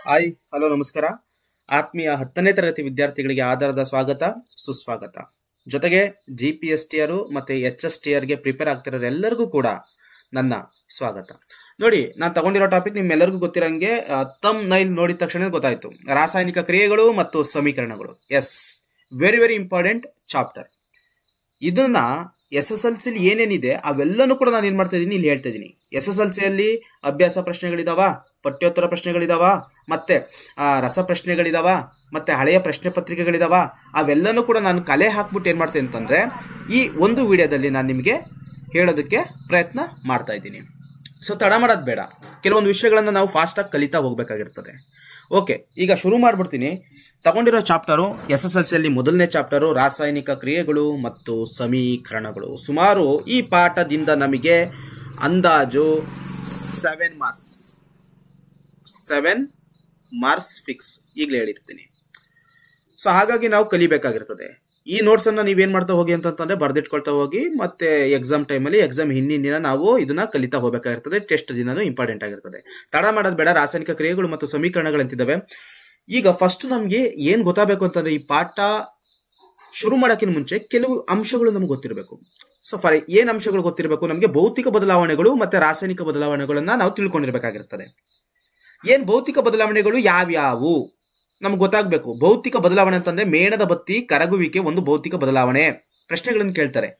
Hi hello ನಮಸ್ಕಾರ. ಆತ್ಮೀಯ 10ನೇ ತರಗತಿ ವಿದ್ಯಾರ್ಥಿಗಳಿಗೆ ಆಧಾರದ ಸ್ವಾಗತ ಸುಸ್ವಾಗತ. ಜೊತೆಗೆ GPSTR ಮತ್ತೆ HSTR ಗೆ ಪ್ರಿಪೇರ್ ಆಗ್ತಿರೋರು ಎಲ್ಲರಿಗೂ ಕೂಡ ನನ್ನ ಸ್ವಾಗತ. ನೋಡಿ, ನಾನು ತಗೊಂಡಿರೋ ಟಾಪಿಕ್ ನಿಮ್ಮೆಲ್ಲರಿಗೂ ಗೊತ್ತಿರಂಗೆ ಥಂಬ್ನೈಲ್ ನೋಡಿದ ತಕ್ಷಣ ಗೊತ್ತಾಯ್ತು, ರಾಸಾಯನಿಕ ಕ್ರಿಯೆಗಳು ಮತ್ತು ಸಮೀಕರಣಗಳು. Yes, very very important chapter. ಇದನ್ನ SSLC ಏನೇನಿದೆ ಅವೆಲ್ಲನೂ ಕೂಡ ನಾನು ಏನ್ ಮಾಡ್ತಾ ಇದ್ದೀನಿ ಇಲ್ಲಿ ಹೇಳ್ತಾ ಇದ್ದೀನಿ. SSLC ಅಲ್ಲಿ ಅಭ್ಯಾಸ ಪ್ರಶ್ನೆಗಳಿದಾವ, ಪಠ್ಯೋತ್ತರ ಪ್ರಶ್ನೆಗಳಿದಾವ, ಮತ್ತೆ ರಸ ಪ್ರಶ್ನೆಗಳಿದಾವ, ಮತ್ತೆ ಹಳೆಯ ಪ್ರಶ್ನೆ ಪತ್ರಿಕೆಗಳಿದಾವ. ಅವೆಲ್ಲನೂ ಕೂಡ ನಾನು ಕಲೆ ಹಾಕ್ಬಿಟ್ಟು ಏನ್ ಮಾಡ್ತೇನೆ ಅಂತಂದ್ರೆ ಈ ಒಂದು ವಿಡಿಯೋದಲ್ಲಿ ನಾನು ನಿಮಗೆ ಹೇಳೋದಕ್ಕೆ ಪ್ರಯತ್ನ ಮಾಡ್ತಾ ಇದ್ದೀನಿ. ಸೊ ತಡ ಮಾಡೋದು ಬೇಡ, ಕೆಲವೊಂದು ವಿಷಯಗಳನ್ನ ನಾವು ಫಾಸ್ಟ್ ಆಗಿ ಕಲಿತಾ ಹೋಗ್ಬೇಕಾಗಿರ್ತದೆ. ಓಕೆ, ಈಗ ಶುರು ಮಾಡ್ಬಿಡ್ತೀನಿ. ತಗೊಂಡಿರೋ ಚಾಪ್ಟರು SSLC ಅಲ್ಲಿ ಮೊದಲನೇ ಚಾಪ್ಟರು ರಾಸಾಯನಿಕ ಕ್ರಿಯೆಗಳು ಮತ್ತು ಸಮೀಕರಣಗಳು. ಸುಮಾರು ಈ ಪಾಠದಿಂದ ನಮಗೆ ಅಂದಾಜು 7 ಮಾರ್ಕ್ಸ್ ಫಿಕ್ಸ್ ಈಗಲೇ ಹೇಳಿರ್ತೀನಿ. ಸೊ ಹಾಗಾಗಿ ನಾವು ಕಲಿಬೇಕಾಗಿರ್ತದೆ. ಈ ನೋಟ್ಸ್ ಅನ್ನ ನೀವೇನ್ ಮಾಡ್ತಾ ಹೋಗಿ ಅಂತಂದ್ರೆ ಬರ್ದಿಟ್ಕೊಳ್ತಾ ಹೋಗಿ, ಮತ್ತೆ ಎಕ್ಸಾಮ್ ಟೈಮಲ್ಲಿ ಎಕ್ಸಾಮ್ ಹಿಂದಿನ ದಿನ ನಾವು ಇದನ್ನ ಕಲಿತಾ ಹೋಗ್ಬೇಕಾಗಿರ್ತದೆ. ಟೆಸ್ಟ್ ದಿನನೂ ಇಂಪಾರ್ಟೆಂಟ್ ಆಗಿರ್ತದೆ. ತಡ ಮಾಡೋದು ಬೇಡ. ರಾಸಾಯನಿಕ ಕ್ರಿಯೆಗಳು ಮತ್ತು ಸಮೀಕರಣಗಳಂತಿದ್ದಾವೆ. ಈಗ ಫಸ್ಟ್ ನಮ್ಗೆ ಏನ್ ಗೊತ್ತಾಗಬೇಕು ಅಂತಂದ್ರೆ, ಈ ಪಾಠ ಶುರು ಮಾಡೋಕ್ಕಿಂತ ಮುಂಚೆ ಕೆಲವು ಅಂಶಗಳು ನಮ್ಗೆ ಗೊತ್ತಿರಬೇಕು. ಸೊ ಏನ್ ಅಂಶಗಳು ಗೊತ್ತಿರಬೇಕು ನಮ್ಗೆ? ಭೌತಿಕ ಬದಲಾವಣೆಗಳು ಮತ್ತೆ ರಾಸಾಯನಿಕ ಬದಲಾವಣೆಗಳನ್ನ ನಾವು ತಿಳ್ಕೊಂಡಿರ್ಬೇಕಾಗಿರ್ತದೆ. ಏನ್ ಭೌತಿಕ ಬದಲಾವಣೆಗಳು ಯಾವ್ಯಾವು ನಮ್ಗೆ ಗೊತ್ತಾಗ್ಬೇಕು. ಭೌತಿಕ ಬದಲಾವಣೆ ಅಂತಂದ್ರೆ ಮೇಣದ ಬತ್ತಿ ಕರಗುವಿಕೆ ಒಂದು ಭೌತಿಕ ಬದಲಾವಣೆ. ಪ್ರಶ್ನೆಗಳನ್ನು ಕೇಳ್ತಾರೆ.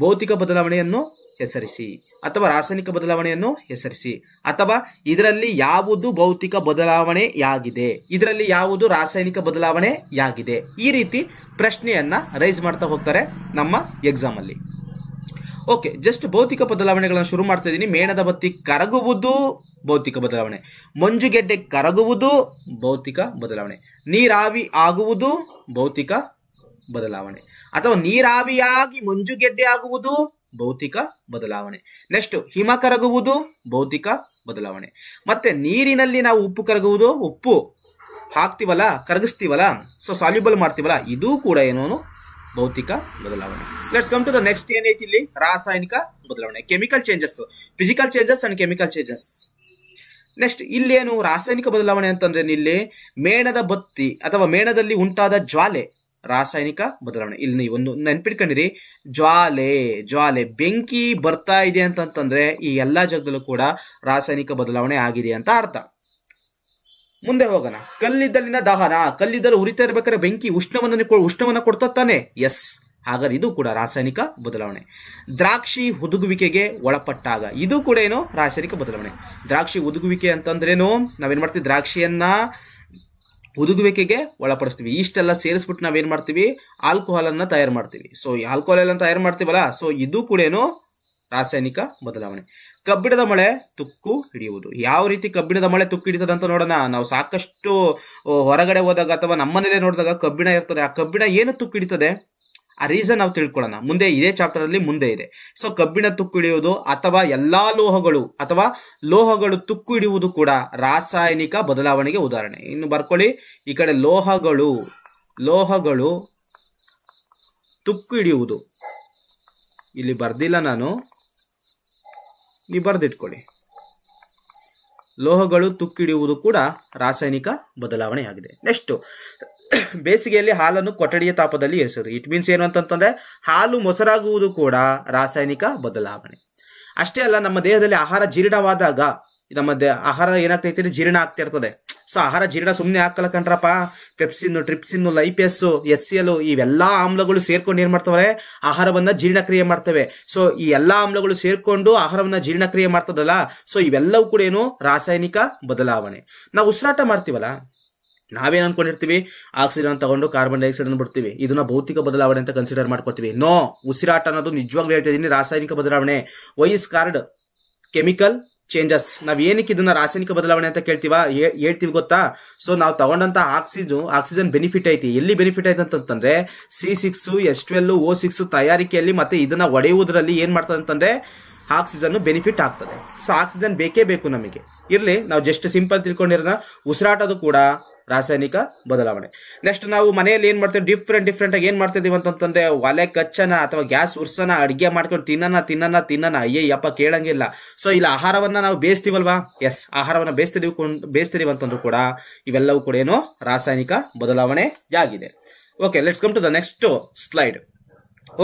ಭೌತಿಕ ಬದಲಾವಣೆಯನ್ನು ಹೆಸರಿಸಿ, ಅಥವಾ ರಾಸಾಯನಿಕ ಬದಲಾವಣೆಯನ್ನು ಹೆಸರಿಸಿ, ಅಥವಾ ಇದರಲ್ಲಿ ಯಾವುದು ಭೌತಿಕ ಬದಲಾವಣೆಯಾಗಿದೆ, ಇದರಲ್ಲಿ ಯಾವುದು ರಾಸಾಯನಿಕ ಬದಲಾವಣೆಯಾಗಿದೆ. ಈ ರೀತಿ ಪ್ರಶ್ನೆಯನ್ನ ರೈಸ್ ಮಾಡ್ತಾ ಹೋಗ್ತಾರೆ ನಮ್ಮ ಎಕ್ಸಾಮ್ ಅಲ್ಲಿ. ಓಕೆ, ಜಸ್ಟ್ ಭೌತಿಕ ಬದಲಾವಣೆಗಳನ್ನ ಶುರು ಮಾಡ್ತಾ ಇದ್ದೀನಿ. ಮೇಣದ ಬತ್ತಿ ಕರಗುವುದು ಭೌತಿಕ ಬದಲಾವಣೆ, ಮಂಜುಗೆಡ್ಡೆ ಕರಗುವುದು ಭೌತಿಕ ಬದಲಾವಣೆ, ನೀರಾವಿ ಆಗುವುದು ಭೌತಿಕ ಬದಲಾವಣೆ, ಅಥವಾ ನೀರಾವಿಯಾಗಿ ಮಂಜುಗೆಡ್ಡೆ ಆಗುವುದು ಭೌತಿಕ ಬದಲಾವಣೆ. ನೆಕ್ಸ್ಟ್, ಹಿಮ ಕರಗುವುದು ಭೌತಿಕ ಬದಲಾವಣೆ. ಮತ್ತೆ ನೀರಿನಲ್ಲಿ ನಾವು ಉಪ್ಪು ಕರಗುವುದು, ಉಪ್ಪು ಹಾಕ್ತಿವಲ್ಲ, ಕರಗಿಸ್ತೀವಲ್ಲ, ಸೊ ಸಾಲ್ಯುಬಲ್ ಮಾಡ್ತೀವಲ್ಲ, ಇದು ಕೂಡ ಏನೋ ಭೌತಿಕ ಬದಲಾವಣೆ. Let's come to the next. ಏನೈತಿ ಇಲ್ಲಿ? ರಾಸಾಯನಿಕ ಬದಲಾವಣೆ, chemical changes, physical changes and chemical changes. Next, ಇಲ್ಲೇನು ರಾಸಾಯನಿಕ ಬದಲಾವಣೆ ಅಂತಂದ್ರೆ ಇಲ್ಲಿ ಮೇಣದ ಬತ್ತಿ ಅಥವಾ ಮೇಣದಲ್ಲಿ ಉಂಟಾದ ಜ್ವಾಲೆ ರಾಸಾಯನಿಕ ಬದಲಾವಣೆ. ಇಲ್ಲಿ ನೀವು ಒಂದು ನೆನ್ಪಿಟ್ಕೊಂಡಿರಿ, ಜ್ವಾಲೆ ಬೆಂಕಿ ಬರ್ತಾ ಇದೆ ಅಂತಂದ್ರೆ ಈ ಎಲ್ಲಾ ಜಾಗದಲ್ಲೂ ಕೂಡ ರಾಸಾಯನಿಕ ಬದಲಾವಣೆ ಆಗಿದೆ ಅಂತ ಅರ್ಥ. ಮುಂದೆ ಹೋಗೋಣ. ಕಲ್ಲಿದ್ದಲಿನ ದಹನ, ಕಲ್ಲಿದ್ದಲು ಉರಿತಾ ಇರ್ಬೇಕಾದ್ರೆ ಬೆಂಕಿ ಉಷ್ಣವನ್ನ ಕೊಡ್ತಾ ತಾನೆ. ಎಸ್, ಹಾಗಾದ್ರೆ ಇದು ಕೂಡ ರಾಸಾಯನಿಕ ಬದಲಾವಣೆ. ದ್ರಾಕ್ಷಿ ಹುದುಗುವಿಕೆಗೆ ಒಳಪಟ್ಟಾಗ, ಇದು ಕೂಡ ಏನು ರಾಸಾಯನಿಕ ಬದಲಾವಣೆ. ದ್ರಾಕ್ಷಿ ಹುದುಗುವಿಕೆ ಅಂತಂದ್ರೇನು? ನಾವೇನ್ ಮಾಡ್ತೀವಿ, ದ್ರಾಕ್ಷಿಯನ್ನ ಹುದುಗುವಿಕೆಗೆ ಒಳಪಡಿಸ್ತೀವಿ. ಇಷ್ಟೆಲ್ಲ ಸೇರಿಸ್ಬಿಟ್ಟು ನಾವೇನ್ ಮಾಡ್ತೀವಿ, ಆಲ್ಕೋಹಾಲ್ ಅನ್ನ ತಯಾರು ಮಾಡ್ತೀವಿ. ಸೊ ಈ ಆಲ್ಕೋಹಾಲ್ ಅನ್ನ ತಯಾರು ಮಾಡ್ತೀವಲ್ಲ, ಸೊ ಇದು ಕೂಡ ಏನು ರಾಸಾಯನಿಕ ಬದಲಾವಣೆ. ಕಬ್ಬಿಣದ ಮಳೆ ತುಕ್ಕು ಹಿಡಿಯುವುದು. ಯಾವ ರೀತಿ ಕಬ್ಬಿಣದ ಮಳೆ ತುಕ್ಕು ಹಿಡಿತದೆ ಅಂತ ನೋಡೋಣ. ನಾವು ಸಾಕಷ್ಟು ಹೊರಗಡೆ ಹೋದಾಗ ಅಥವಾ ನಮ್ಮನೇಲೆ ನೋಡಿದಾಗ ಕಬ್ಬಿಣ ಇರ್ತದೆ. ಆ ಕಬ್ಬಿಣ ಏನು ತುಕ್ಕು ಹಿಡಿತದೆ, ಆ ರೀಸನ್ ನಾವು ತಿಳ್ಕೊಳ್ಳೋಣ ಮುಂದೆ. ಇದೇ ಚಾಪ್ಟರ್ ಅಲ್ಲಿ ಮುಂದೆ ಇದೆ. ಸೊ ಕಬ್ಬಿಣ ತುಕ್ಕು ಹಿಡಿಯುವುದು ಅಥವಾ ಎಲ್ಲಾ ಲೋಹಗಳು ತುಕ್ಕು ಹಿಡಿಯುವುದು ಕೂಡ ರಾಸಾಯನಿಕ ಬದಲಾವಣೆಗೆ ಉದಾಹರಣೆ. ಇನ್ನು ಬರ್ಕೊಳ್ಳಿ, ಈ ಕಡೆ ಲೋಹಗಳು ತುಕ್ಕು ಹಿಡಿಯುವುದು. ಇಲ್ಲಿ ಬರ್ದಿಲ್ಲ ನಾನು, ನೀವು ಬರ್ದಿಟ್ಕೊಳ್ಳಿ. ಲೋಹಗಳು ತುಕ್ಕು ಹಿಡಿಯುವುದು ಕೂಡ ರಾಸಾಯನಿಕ ಬದಲಾವಣೆಯಾಗಿದೆ. ನೆಕ್ಸ್ಟ್, ಬೇಸಿಗೆಯಲ್ಲಿ ಹಾಲನ್ನು ಕೊಠಡಿಯ ತಾಪದಲ್ಲಿ ಇರಿಸುವುದು. ಇಟ್ ಮೀನ್ಸ್ ಏನು ಅಂತಂದ್ರೆ ಹಾಲು ಮೊಸರಾಗುವುದು ಕೂಡ ರಾಸಾಯನಿಕ ಬದಲಾವಣೆ. ಅಷ್ಟೇ ಅಲ್ಲ, ನಮ್ಮ ದೇಹದಲ್ಲಿ ಆಹಾರ ಜೀರ್ಣವಾದಾಗ ಆಹಾರ ಏನಾಗ್ತೈತಿ, ಜೀರ್ಣ ಆಗ್ತಾ ಇರ್ತದೆ. ಸೊ ಆಹಾರ ಜೀರ್ಣ ಸುಮ್ಮನೆ ಹಾಕಲ್ಲ ಕಣ್ರಪ್ಪ. ಪೆಪ್ಸಿನ್, ಟ್ರಿಪ್ಸಿನ್, ಲೈಪೇಸ್, HCl ಇವೆಲ್ಲಾ ಆಮ್ಲಗಳು ಸೇರ್ಕೊಂಡು ಏನ್ ಮಾಡ್ತವೆ, ಆಹಾರವನ್ನ ಜೀರ್ಣಕ್ರಿಯೆ ಮಾಡ್ತವೆ. ಸೊ ಈ ಎಲ್ಲಾ ಆಮ್ಲಗಳು ಸೇರ್ಕೊಂಡು ಆಹಾರವನ್ನ ಜೀರ್ಣಕ್ರಿಯೆ ಮಾಡ್ತದಲ್ಲ, ಸೊ ಇವೆಲ್ಲವೂ ಕೂಡ ಏನು ರಾಸಾಯನಿಕ ಬದಲಾವಣೆ. ನಾವು ಉಸಿರಾಟ ಮಾಡ್ತೀವಲ್ಲ, ನಾವೇನ್ ಅನ್ಕೊಂಡಿರ್ತೀವಿ, ಆಕ್ಸಿಜನ್ ತಗೊಂಡು ಕಾರ್ಬನ್ ಡೈಆಕ್ಸೈಡ್ ಅನ್ನು ಬಿಡ್ತೀವಿ, ಇದನ್ನ ಭೌತಿಕ ಬದಲಾವಣೆ ಅಂತ ಕನ್ಸಿಡರ್ ಮಾಡ್ಕೊತೀವಿ. ನೋ, ಉಸಿರಾಟ ಅನ್ನೋದು ನಿಜವಾಗ್ಲೂ ಹೇಳ್ತಾ ಇದೀನಿ ರಾಸಾಯನಿಕ ಬದಲಾವಣೆ. ವೈಸ್ ಕಾರ್ಡ್ ಕೆಮಿಕಲ್ ಚೇಂಜಸ್. ನಾವ್ ಏನಕ್ಕೆ ಇದನ್ನ ರಾಸಾಯನಿಕ ಬದಲಾವಣೆ ಅಂತ ಹೇಳ್ತೀವಿ ಗೊತ್ತಾ? ಸೊ ನಾವು ತಗೊಂಡಂತ ಆಕ್ಸಿಜನ್ ಬೆನಿಫಿಟ್ ಐತಿ. ಎಲ್ಲಿ ಬೆನಿಫಿಟ್ ಐತಿ ಅಂತಂದ್ರೆ C6H12O6 ತಯಾರಿಕೆಯಲ್ಲಿ ಮತ್ತೆ ಇದನ್ನ ಒಡೆಯುವುದರಲ್ಲಿ ಏನ್ ಮಾಡ್ತದೆ ಅಂತಂದ್ರೆ ಆಕ್ಸಿಜನ್ ಬೆನಿಫಿಟ್ ಆಗ್ತದೆ. ಸೊ ಆಕ್ಸಿಜನ್ ಬೇಕೇ ಬೇಕು ನಮಗೆ. ಇರ್ಲಿ, ನಾವು ಜಸ್ಟ್ ಸಿಂಪಲ್ ತಿಳ್ಕೊಂಡಿರೋದ ಉಸಿರಾಟದು ಕೂಡ ರಾಸಾಯನಿಕ ಬದಲಾವಣೆ. ನೆಕ್ಸ್ಟ್ ನಾವು ಮನೆಯಲ್ಲಿ ಏನ್ ಮಾಡ್ತೇವೆ, ಡಿಫ್ರೆಂಟ್ ಆಗಿ ಏನ್ ಮಾಡ್ತಿದೀವಿ ಅಂತಂದ್ರೆ ಒಲೆ ಕಚ್ಚನ ಅಥವಾ ಗ್ಯಾಸ್ ಉರ್ಸನ, ಅಡಿಗೆ ಮಾಡ್ಕೊಂಡು ತಿನ್ನನ ಅಯ್ಯಪ್ಪ ಕೇಳಂಗಿಲ್ಲ. ಸೊ ಇಲ್ಲಿ ಆಹಾರವನ್ನ ನಾವು ಬೇಯಿಸ್ತೀವಲ್ವಾ, ಎಸ್ ಆಹಾರವನ್ನ ಬೇಯಿಸ್ತಿದೀವಿ ಅಂತಂದ್ರೂ ಕೂಡ ಇವೆಲ್ಲವೂ ಕೂಡ ಏನು ರಾಸಾಯನಿಕ ಬದಲಾವಣೆ ಆಗಿದೆ. Okay, let's come to the next slide.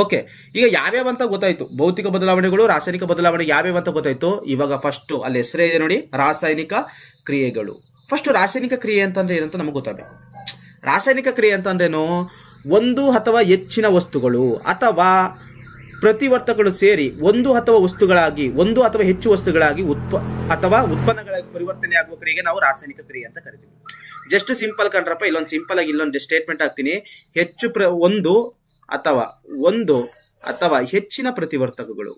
Okay, ಈಗ ಯಾವ್ಯಾವ ಅಂತ ಗೊತ್ತಾಯ್ತು, ಭೌತಿಕ ಬದಲಾವಣೆಗಳು, ರಾಸಾಯನಿಕ ಬದಲಾವಣೆ ಯಾವ್ಯಾವ ಅಂತ ಗೊತ್ತಾಯ್ತು. ಇವಾಗ ಫಸ್ಟ್ ಅಲ್ಲಿ ಹೆಸರೇ ಇದೆ ನೋಡಿ, ರಾಸಾಯನಿಕ ಕ್ರಿಯೆಗಳು. ಫಸ್ಟ್ ರಾಸಾಯನಿಕ ಕ್ರಿಯೆ ಅಂತಂದ್ರೆ ಏನಂತ ನಮಗೆ ಗೊತ್ತಾಗಬೇಕು. ರಾಸಾಯನಿಕ ಕ್ರಿಯೆ ಅಂತಂದ್ರೇನು, ಒಂದು ಅಥವಾ ಹೆಚ್ಚಿನ ವಸ್ತುಗಳು ಅಥವಾ ಪ್ರತಿವರ್ತಕಗಳು ಸೇರಿ ಒಂದು ಅಥವಾ ವಸ್ತುಗಳಾಗಿ, ಒಂದು ಅಥವಾ ಹೆಚ್ಚು ವಸ್ತುಗಳಾಗಿ ಅಥವಾ ಉತ್ಪನ್ನಗಳಾಗಿ ಪರಿವರ್ತನೆ ಆಗುವ ಕ್ರಿಯೆಗೆ ನಾವು ರಾಸಾಯನಿಕ ಕ್ರಿಯೆ ಅಂತ ಕರಿತೀವಿ. ಜಸ್ಟ್ ಸಿಂಪಲ್ ಕಂಡ್ರಪ್ಪ, ಇಲ್ಲೊಂದು ಸಿಂಪಲ್ ಆಗಿ ಇಲ್ಲೊಂದು ಸ್ಟೇಟ್ಮೆಂಟ್ ಹಾಕ್ತೀನಿ. ಒಂದು ಅಥವಾ ಹೆಚ್ಚಿನ ಪ್ರತಿವರ್ತಕಗಳು,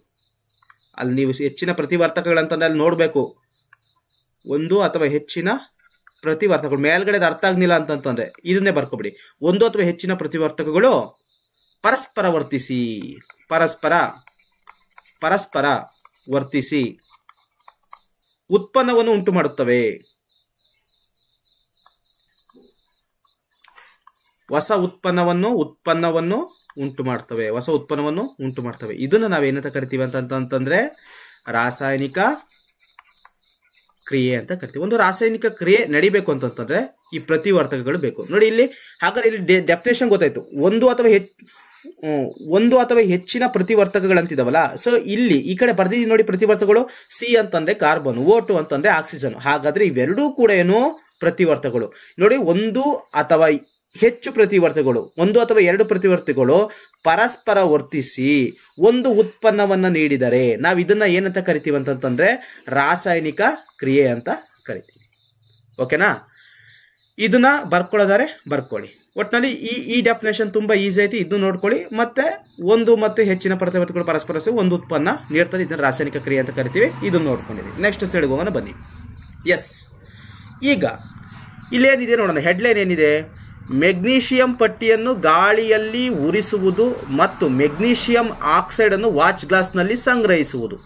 ಅಲ್ಲಿ ನೀವು ಹೆಚ್ಚಿನ ಪ್ರತಿವರ್ತಕಗಳಂತಂದ್ರೆ ಅಲ್ಲಿ ನೋಡ್ಬೇಕು, ಒಂದು ಅಥವಾ ಹೆಚ್ಚಿನ ಪ್ರತಿವರ್ತಕಗಳು. ಮೇಲ್ಗಡೆ ಅರ್ಥ ಆಗ್ಲಿಲ್ಲ ಅಂತಂದ್ರೆ ಇದನ್ನೇ ಬರ್ಕೊಬಿಡಿ. ಒಂದು ಅಥವಾ ಹೆಚ್ಚಿನ ಪ್ರತಿವರ್ತಕಗಳು ಪರಸ್ಪರ ವರ್ತಿಸಿ ಉತ್ಪನ್ನವನ್ನು ಉಂಟು ಮಾಡುತ್ತವೆ. ಹೊಸ ಉತ್ಪನ್ನವನ್ನು ಉಂಟು ಮಾಡ್ತವೆ. ಇದನ್ನ ನಾವೇನಂತ ಕರಿತೀವಿ ಅಂತಂದ್ರೆ ರಾಸಾಯನಿಕ ಕ್ರಿಯೆ ಅಂತ ಕರಿತೀವಿ. ಒಂದು ರಾಸಾಯನಿಕ ಕ್ರಿಯೆ ನಡಿಬೇಕು ಅಂತಂದ್ರೆ ಈ ಪ್ರತಿವರ್ತಕಗಳು ಬೇಕು. ನೋಡಿ ಇಲ್ಲಿ, ಹಾಗಾದ್ರೆ ಇಲ್ಲಿ ಡೆಫಿನೇಷನ್ ಗೊತ್ತಾಯ್ತು. ಒಂದು ಅಥವಾ ಹೆಚ್ಚಿನ ಪ್ರತಿವರ್ತಕಗಳಂತಿದಾವಲ್ಲ. ಸೊ ಇಲ್ಲಿ ಈ ಕಡೆ ಬರ್ದಿದ್ದೀವಿ ನೋಡಿ, ಪ್ರತಿವರ್ತಕಗಳು. ಸಿ ಅಂತಂದ್ರೆ ಕಾರ್ಬನ್, O2 ಅಂತಂದ್ರೆ ಆಕ್ಸಿಜನ್. ಹಾಗಾದ್ರೆ ಇವೆರಡೂ ಕೂಡ ಏನು ಪ್ರತಿವರ್ತಕಗಳು. ನೋಡಿ, ಒಂದು ಅಥವಾ ಹೆಚ್ಚು ಪ್ರತಿವರ್ತಕಗಳು, ಒಂದು ಅಥವಾ ಎರಡು ಪ್ರತಿವರ್ತಕಗಳು ಪರಸ್ಪರ ವರ್ತಿಸಿ ಒಂದು ಉತ್ಪನ್ನವನ್ನ ನೀಡಿದರೆ ನಾವು ಇದನ್ನ ಏನಂತ ಕರಿತೀವಿ ಅಂತಂದ್ರೆ ರಾಸಾಯನಿಕ ಕ್ರಿಯೆ ಅಂತ ಕರಿತೀವಿ. ಓಕೆನಾ? ಇದನ್ನ ಬರ್ಕೊಳ್ಳೋದಾರೆ ಬರ್ಕೊಳ್ಳಿ. ಒಟ್ಟಿನಲ್ಲಿ ಈ ಡೆಫಿನೇಷನ್ ತುಂಬಾ ಈಸಿ ಐತಿ, ಇದನ್ನು ನೋಡ್ಕೊಳ್ಳಿ. ಮತ್ತೆ ಒಂದು ಮತ್ತು ಹೆಚ್ಚಿನ ಪ್ರತಿವರ್ತಕಗಳು ಪರಸ್ಪರ ಒಂದು ಉತ್ಪನ್ನ ನೀಡ್ತಾರೆ, ಇದನ್ನ ರಾಸಾಯನಿಕ ಕ್ರಿಯೆ ಅಂತ ಕರಿತೀವಿ. ಇದನ್ನು ನೋಡ್ಕೊಂಡಿದ್ದೀವಿ. ನೆಕ್ಸ್ಟ್ ಸ್ಲೈಡ್ಗೆ ಹೋಗೋಣ ಬನ್ನಿ. ಎಸ್, ಈಗ ಇಲ್ಲೇನಿದೆ ನೋಡೋಣ. ಹೆಡ್ಲೈನ್ ಏನಿದೆ, ಮೆಗ್ನೀಷಿಯಂ ಪಟ್ಟಿಯನ್ನು ಗಾಳಿಯಲ್ಲಿ ಉರಿಸುವುದು ಮತ್ತು ಮೆಗ್ನೀಷಿಯಂ ಆಕ್ಸೈಡ್ ಅನ್ನು ವಾಚ್ ಗ್ಲಾಸ್ ನಲ್ಲಿ ಸಂಗ್ರಹಿಸುವುದು.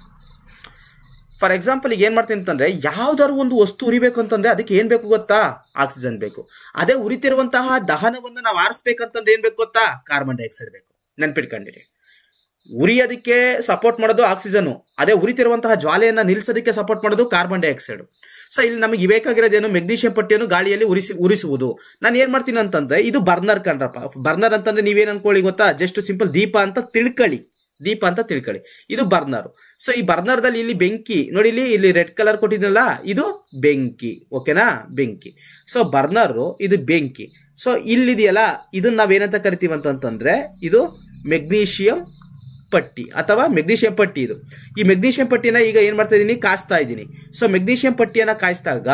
ಫಾರ್ ಎಕ್ಸಾಂಪಲ್, ಈಗ ಏನ್ ಮಾಡ್ತೀನಿ ಅಂತಂದ್ರೆ, ಯಾವ್ದಾದ್ರು ಒಂದು ವಸ್ತು ಉರಿಬೇಕು ಅಂತಂದ್ರೆ ಅದಕ್ಕೆ ಏನ್ ಬೇಕು ಗೊತ್ತಾ? ಆಕ್ಸಿಜನ್ ಬೇಕು. ಅದೇ ಉರಿತಿರುವಂತಹ ದಹನವನ್ನು ನಾವು ಆರಿಸ್ಬೇಕಂತಂದ್ರೆ ಏನ್ ಬೇಕು ಗೊತ್ತಾ? ಕಾರ್ಬನ್ ಡೈಆಕ್ಸೈಡ್ ಬೇಕು. ನೆನ್ಪಿಟ್ಕೊಂಡಿರಿ, ಉರಿಯೋದಕ್ಕೆ ಸಪೋರ್ಟ್ ಮಾಡೋದು ಆಕ್ಸಿಜನ್, ಅದೇ ಉರಿತಿರುವಂತಹ ಜ್ವಾಲೆಯನ್ನ ನಿಲ್ಸೋದಕ್ಕೆ ಸಪೋರ್ಟ್ ಮಾಡೋದು ಕಾರ್ಬನ್ ಡೈಆಕ್ಸೈಡ್. ಸೊ ಇಲ್ಲಿ ನಮಗೆ ಬೇಕಾಗಿರೋದೇನು? ಮೆಗ್ನೀಷಿಯಂ ಪಟ್ಟಿಯನ್ನು ಗಾಳಿಯಲ್ಲಿ ಉರಿಸುವುದು. ನಾನು ಏನ್ ಮಾಡ್ತೀನಿ ಅಂತಂದ್ರೆ, ಇದು ಬರ್ನರ್ ಕಣ್ರಪ್ಪ. ಬರ್ನರ್ ಅಂತಂದ್ರೆ ನೀವೇನ್ ಅನ್ಕೊಳ್ಳಿ ಗೊತ್ತಾ? ಜಸ್ಟ್ ಸಿಂಪಲ್ ದೀಪ ಅಂತ ತಿಳ್ಕೊಳ್ಳಿ. ಇದು ಬರ್ನರ್. ಸೊ ಈ ಬರ್ನರ್ ದಲ್ಲಿ ಇಲ್ಲಿ ಬೆಂಕಿ ನೋಡಿ, ಇಲ್ಲಿ ರೆಡ್ ಕಲರ್ ಕೊಟ್ಟಿದ್ನಲ್ಲ, ಇದು ಬೆಂಕಿ. ಓಕೆನಾ? ಬೆಂಕಿ. ಸೊ ಬರ್ನರ್ ಇದು ಬೆಂಕಿ. ಸೊ ಇಲ್ಲಿದೆಯಲ್ಲ, ಇದನ್ನ ನಾವೇನಂತ ಕರಿತೀವಿ ಅಂತಂದ್ರೆ ಇದು ಮೆಗ್ನೀಷಿಯಂ ಪಟ್ಟಿ ಅಥವಾ ಮೆಗ್ನೀಷಿಯಂ ಪಟ್ಟಿ. ಇದು ಈ ಮೆಗ್ನೀಷಿಯಂ ಪಟ್ಟಿನ ಈಗ ಏನ್ ಮಾಡ್ತಾ ಇದೀನಿ? ಕಾಯಿಸ್ತಾ ಇದ್ದೀನಿ. ಸೊ ಮೆಗ್ನೀಷಿಯಂ ಪಟ್ಟಿಯನ್ನ ಕಾಯಿಸಿದಾಗ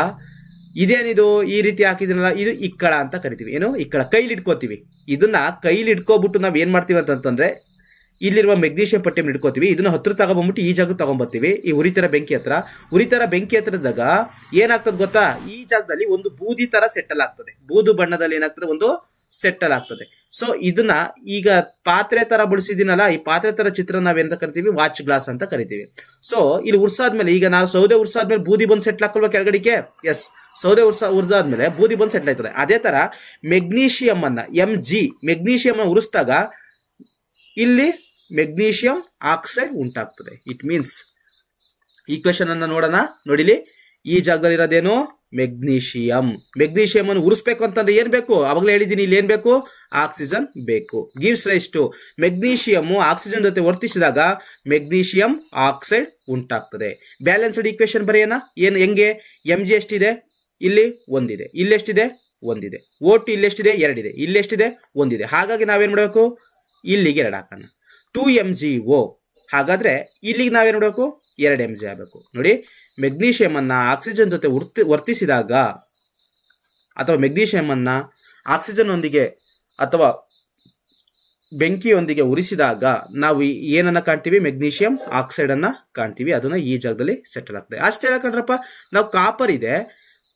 ಇದೇನಿದು ಈ ರೀತಿ ಹಾಕಿದ್ರಲ್ಲ, ಇದು ಇಕ್ಕಳ ಅಂತ ಕರಿತೀವಿ. ಏನು ಇಕ್ಕಳ? ಕೈಲಿ ಇಟ್ಕೋತೀವಿ. ಇದನ್ನ ಕೈಲಿ ಇಟ್ಕೋಬಿಟ್ಟು ನಾವ್ ಏನ್ ಮಾಡ್ತೀವಿ ಅಂತಂದ್ರೆ, ಇಲ್ಲಿರುವ ಮೆಗ್ನೀಷಿಯಂ ಪಟ್ಟಿ ಇಟ್ಕೋತೀವಿ. ಇದನ್ನ ಹತ್ರ ತಗೊಂಡ್ಬಿಟ್ಟು ಈ ಜಾಗ ತಗೊಂಡ್ಬರ್ತೀವಿ. ಈ ಉರಿತರ ಬೆಂಕಿ ಹತ್ರದಾಗ ಏನಾಗ್ತದೆ ಗೊತ್ತಾ? ಈ ಜಾಗದಲ್ಲಿ ಒಂದು ಬೂದಿ ತರ ಸೆಟ್ಟಲ್ ಆಗ್ತದೆ. ಬೂದು ಬಣ್ಣದಲ್ಲಿ ಏನಾಗ್ತದೆ? ಒಂದು ಸೆಟ್ಟಲ್ ಆಗ್ತದೆ. ಸೊ ಇದನ್ನ ಈಗ ಪಾತ್ರೆ ತರ ಬಳಸಿದಿನಲ್ಲ, ಈ ಪಾತ್ರೆ ತರ ಚಿತ್ರ ನಾವೇಂತ ಕರಿತೀವಿ? ವಾಚ್ ಗ್ಲಾಸ್ ಅಂತ ಕರಿತೀವಿ. ಸೊ ಇಲ್ಲಿ ಉರ್ಸಾದ್ಮೇಲೆ, ಈಗ ನಾವು ಸೌದೆ ಉರ್ಸಾದ್ಮೇಲೆ ಬೂದಿ ಬಂದು ಸೆಟ್ಲ್ ಹಾಕಲ್ವಾ ಕೆಳಗಡಿಕೆ? ಎಸ್, ಸೌದೆ ಉರ್ಸಾದ್ಮೇಲೆ ಬೂದಿ ಬಂದು ಸೆಟ್ಲ್ ಆಯ್ತದೆ. ಅದೇ ತರ ಮೆಗ್ನೀಷಿಯಂ ಅನ್ನ ಮೆಗ್ನೀಷಿಯಂ ಉರಿಸಿದಾಗ ಇಲ್ಲಿ ಮೆಗ್ನೀಷಿಯಂ ಆಕ್ಸೈಡ್ ಉಂಟಾಗ್ತದೆ. ಇಟ್ ಮೀನ್ಸ್ ಈಕ್ವೇಶನ್ ಅನ್ನ ನೋಡೋಣ. ನೋಡಿಲಿ, ಈ ಜಾಗದಲ್ಲಿ ಇರೋದೇನು? ಮೆಗ್ನೀಷಿಯಂ ಅನ್ನು ಉರಿಸ್ಬೇಕು ಅಂತಂದ್ರೆ ಏನ್ ಬೇಕು? ಅವಾಗಲೇ ಹೇಳಿದೀನಿ, ಇಲ್ಲಿ ಏನ್ ಬೇಕು? ಆಕ್ಸಿಜನ್ ಬೇಕು. Gives rise to magnesium oxygen ಜೊತೆ ವರ್ತಿಸಿದಾಗ ಮೆಗ್ನೀಷಿಯಂ ಆಕ್ಸೈಡ್ ಉಂಟಾಗ್ತದೆ. ಬ್ಯಾಲೆನ್ಸ್ಡ್ ಈಕ್ವೇಶನ್ ಬರೆಯೋಣ. ಹೆಂಗೆ? Mg ಎಷ್ಟಿದೆ? ಇಲ್ಲಿ ಒಂದಿದೆ. ಇಲ್ಲೆಷ್ಟಿದೆ? ಒಂದಿದೆ. O2 ಇಲ್ಲೆಷ್ಟಿದೆ? ಎರಡಿದೆ. ಇಲ್ಲೆಷ್ಟಿದೆ? ಒಂದಿದೆ. ಹಾಗಾಗಿ ನಾವೇನ್ ಮಾಡಬೇಕು? ಇಲ್ಲಿಗೆ 2 ಹಾಕೋಣ. 2mgO. ಹಾಗಾದ್ರೆ ಇಲ್ಲಿಗೆ ನಾವೇನ್ ಮಾಡಬೇಕು? 2 mg ಆಗಬೇಕು. ನೋಡಿ, ಮೆಗ್ನೀಷಿಯಂ ಅನ್ನ ಆಕ್ಸಿಜನ್ ಜೊತೆ ವರ್ತಿಸಿದಾಗ ಅಥವಾ ಮೆಗ್ನೀಷಿಯಂ ಅನ್ನ ಆಕ್ಸಿಜನ್ ಒಂದಿಗೆ ಅಥವಾ ಬೆಂಕಿಯೊಂದಿಗೆ ಉರಿಸಿದಾಗ ನಾವು ಏನನ್ನ ಕಾಣ್ತೀವಿ? ಮೆಗ್ನೀಷಿಯಂ ಆಕ್ಸೈಡ್ ಅನ್ನ ಕಾಣ್ತೀವಿ. ಅದನ್ನ ಈ ಜಾಗದಲ್ಲಿ ಸೆಟಲ್ ಆಗ್ತದೆ. ಅಷ್ಟೇ ಯಾಕಂದ್ರಪ್ಪ, ನಾವು ಕಾಪರ್ ಇದೆ,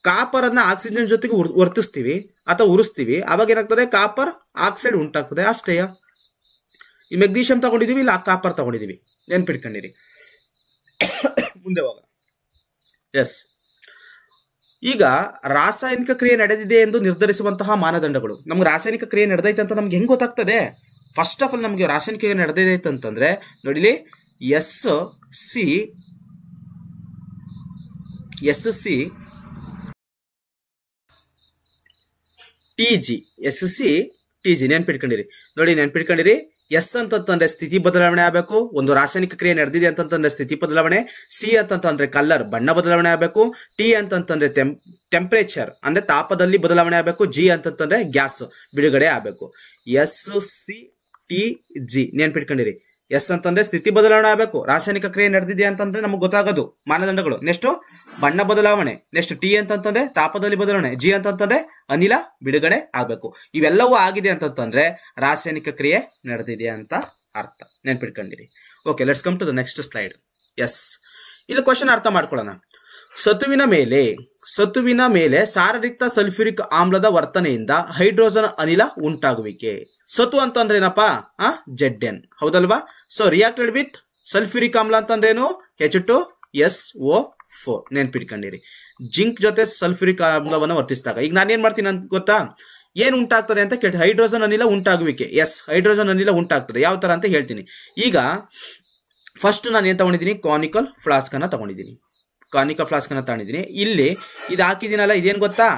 ಕಾಪರ್ ಅನ್ನ ಆಕ್ಸಿಜನ್ ಜೊತೆಗೆ ವರ್ತಿಸ್ತೀವಿ ಅಥವಾ ಉರಿಸ್ತೀವಿ. ಅವಾಗ ಏನಾಗ್ತದೆ? ಕಾಪರ್ ಆಕ್ಸೈಡ್ ಉಂಟಾಗ್ತದೆ. ಅಷ್ಟೇ. ಈ ಮೆಗ್ನೀಷಿಯಂ ತಗೊಂಡಿದೀವಿ, ಇಲ್ಲ ಕಾಪರ್ ತಗೊಂಡಿದೀವಿ. ನೆನ್ಪಿಟ್ಕೊಂಡಿರಿ. ಮುಂದೆ ಹೋಗ. ಎಸ್, ಈಗ ರಾಸಾಯನಿಕ ಕ್ರಿಯೆ ನಡೆದಿದೆ ಎಂದು ನಿರ್ಧರಿಸುವಂತಹ ಮಾನದಂಡಗಳು. ನಮ್ಗೆ ರಾಸಾಯನಿಕ ಕ್ರಿಯೆ ನಡೆದೈತೆ ಅಂತ ನಮ್ಗೆ ಹೆಂಗ್ ಗೊತ್ತಾಗ್ತದೆ? ಫಸ್ಟ್ ಆಫ್ ಆಲ್ ನಮಗೆ ರಾಸಾಯನಿಕ ಕ್ರಿಯೆ ನಡೆದೈತೆ ಅಂತಂದ್ರೆ ನೋಡಿಲಿ, ಎಸ್ ಸಿ ಟಿ ಜಿ ನೆನ್ಪಿಟ್ಕೊಂಡಿರಿ. ನೋಡಿ ನೆನ್ಪಿಟ್ಕೊಂಡಿರಿ, ಎಸ್ ಅಂತಂದ್ರೆ ಸ್ಥಿತಿ ಬದಲಾವಣೆ ಆಗಬೇಕು. ಒಂದು ರಾಸಾಯನಿಕ ಕ್ರಿಯೆ ನಡೆದಿದೆ ಅಂತಂದ್ರೆ ಸ್ಥಿತಿ ಬದಲಾವಣೆ. ಸಿ ಅಂತಂದ್ರೆ ಕಲರ್ ಬಣ್ಣ ಬದಲಾವಣೆ ಆಗಬೇಕು. ಟಿ ಅಂತಂದ್ರೆ ಟೆಂಪರೇಚರ್ ಅಂದ್ರೆ ತಾಪದಲ್ಲಿ ಬದಲಾವಣೆ ಆಗಬೇಕು. ಜಿ ಅಂತಂದ್ರೆ ಗ್ಯಾಸ್ ಬಿಡುಗಡೆ ಆಗಬೇಕು. ಎಸ್ ಸಿ ಟಿ ಜಿ ನೆನ್ಪಿಟ್ಕೊಂಡಿರಿ. ಎಸ್ ಅಂತಂದ್ರೆ ಸ್ಥಿತಿ ಬದಲಾವಣೆ ಆಗಬೇಕು. ರಾಸಾಯನಿಕ ಕ್ರಿಯೆ ನಡೆದಿದೆ ಅಂತಂದ್ರೆ ನಮಗೆ ಗೊತ್ತಾಗೋದು ಮಾನದಂಡಗಳು. ನೆಕ್ಸ್ಟ್ ಬಣ್ಣ ಬದಲಾವಣೆ. ನೆಕ್ಸ್ಟ್ ಟಿ ಅಂತಂದ್ರೆ ತಾಪದಲ್ಲಿ ಬದಲಾವಣೆ. ಜಿ ಅಂತಂದ್ರೆ ಅನಿಲ ಬಿಡುಗಡೆ ಆಗಬೇಕು. ಇವೆಲ್ಲವೂ ಆಗಿದೆ ಅಂತಂದ್ರೆ ರಾಸಾಯನಿಕ ಕ್ರಿಯೆ ನಡೆದಿದೆ ಅಂತ ಅರ್ಥ. ನೆನ್ಪಿಟ್ಕೊಂಡಿರಿ. Okay, let's come to the next slide. Yes, ಇಲ್ಲಿ ಕ್ವಶನ್ ಅರ್ಥ ಮಾಡ್ಕೊಳ್ಳೋಣ. ಸತುವಿನ ಮೇಲೆ ಸಾರರಿಕ್ತ ಸಲ್ಫ್ಯೂರಿಕ್ ಆಮ್ಲದ ವರ್ತನೆಯಿಂದ ಹೈಡ್ರೋಜನ್ ಅನಿಲ ಉಂಟಾಗುವಿಕೆ. ಸತು ಅಂತಂದ್ರೆ ಏನಪ್ಪಾ? ZN, ಹೌದಲ್ವಾ? ಸೊ ರಿಯಾಕ್ಟೆಡ್ ವಿತ್ ಸಲ್ಫ್ಯೂರಿಕ್ ಆಮ್ಲ ಅಂತಂದ್ರೇನು? H2SO4 ನೆನ್ಪಿಟ್ಕೊಂಡಿರಿ. ಜಿಂಕ್ ಜೊತೆ ಸಲ್ಫ್ಯೂರಿಕ್ ಆಮ್ಲವನ್ನು ವರ್ತಿಸಿದಾಗ ಈಗ ನಾನೇನ್ ಮಾಡ್ತೀನಿ ಅಂತ ಗೊತ್ತಾ? ಏನ್ ಉಂಟಾಗ್ತದೆ ಅಂತ ಕೇಳಿ, ಹೈಡ್ರೋಜನ್ ಅನಿಲ ಉಂಟಾಗುವಿಕೆ. ಎಸ್, ಹೈಡ್ರೋಜನ್ ಅನಿಲ ಉಂಟಾಗ್ತದೆ. ಯಾವ ತರ ಅಂತ ಹೇಳ್ತೀನಿ. ಈಗ ಫಸ್ಟ್ ನಾನು ಏನ್ ತಗೊಂಡಿದ್ದೀನಿ? ಕಾನಿಕಲ್ ಫ್ಲಾಸ್ಕ್ ಅನ್ನ ತಗೊಂಡಿದ್ದೀನಿ. ಇಲ್ಲಿ ಇದು ಹಾಕಿದ್ದೀನಲ್ಲ, ಇದೇನ್ ಗೊತ್ತಾ?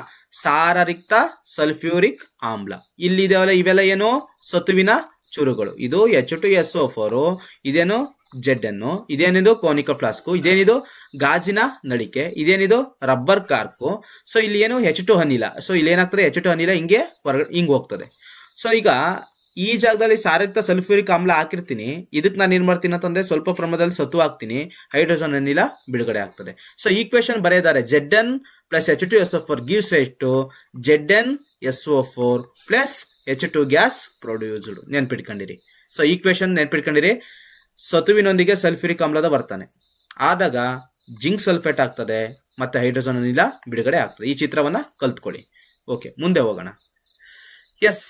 ಸಾರರಿಕ್ತ ಸಲ್ಫ್ಯೂರಿಕ್ ಆಮ್ಲ. ಇಲ್ಲಿ ಇವೆಲ್ಲ ಏನು? ಸತುವಿನ ಚೂರುಗಳು. ಇದು H2SO4, ಇದೇನು ZN, ಇದೇನಿದು ಕೋನಿಕಲ್ ಫ್ಲಾಸ್ಕ್, ಇದೇನಿದು ಗಾಜಿನ ನಳಿಕೆ, ಇದೇನಿದು ರಬ್ಬರ್ ಕಾರ್ಕು. ಸೊ ಇಲ್ಲಿ ಏನು? H2 ಅನಿಲ. ಸೊ ಇಲ್ಲಿ ಏನಾಗ್ತದೆ? H2 ಅನಿಲ ಹಿಂಗೆ ಹೊರಗಡೆ ಹಿಂಗ್ ಹೋಗ್ತದೆ. ಸೊ ಈಗ ಈ ಜಾಗದಲ್ಲಿ ಸಾರಯುಕ್ತ ಸಲ್ಫ್ಯೂರಿಕ್ ಆಮ್ಲ ಹಾಕಿರ್ತೀನಿ. ಇದಕ್ಕೆ ನಾನು ಏನ್ ಮಾಡ್ತೀನಿ ಅಂತಂದ್ರೆ ಸ್ವಲ್ಪ ಪ್ರಮಾಣದಲ್ಲಿ ಸತು ಹಾಕ್ತೀನಿ, ಹೈಡ್ರೋಜನ್ ಅನಿಲ ಬಿಡುಗಡೆ ಆಗ್ತದೆ. ಸೊ ಈಕ್ವೇಶನ್ ಬರೆಯದಾರೆ, ZN plus H2SO4 gives rise to ZnSO4 plus H2 gas produced. ನೆನ್ಪಿಟ್ಕೊಂಡಿರಿ. ಸೊ ಈಕ್ವೇಶನ್ ನೆನ್ಪಿಟ್ಕೊಂಡಿರಿ. ಸತುವಿನೊಂದಿಗೆ ಸಲ್ಫ್ಯೂರಿಕ್ ಆಮ್ಲದ ವರ್ತನೆ ಆದಾಗ ಜಿಂಕ್ ಸಲ್ಫೇಟ್ ಆಗ್ತದೆ ಮತ್ತೆ ಹೈಡ್ರೋಜನ್ ಅನಿಲ ಬಿಡುಗಡೆ ಆಗ್ತದೆ. ಈ ಚಿತ್ರವನ್ನ ಕಲ್ತ್ಕೊಳ್ಳಿ. ಓಕೆ, ಮುಂದೆ ಹೋಗೋಣ. ಎಸ್,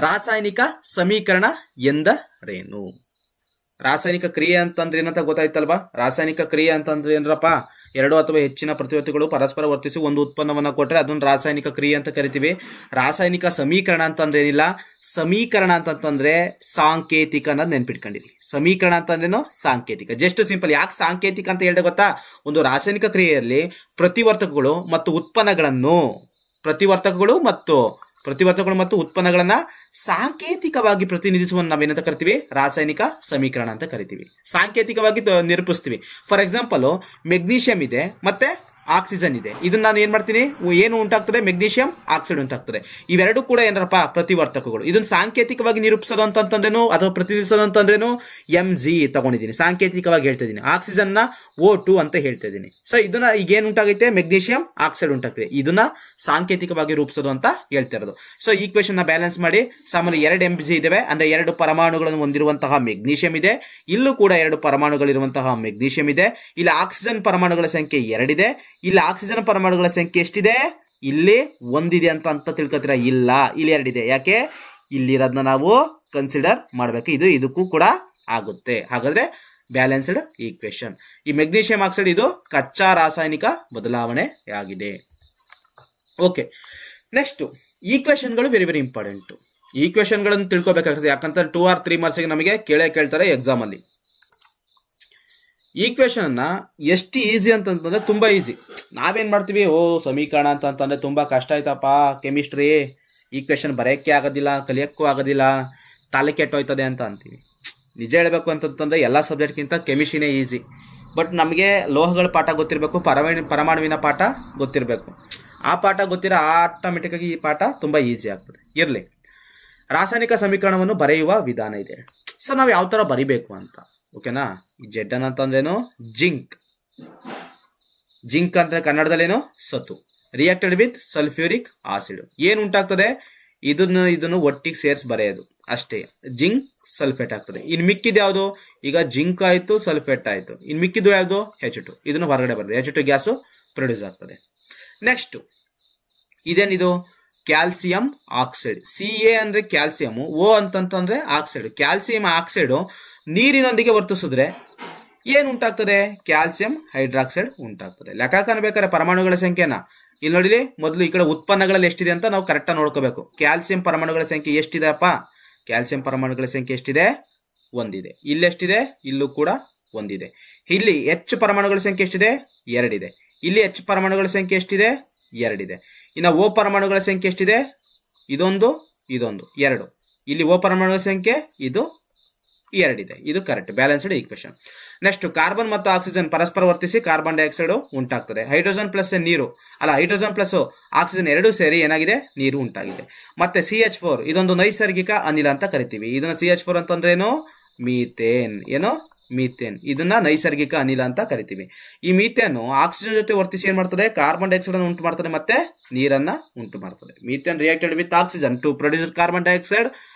ರಾಸಾಯನಿಕ ಸಮೀಕರಣ ಎಂದರೇನು? ರಾಸಾಯನಿಕ ಕ್ರಿಯೆ ಅಂತಂದ್ರೆ ಏನಂತ ಗೊತ್ತಾಯ್ತಲ್ವಾ? ರಾಸಾಯನಿಕ ಕ್ರಿಯೆ ಅಂತಂದ್ರೆ ಏನ್ರಪ್ಪ? ಎರಡು ಅಥವಾ ಹೆಚ್ಚಿನ ಪ್ರತಿವರ್ತಗಳು ಪರಸ್ಪರ ವರ್ತಿಸಿ ಒಂದು ಉತ್ಪನ್ನವನ್ನ ಕೊಟ್ರೆ ಅದನ್ನ ರಾಸಾಯನಿಕ ಕ್ರಿಯೆ ಅಂತ ಕರಿತೀವಿ. ರಾಸಾಯನಿಕ ಸಮೀಕರಣ ಅಂತಂದ್ರೆ ಏನಿಲ್ಲ. ಸಮೀಕರಣ ಅಂತಂದ್ರೆ ಸಾಂಕೇತಿಕ ಅನ್ನೋದು ನೆನ್ಪಿಟ್ಕೊಂಡಿರಿ. ಸಮೀಕರಣ ಅಂತಂದ್ರೇನು? ಸಾಂಕೇತಿಕ. Just simple. ಯಾಕೆ ಸಾಂಕೇತಿಕ ಅಂತ ಹೇಳಿದೆ ಗೊತ್ತಾ? ಒಂದು ರಾಸಾಯನಿಕ ಕ್ರಿಯೆಯಲ್ಲಿ ಪ್ರತಿವರ್ತಕಗಳು ಮತ್ತು ಉತ್ಪನ್ನಗಳನ್ನ ಸಾಂಕೇತಿಕವಾಗಿ ಪ್ರತಿನಿಧಿಸುವ ನಾವೇನಂತ ಕರಿತೀವಿ? ರಾಸಾಯನಿಕ ಸಮೀಕರಣ ಅಂತ ಕರಿತೀವಿ. ಸಾಂಕೇತಿಕವಾಗಿ ನಿರೂಪಿಸ್ತೀವಿ. ಫಾರ್ ಎಕ್ಸಾಂಪಲ್, ಮೆಗ್ನೀಷಿಯಂ ಇದೆ ಮತ್ತೆ ಆಕ್ಸಿಜನ್ ಇದೆ. ಇದನ್ನ ನಾನು ಏನ್ ಮಾಡ್ತೀನಿ? ಏನು ಉಂಟಾಗ್ತದೆ? ಮೆಗ್ನೀಷಿಯಂ ಆಕ್ಸೈಡ್ ಉಂಟಾಗ್ತದೆ. ಇವೆರಡು ಕೂಡ ಏನರಪ್ಪ? ಪ್ರತಿವರ್ತಕಗಳು. ಇದನ್ನ ಸಾಂಕೇತಿಕವಾಗಿ ನಿರೂಪಿಸೋದು ಅಂತಂದ್ರೇನು ಅಥವಾ ಪ್ರತಿನಿಧಿಸೋದು ಅಂತಂದ್ರೇನು? Mg ತಗೊಂಡಿದ್ದೀನಿ. ಸಾಂಕೇತಿಕವಾಗಿ ಹೇಳ್ತಾ ಇದೀನಿ. ಆಕ್ಸಿಜನ್ ನ O2 ಅಂತ ಹೇಳ್ತಾ ಇದೀನಿ. ಸೊ ಇದನ್ನ ಈಗ ಏನ್ ಉಂಟಾಗೈತೆ? ಮೆಗ್ನೀಷಿಯಂ ಆಕ್ಸೈಡ್ ಉಂಟಾಗ್ತದೆ. ಇದನ್ನ ಸಾಂಕೇತಿಕವಾಗಿ ರೂಪಿಸೋದು ಅಂತ ಹೇಳ್ತಾ ಇರೋದು. ಸೊ ಈಕ್ವೇಶನ್ ನ ಬ್ಯಾಲೆನ್ಸ್ ಮಾಡಿ. ಸಾಮಾನ್ಯ 2 Mg ಇದಾವೆ, ಅಂದ್ರೆ 2 ಪರಮಾಣುಗಳನ್ನು ಹೊಂದಿರುವಂತಹ ಮೆಗ್ನೀಷಿಯಂ ಇದೆ. ಇಲ್ಲೂ ಕೂಡ 2 ಪರಮಾಣುಗಳಿರುವಂತಹ ಮೆಗ್ನೀಷಿಯಂ ಇದೆ. ಇಲ್ಲಿ ಆಕ್ಸಿಜನ್ ಪರಮಾಣುಗಳ ಸಂಖ್ಯೆ 2 ಇದೆ. ಇಲ್ಲಿ ಆಕ್ಸಿಜನ್ ಪರಮಾಣುಗಳ ಸಂಖ್ಯೆ ಎಷ್ಟಿದೆ? ಇಲ್ಲಿ 1 ಇದೆ ಅಂತ ತಿಳ್ಕೊತೀರಾ? ಇಲ್ಲ, ಇಲ್ಲಿ 2 ಇದೆ. ಯಾಕೆ? ಇಲ್ಲಿರೋದನ್ನ ನಾವು ಕನ್ಸಿಡರ್ ಮಾಡಬೇಕು. ಇದು ಇದಕ್ಕೂ ಕೂಡ ಆಗುತ್ತೆ. ಹಾಗಾದ್ರೆ ಬ್ಯಾಲೆನ್ಸ್ಡ್ ಈಕ್ವೇಶನ್. ಈ ಮೆಗ್ನೀಷಿಯಂ ಆಕ್ಸೈಡ್ ಇದು ಕಚ್ಚಾ ರಾಸಾಯನಿಕ ಬದಲಾವಣೆ ಆಗಿದೆ. ಓಕೆ, ನೆಕ್ಸ್ಟ್ ಈಕ್ವೇಶನ್ಗಳು ವೆರಿ ವೆರಿ ಇಂಪಾರ್ಟೆಂಟ್. ಈಕ್ವೇಶನ್ಗಳನ್ನು ತಿಳ್ಕೊಬೇಕಾಗ್ತದೆ. ಯಾಕಂತ 2 or 3 ಮಾರ್ಕ್ಸ್ ನಮಗೆ ಕೇಳ್ತಾರೆ ಎಕ್ಸಾಮ್ ಅಲ್ಲಿ. ಈಕ್ವೇಶನ್ ಅನ್ನ ಎಷ್ಟು ಈಸಿ ಅಂತಂದ್ರೆ ತುಂಬಾ ಈಸಿ. ನಾವೇನ್ ಮಾಡ್ತೀವಿ? ಸಮೀಕರಣ ಅಂತಂದ್ರೆ ತುಂಬಾ ಕಷ್ಟ ಆಯ್ತಪ್ಪ, ಕೆಮಿಸ್ಟ್ರಿ ಈಕ್ವೇಶನ್ ಬರೆಯಕ್ಕೆ ಆಗೋದಿಲ್ಲ, ಕಲಿಯಕ್ಕೂ ಆಗೋದಿಲ್ಲ, ತಲೆ ಕೆಟ್ಟೋಯ್ತದೆ ಅಂತ ಅಂತೀವಿ. ನಿಜ ಹೇಳ್ಬೇಕು ಅಂತಂದ್ರೆ ಎಲ್ಲಾ ಸಬ್ಜೆಕ್ಟ್ಗಿಂತ ಕೆಮಿಸ್ಟ್ರಿನೇ ಈಸಿ. ಬಟ್ ನಮಗೆ ಲೋಹಗಳ ಪಾಠ ಗೊತ್ತಿರಬೇಕು, ಪರಮಾಣುವಿನ ಪಾಠ ಗೊತ್ತಿರಬೇಕು. ಆ ಪಾಠ ಗೊತ್ತಿರೋ ಆಟೋಮೆಟಿಕ್ ಆಗಿ ಈ ಪಾಠ ತುಂಬಾ ಈಸಿ ಆಗ್ತದೆ. ಇರ್ಲಿ, ರಾಸಾಯನಿಕ ಸಮೀಕರಣವನ್ನು ಬರೆಯುವ ವಿಧಾನ ಇದೆ. ಸೊ ನಾವು ಯಾವ ತರ ಬರಿಬೇಕು ಅಂತ, ಓಕೆನಾ? ZN ಅಂತಂದ್ರೇನು? ಜಿಂಕ್ ಅಂದ್ರೆ ಕನ್ನಡದಲ್ಲೇನು? ಸತು. Reacted with sulphuric acid. ಏನ್ ಉಂಟಾಗ್ತದೆ? ಇದನ್ನು ಒಟ್ಟಿಗೆ ಸೇರಿಸಿ ಬರೆಯೋದು ಅಷ್ಟೇ. ಜಿಂಕ್ ಸಲ್ಫೇಟ್ ಆಗ್ತದೆ. ಇನ್ ಮಿಕ್ಕಿದ್ ಯಾವುದು? ಈಗ ಜಿಂಕ್ ಆಯ್ತು, ಸಲ್ಫೇಟ್ ಆಯ್ತು. ಇನ್ ಮಿಕ್ಕಿದ್ದು ಯಾವುದು? H2. ಇದನ್ನು ಹೊರಗಡೆ ಬರ್ತದೆ. H2 ಗ್ಯಾಸು ಪ್ರೊಡ್ಯೂಸ್ ಆಗ್ತದೆ. ನೆಕ್ಸ್ಟ್ ಇದೇನಿದು? Calcium oxide. Ca ಅಂದ್ರೆ ಕ್ಯಾಲ್ಸಿಯಂ, O ಅಂತಂದ್ರೆ ಆಕ್ಸೈಡ್. ಕ್ಯಾಲ್ಸಿಯಂ ಆಕ್ಸೈಡ್ ನೀರಿನೊಂದಿಗೆ ವರ್ತಿಸಿದ್ರೆ ಏನು ಉಂಟಾಗ್ತದೆ? ಕ್ಯಾಲ್ಸಿಯಂ ಹೈಡ್ರಾಕ್ಸೈಡ್ ಉಂಟಾಗ್ತದೆ. ಲೆಕ್ಕ ಕಾಣಬೇಕಾದ್ರೆ ಪರಮಾಣುಗಳ ಸಂಖ್ಯೆನ ಇಲ್ಲಿ ನೋಡಿ, ಮೊದಲು ಈ ಕಡೆ ಉತ್ಪನ್ನಗಳಲ್ಲಿ ಎಷ್ಟಿದೆ ಅಂತ ನಾವು ಕರೆಕ್ಟಾಗಿ ನೋಡ್ಕೋಬೇಕು. ಕ್ಯಾಲ್ಸಿಯಂ ಪರಮಾಣುಗಳ ಸಂಖ್ಯೆ ಎಷ್ಟಿದೆ ಅಪ್ಪ? ಕ್ಯಾಲ್ಸಿಯಂ ಪರಮಾಣುಗಳ ಸಂಖ್ಯೆ ಎಷ್ಟಿದೆ? ಒಂದಿದೆ. ಇಲ್ಲೆಷ್ಟಿದೆ? ಇಲ್ಲೂ ಕೂಡ ಒಂದಿದೆ. ಇಲ್ಲಿ ಹೆಚ್ಚು ಪರಮಾಣುಗಳ ಸಂಖ್ಯೆ ಎಷ್ಟಿದೆ? ಎರಡಿದೆ. ಇಲ್ಲಿ ಹೆಚ್ಚು ಪರಮಾಣುಗಳ ಸಂಖ್ಯೆ ಎಷ್ಟಿದೆ? ಎರಡಿದೆ. ಇನ್ನು ಓ ಪರಮಾಣುಗಳ ಸಂಖ್ಯೆ ಎಷ್ಟಿದೆ? ಇದೊಂದು, ಇದೊಂದು, ಎರಡು. ಇಲ್ಲಿ ಓ ಪರಮಾಣುಗಳ ಸಂಖ್ಯೆ ಇದು ಎರಡಿದೆ. ಇದು correct balanced equation. Next, carbon ಮತ್ತು ಆಕ್ಸಿಜನ್ ಪರಸ್ಪರ ವರ್ತಿಸಿ ಕಾರ್ಬನ್ ಡೈಆಕ್ಸೈಡ್ ಉಂಟಾಗ್ತದೆ. ಹೈಡ್ರೋಜನ್ ಪ್ಲಸ್ ನೀರು ಅಲ್ಲ, ಹೈಡ್ರೋಜನ್ ಪ್ಲಸ್ ಆಕ್ಸಿಜನ್ ಎರಡೂ ಸೇರಿ ಏನಾಗಿದೆ? ನೀರು ಉಂಟಾಗಿದೆ. ಮತ್ತೆ CH4 ಇದೊಂದು ನೈಸರ್ಗಿಕ ಅನಿಲ ಅಂತ ಕರಿತೀವಿ. ಇದನ್ನ CH4 ಅಂತಂದ್ರೆ ಏನು? ಮೀಥೇನ್. ಏನು? ಮೀಥೇನ್. ಇದನ್ನ ನೈಸರ್ಗಿಕ ಅನಿಲ ಅಂತ ಕರಿತೀವಿ. ಈ ಮೀಥೇನ್ ಆಕ್ಸಿಜನ್ ಜೊತೆ ವರ್ತಿಸಿ ಏನ್ ಮಾಡ್ತದೆ? ಕಾರ್ಬನ್ ಡೈಆಕ್ಸೈಡ್ ಅನ್ನು ಉಂಟು ಮಾಡ್ತದೆ ಮತ್ತೆ ನೀರನ್ನ ಉಂಟು ಮಾಡ್ತದೆ. Methane reacted with oxygen to produce carbon dioxide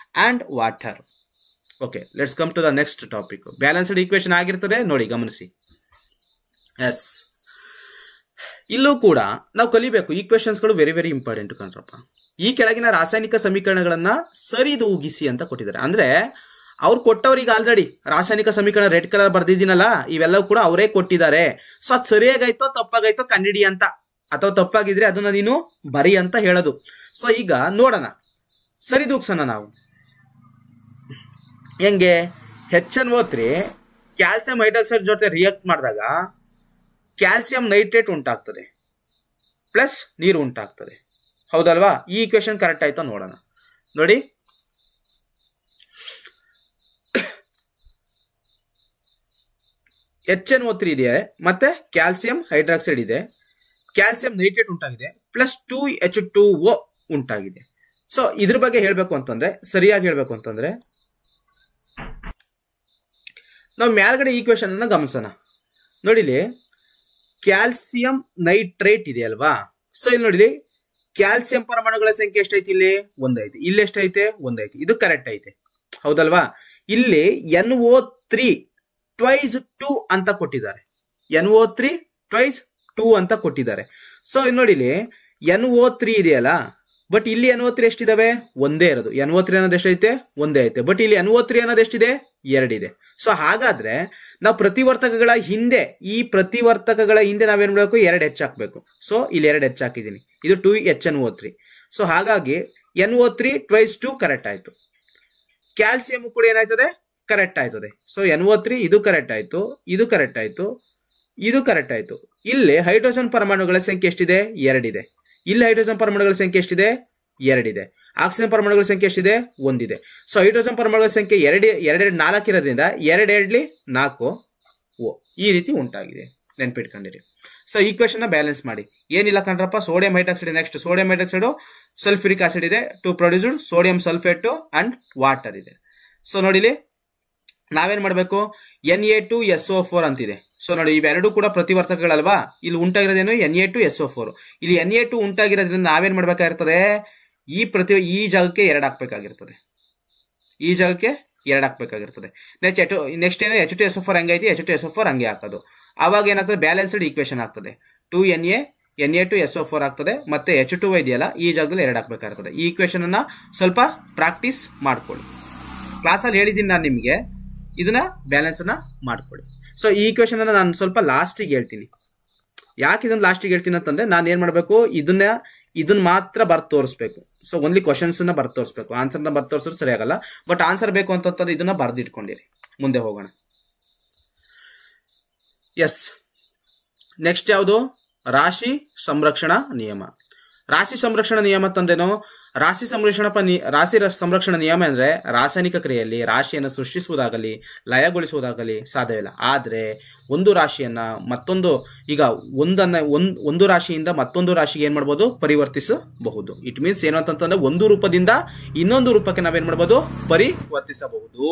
and water. Okay, let's come to the next topic. Balanced equation ಆಗಿರ್ತದೆ ನೋಡಿ, ಗಮನಿಸಿ. ಎಸ್, ಇಲ್ಲೂ ಕೂಡ ನಾವು ಕಲಿಬೇಕು. ಈಕ್ವೇಶನ್ಸ್ಗಳು ವೆರಿ ವೆರಿ ಇಂಪಾರ್ಟೆಂಟ್ ಕಣ್ರಪ್ಪ. ಈ ಕೆಳಗಿನ ರಾಸಾಯನಿಕ ಸಮೀಕರಣಗಳನ್ನ ಸರಿದೂಗಿಸಿ ಅಂತ ಕೊಟ್ಟಿದ್ದಾರೆ. ಅಂದ್ರೆ ಅವ್ರು ಕೊಟ್ಟವ್ರಿಗೆ ಆಲ್ರೆಡಿ ರಾಸಾಯನಿಕ ಸಮೀಕರಣ ರೆಡ್ ಕಲರ್ ಬರ್ದಿದ್ದೀನಲ್ಲ, ಇವೆಲ್ಲವೂ ಕೂಡ ಅವರೇ ಕೊಟ್ಟಿದ್ದಾರೆ. ಸೊ ಅದು ಸರಿಯಾಗೈತೋ ತಪ್ಪಾಗೈತೋ ಕಂಡಿಡಿ ಅಂತ, ಅಥವಾ ತಪ್ಪಾಗಿದ್ರೆ ಅದನ್ನ ನೀನು ಬರಿ ಅಂತ ಹೇಳೋದು. ಸೊ ಈಗ ನೋಡೋಣ, ಸರಿದೂಗ್ಸೋಣ ನಾವು. ಹೆಂಗೆ? HNO3 ಕ್ಯಾಲ್ಸಿಯಂ ಹೈಡ್ರಾಕ್ಸೈಡ್ ಜೊತೆ ರಿಯಾಕ್ಟ್ ಮಾಡಿದಾಗ ಕ್ಯಾಲ್ಸಿಯಂ ನೈಟ್ರೇಟ್ ಉಂಟಾಗ್ತದೆ ಪ್ಲಸ್ ನೀರು ಉಂಟಾಗ್ತದೆ. ಹೌದಲ್ವಾ? ಈ ಈಕ್ವೇಶನ್ ಕರೆಕ್ಟ್ ಆಯ್ತಾ ನೋಡೋಣ. ನೋಡಿ, HNO3 ಇದೆ, ಮತ್ತೆ ಕ್ಯಾಲ್ಸಿಯಂ ಹೈಡ್ರಾಕ್ಸೈಡ್ ಇದೆ, ಕ್ಯಾಲ್ಸಿಯಂ ನೈಟ್ರೇಟ್ ಉಂಟಾಗಿದೆ, ಪ್ಲಸ್ 2H2O ಉಂಟಾಗಿದೆ. ಸೊ ಇದ್ರ ಬಗ್ಗೆ ಹೇಳ್ಬೇಕು ಅಂತಂದ್ರೆ, ಸರಿಯಾಗಿ ಹೇಳ್ಬೇಕು ಅಂತಂದ್ರೆ, ನಾವು ಮೇಲ್ಗಡೆ ಈಕ್ವೇಶನ್ ಅನ್ನ ಗಮನಿಸೋಣ. ನೋಡಿಲಿ, ಕ್ಯಾಲ್ಸಿಯಂ ನೈಟ್ರೇಟ್ ಇದೆ ಅಲ್ವಾ? ಸೊ ಇಲ್ಲಿ ನೋಡಿಲಿ, ಕ್ಯಾಲ್ಸಿಯಂ ಪರಮಾಣುಗಳ ಸಂಖ್ಯೆ ಎಷ್ಟೈತಿ? ಇಲ್ಲಿ ಒಂದೈತಿ. ಇಲ್ಲಿ ಎಷ್ಟೈತೆ? ಒಂದೈತಿ. ಇದು ಕರೆಕ್ಟ್ ಐತೆ. ಹೌದಲ್ವಾ? ಇಲ್ಲಿ NO3 ಟ್ವೈಸ್ 2 ಅಂತ ಕೊಟ್ಟಿದ್ದಾರೆ. NO3 ಟ್ವೈಸ್ 2 ಅಂತ ಕೊಟ್ಟಿದ್ದಾರೆ. ಸೊ ಇಲ್ಲಿ ನೋಡಿಲಿ, NO3 ಇದೆಯಲ್ಲ, ಬಟ್ ಇಲ್ಲಿ NO3 ಎಷ್ಟಿದಾವೆ? ಒಂದೇ ಇರೋದು. NO3 ಅನ್ನೋದು ಎಷ್ಟೈತೆ? ಒಂದೇ ಐತೆ. ಬಟ್ ಇಲ್ಲಿ NO3 ಅನ್ನೋದು ಎಷ್ಟಿದೆ? ಎರಡಿದೆ. ಸೊ ಹಾಗಾದ್ರೆ ನಾವು ಪ್ರತಿವರ್ತಕಗಳ ಹಿಂದೆ, ಈ ಪ್ರತಿವರ್ತಕಗಳ ಹಿಂದೆ ನಾವೇನ್ ಮಾಡಬೇಕು? 2 ಹೆಚ್ಚು ಹಾಕ್ಬೇಕು. ಸೊ ಇಲ್ಲಿ 2 ಹೆಚ್ಚು ಹಾಕಿದೀನಿ. ಇದು 2HNO3. ಸೊ ಹಾಗಾಗಿ NO3 ಟ್ವೈಸ್ 2 ಕರೆಕ್ಟ್ ಆಯ್ತು. ಕ್ಯಾಲ್ಸಿಯಂ ಕೂಡ ಏನಾಯ್ತದೆ? ಕರೆಕ್ಟ್ ಆಯ್ತದೆ. ಸೊ NO3 ಇದು ಕರೆಕ್ಟ್ ಆಯ್ತು, ಇದು ಕರೆಕ್ಟ್ ಆಯ್ತು, ಇದು ಕರೆಕ್ಟ್ ಆಯ್ತು. ಇಲ್ಲಿ ಹೈಡ್ರೋಜನ್ ಪರಮಾಣುಗಳ ಸಂಖ್ಯೆ ಎಷ್ಟಿದೆ? 2 ಇದೆ. ಇಲ್ಲಿ ಹೈಡ್ರೋಜನ್ ಪರಮಾಣುಗಳ ಸಂಖ್ಯೆ ಎಷ್ಟಿದೆ? 2 ಇದೆ. ಆಕ್ಸಿಜನ್ ಪರಮಾಣುಗಳ ಸಂಖ್ಯೆ ಎಷ್ಟಿದೆ? 1 ಇದೆ. ಸೊ ಹೈಡ್ರೋಜನ್ ಪರಮಾಣುಗಳ ಸಂಖ್ಯೆ 2 4 ಇರೋದ್ರಿಂದ 2 4 O ಈ ರೀತಿ ಉಂಟಾಗಿದೆ. ನೆನ್ಪಿಟ್ಕೊಂಡಿರಿ. ಸೊ ಈಕ್ವೇಶನ್ ನ ಬ್ಯಾಲೆನ್ಸ್ ಮಾಡಿ. ಏನಿಲ್ಲ ಕಣ್ರಪ್ಪ, sodium hydroxide. Next sodium hydroxide, sulphuric acid ಇದೆ, to produced sodium sulphate and water ಇದೆ. ಸೊ ನೋಡಿಲಿ, ನಾವೇನ್ ಮಾಡಬೇಕು? Na2SO4 ಅಂತಿದೆ. ಸೊ ನೋಡಿ, ಇವೆರಡೂ ಕೂಡ ಪ್ರತಿವರ್ತಕಗಳಲ್ವಾ? ಇಲ್ಲಿ ಉಂಟಾಗಿರೋದೇನು? Na2SO4. ಇಲ್ಲಿ Na2 ಉಂಟಾಗಿರೋದ್ರಿಂದ ನಾವೇನ್ ಮಾಡ್ಬೇಕಾಗಿರ್ತದೆ? ಈ ಜಾಗಕ್ಕೆ 2 ಹಾಕ್ಬೇಕಾಗಿರ್ತದೆ. ಈ ಜಾಗಕ್ಕೆ 2 ಹಾಕ್ಬೇಕಾಗಿರ್ತದೆ. ನೆಕ್ಸ್ಟ್ ಏನು? H2SO4 ಹಂಗೈತಿ, H2SO4 ಹಂಗೆ ಹಾಕೋದು. ಅವಾಗ ಏನಾಗ್ತದೆ? ಬ್ಯಾಲೆನ್ಸ್ಡ್ ಈಕ್ವೇಶನ್ ಆಗ್ತದೆ. 2Na Na2SO4 ಆಗ್ತದೆ, ಮತ್ತೆ H2 ಇದೆಯಲ್ಲ, ಈ ಜಾಗದಲ್ಲಿ 2 ಹಾಕ್ಬೇಕಾಗಿರ್ತದೆ. ಈ ಈಕ್ವೇಶನ್ ಅನ್ನ ಸ್ವಲ್ಪ ಪ್ರಾಕ್ಟೀಸ್ ಮಾಡ್ಕೊಳ್ಳಿ. ಕ್ಲಾಸಲ್ಲಿ ಹೇಳಿದ್ದೀನಿ ನಾನು ನಿಮಗೆ, ಇದನ್ನ ಬ್ಯಾಲೆನ್ಸ್ ಅನ್ನ ಮಾಡ್ಕೊಳ್ಳಿ. ಸೊ ಈ ಈಕ್ವೇಶನ್ ಅನ್ನ ನಾನು ಸ್ವಲ್ಪ ಲಾಸ್ಟಿಗೆ ಹೇಳ್ತೀನಿ. ಯಾಕೆ ಇದನ್ನ ಲಾಸ್ಟಿಗೆ ಹೇಳ್ತೀನಿ ಅಂತಂದ್ರೆ, ನಾನು ಏನ್ ಮಾಡ್ಬೇಕು? ಇದನ್ನ ಮಾತ್ರ ಬರ್ದು ತೋರಿಸ್ಬೇಕು. ಸೊ ಓನ್ಲಿ ಕ್ವಶನ್ಸ್ ನ ಬರ್ದು ತೋರಿಸ್ಬೇಕು. ಆನ್ಸರ್ ನ ಬರ್ದು ತೋರಿಸಿದ್ರೆ ಸರಿಯಾಗಲ್ಲ. ಬಟ್ ಆನ್ಸರ್ ಬೇಕು ಅಂತಂದ್ರೆ ಇದನ್ನ ಬರ್ದಿಟ್ಕೊಂಡಿರಿ. ಮುಂದೆ ಹೋಗೋಣ. ಎಸ್, ನೆಕ್ಸ್ಟ್ ಯಾವುದು? ರಾಶಿ ಸಂರಕ್ಷಣಾ ನಿಯಮ. ರಾಶಿ ಸಂರಕ್ಷಣಾ ನಿಯಮ ಅಂತಂದ್ರೇನು? ರಾಶಿ ಸಂರಕ್ಷಣಾ ನಿಯಮ ಅಂದ್ರೆ ರಾಸಾಯನಿಕ ಕ್ರಿಯೆಯಲ್ಲಿ ರಾಶಿಯನ್ನು ಸೃಷ್ಟಿಸುವುದಾಗಲಿ ಲಯಗೊಳಿಸುವುದಾಗಲಿ ಸಾಧ್ಯವಿಲ್ಲ. ಆದ್ರೆ ಒಂದು ರಾಶಿಯನ್ನ ಮತ್ತೊಂದು, ಈಗ ಒಂದು ರಾಶಿಯಿಂದ ಮತ್ತೊಂದು ರಾಶಿಗೆ ಏನ್ ಮಾಡಬಹುದು? ಪರಿವರ್ತಿಸಬಹುದು. ಇಟ್ ಮೀನ್ಸ್ ಏನು ಅಂತಂದ್ರೆ, ಒಂದು ರೂಪದಿಂದ ಇನ್ನೊಂದು ರೂಪಕ್ಕೆ ನಾವೇನ್ ಮಾಡಬಹುದು? ಪರಿವರ್ತಿಸಬಹುದು.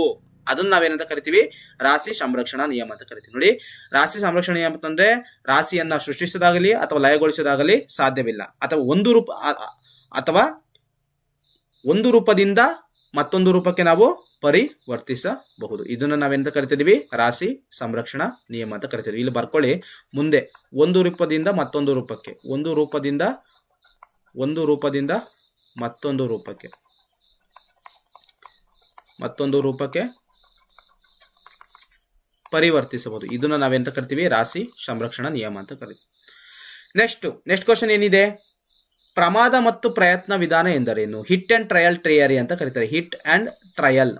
ಅದನ್ನ ನಾವೇನಂತ ಕರಿತೀವಿ? ರಾಶಿ ಸಂರಕ್ಷಣಾ ನಿಯಮ ಅಂತ ಕರಿತೀವಿ. ನೋಡಿ, ರಾಶಿ ಸಂರಕ್ಷಣಾ ನಿಯಮ ಅಂತಂದ್ರೆ ರಾಶಿಯನ್ನ ಸೃಷ್ಟಿಸೋದಾಗಲಿ ಅಥವಾ ಲಯಗೊಳಿಸೋದಾಗಲಿ ಸಾಧ್ಯವಿಲ್ಲ, ಅಥವಾ ಒಂದು ರೂಪದಿಂದ ಮತ್ತೊಂದು ರೂಪಕ್ಕೆ ನಾವು ಪರಿವರ್ತಿಸಬಹುದು. ಇದನ್ನ ನಾವೆಂತ ಕರಿತಿದೀವಿ? ರಾಶಿ ಸಂರಕ್ಷಣಾ ನಿಯಮ ಅಂತ ಕರಿತೀವಿ. ಇಲ್ಲಿ ಬರ್ಕೊಳ್ಳಿ ಮುಂದೆ. ಒಂದು ರೂಪದಿಂದ ಮತ್ತೊಂದು ರೂಪಕ್ಕೆ, ಒಂದು ರೂಪದಿಂದ ಮತ್ತೊಂದು ರೂಪಕ್ಕೆ ಪರಿವರ್ತಿಸಬಹುದು. ಇದನ್ನ ನಾವೆಂತ ಕರಿತೀವಿ? ರಾಶಿ ಸಂರಕ್ಷಣಾ ನಿಯಮ ಅಂತ ಕರಿತೀವಿ. ನೆಕ್ಸ್ಟ್ ಕ್ವಶನ್ ಏನಿದೆ? ಪ್ರಮಾದ ಮತ್ತು ಪ್ರಯತ್ನ ವಿಧಾನ ಎಂದರೇನು? ಹಿಟ್ ಅಂಡ್ ಟ್ರಯಲ್ ಥಿಯರಿ ಅಂತ ಕರೀತಾರೆ. ಹಿಟ್ ಅಂಡ್ ಟ್ರಯಲ್